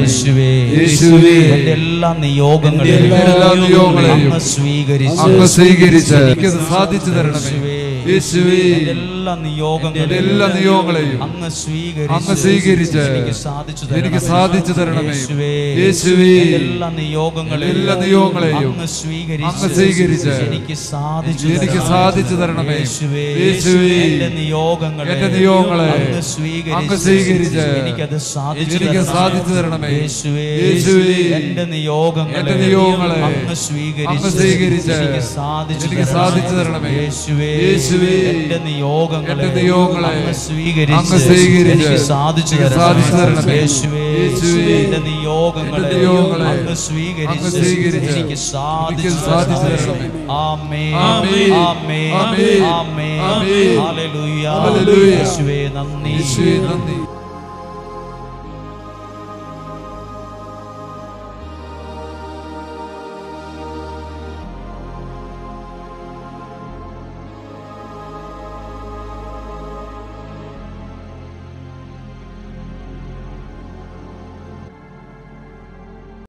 യേശുവേ, എൻ്റെ എല്ലാ നിയോഗങ്ങളെയും അങ്ങ് സ്വീകരിച്ച് എനിക്കത് സാധിച്ചു തരണം. യേശുവേ, എല്ലാ നിയോഗങ്ങളെയും അങ്ങ് സ്വീകരിച്ച് എനിക്ക് സാധിച്ചു തരണമേ. യേശുവേ, എല്ലാ നിയോഗങ്ങളെയും അങ്ങ് സ്വീകരിച്ച് എനിക്ക് സാധിച്ചു തരണമേ. യേശുവേ, എൻ്റെ നിയോഗങ്ങളെ അങ്ങ് സ്വീകരിച്ച് എനിക്കത് സാധിച്ചു തരണമേ. യേശുവേ, എൻ്റെ നിയോഗങ്ങളെ അങ്ങ് സ്വീകരിച്ച് എനിക്ക് സാധിച്ചു തരണമേ. യേശുവേ, എൻ്റെ നിയോഗങ്ങളെ അങ്ങ് സ്വീകരിച്ച് എനിക്ക് സാധിച്ചു തരണമേ. യേശുവേ, എൻ്റെ നിയോഗങ്ങളെ അങ്ങ് സ്വീകരിച്ച് എനിക്ക് സാധിച്ചു തരണമേ. ആമേൻ, ആമേൻ, ആമേൻ, ഹല്ലേലൂയ. യേശുവേ നന്ദി.